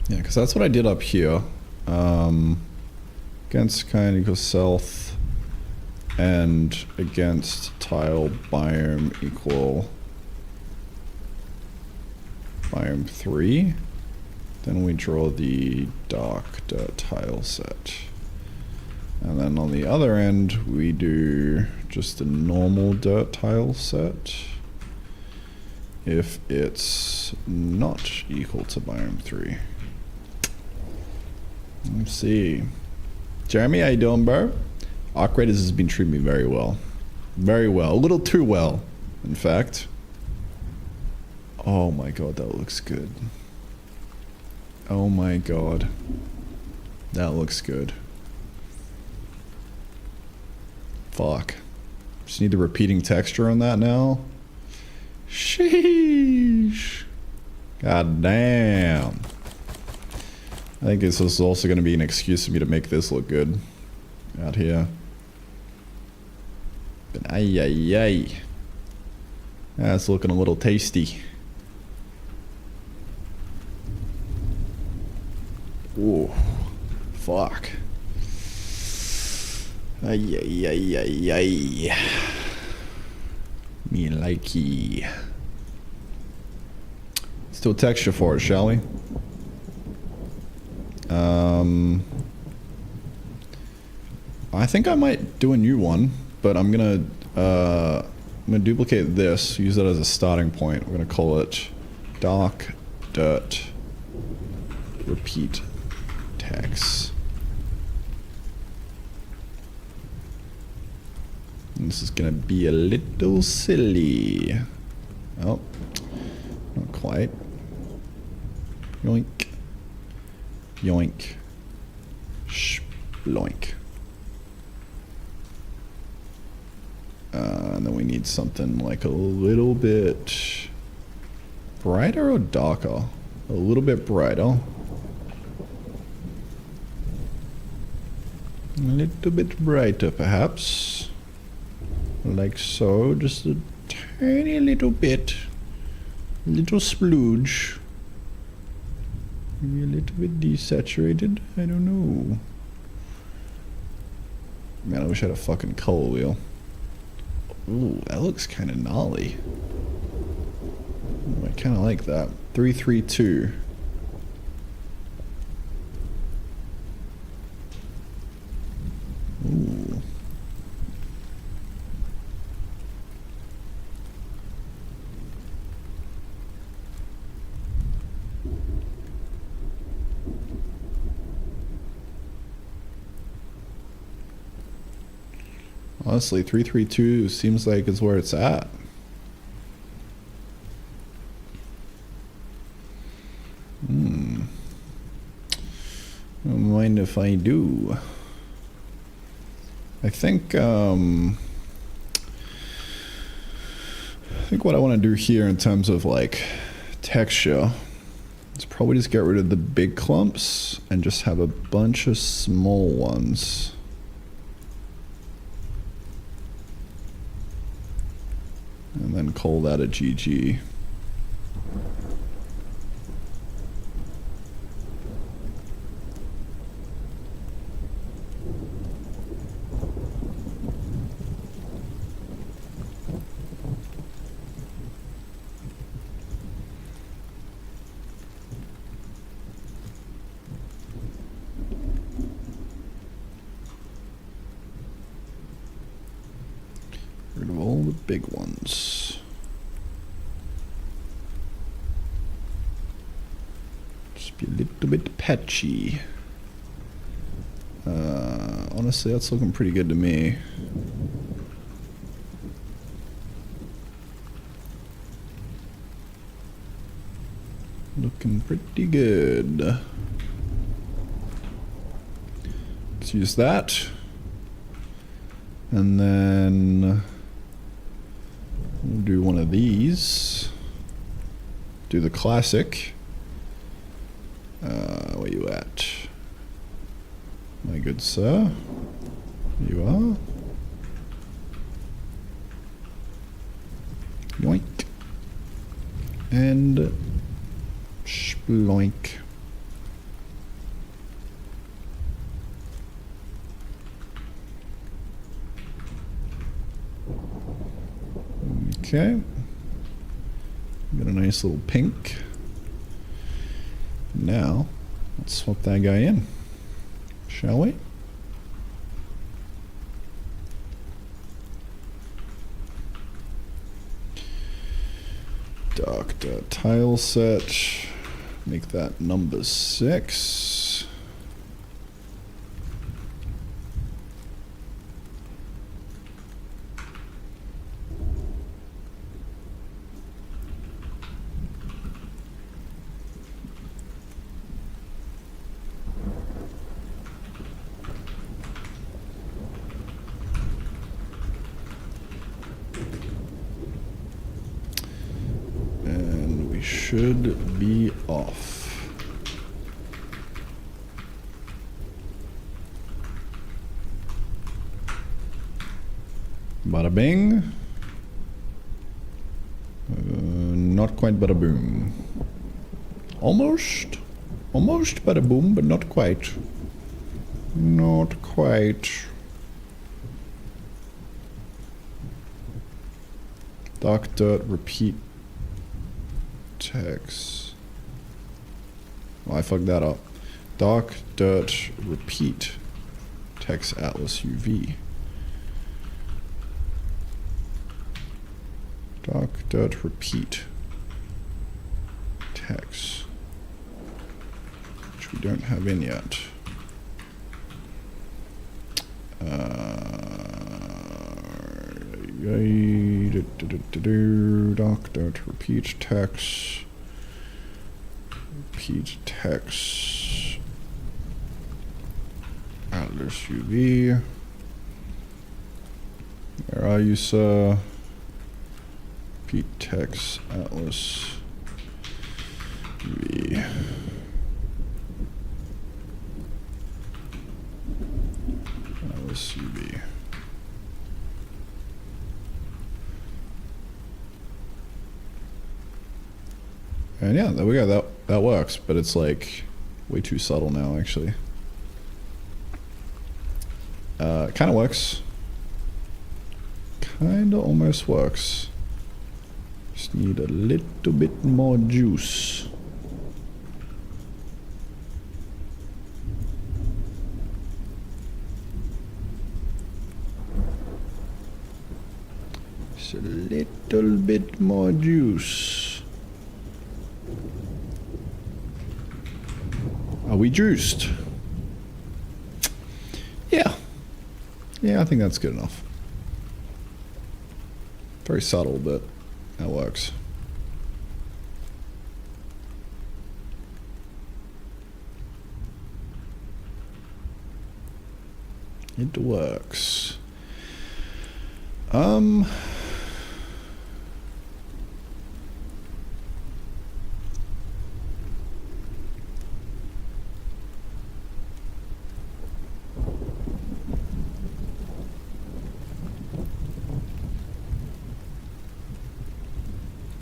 Yeah, because that's what I did up here. Against kind equals south, and against tile biome equal biome 3. Then we draw the dark dirt tile set. And then on the other end, we do just a normal dirt tile set if it's not equal to biome 3. Let's see. Jeremy, how you doing, bro? Arc Raiders has been treating me very well. Very well. A little too well, in fact. Oh my god, that looks good. Oh my god. That looks good. Fuck. Just need the repeating texture on that now. Sheesh. God damn. I think this is also going to be an excuse for me to make this look good out here. But ay ay ay. That's looking a little tasty. Ooh. Fuck. Ay ay ay ay ay. Me likey. Let's do a texture for it, shall we? I think I might do a new one, but I'm gonna duplicate this, use that as a starting point. We're gonna call it dark dirt repeat text. And this is gonna be a little silly. Oh, right. Yoink. Yoink. Shloink. And then we need something like a little bit brighter or darker? A little bit brighter. A little bit brighter, perhaps. Like so, just a tiny little bit. Little splooge. Maybe a little bit desaturated? I don't know. Man, I wish I had a fucking color wheel. Ooh, that looks kind of gnarly. Ooh, I kind of like that. 332. Ooh. Honestly, 332 seems like is where it's at. Don't mind if I do. I think what I want to do here in terms of like texture is probably just get rid of the big clumps and just have a bunch of small ones. And then call that a GG. Rid of all the big ones. Just be a little bit patchy. Honestly, that's looking pretty good to me. Looking pretty good. Let's use that. And then we'll do one of these. Do the classic. Where you at? My good sir. You are. Yoink. And sploink. Okay. Got a nice little pink. Now, let's swap that guy in. Shall we? Doctor tile set. Make that number 6. Should be off. Bada bing. Not quite bada boom. Almost. Almost bada boom, but not quite. Not quite. Dark dirt, repeat. Text. Oh, I fucked that up. Dark dirt repeat text atlas UV. Dark dirt repeat text, which we don't have in yet. Dark dirt repeat text. Pete Tex Atlas UV. Where are you, sir? Pete Tex Atlas UV. Atlas UV. And yeah, there we go. That works, but it's like way too subtle now, actually. Kind of works. Kind of almost works. Just need a little bit more juice. Just a little bit more juice. Are we juiced? Yeah. Yeah, I think that's good enough. Very subtle, but that works. It works.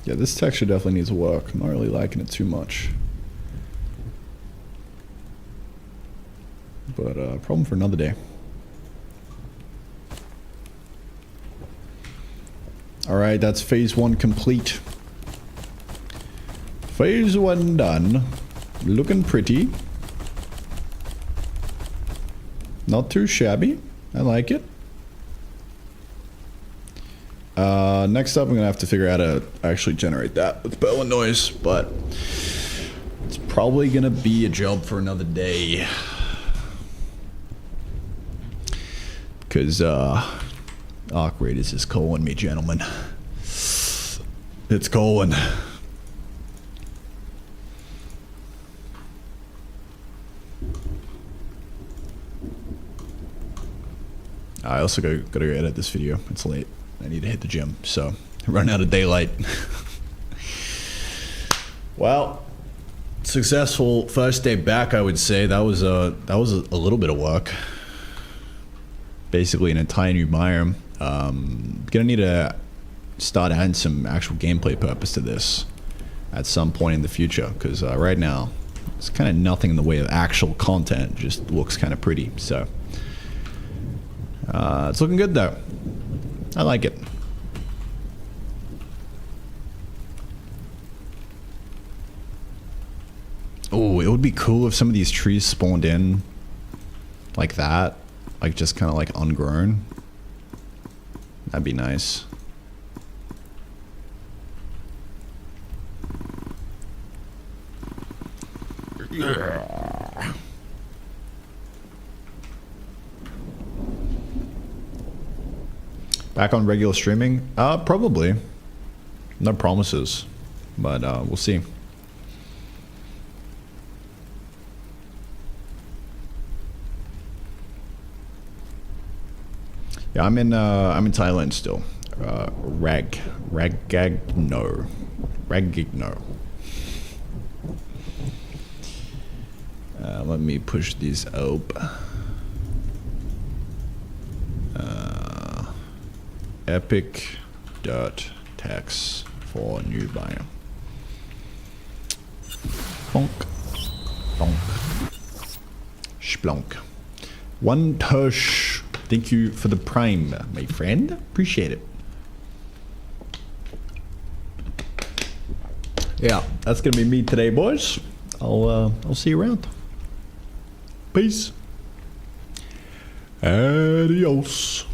Yeah, this texture definitely needs work. I'm not really liking it too much. But problem for another day. Alright, that's phase 1 complete. Phase 1 done. Looking pretty. Not too shabby. I like it. Next up, I'm gonna have to figure out how to actually generate that with bow and noise, but it's probably gonna be a job for another day. Because, Arc Raiders is calling me, gentlemen. It's calling. I also gotta go edit this video. It's late. I need to hit the gym, so I run out of daylight. Well, successful first day back, I would say. That was a little bit of work. Basically an entire new biome. Gonna need to start adding some actual gameplay purpose to this at some point in the future, because right now it's kind of nothing in the way of actual content. It just looks kind of pretty, so it's looking good though. I like it. Oh, it would be cool if some of these trees spawned in like that, like just kind of like ungrown. That'd be nice. Yeah. Back on regular streaming? Probably. No promises, but we'll see. Yeah, I'm in Thailand still. Ragigno. Let me push these up. Epic dirt tax for new biome. Bonk. Bonk. Splonk. One tush. Thank you for the prime, my friend. Appreciate it. Yeah, that's gonna be me today, boys. I'll see you around. Peace. Adios.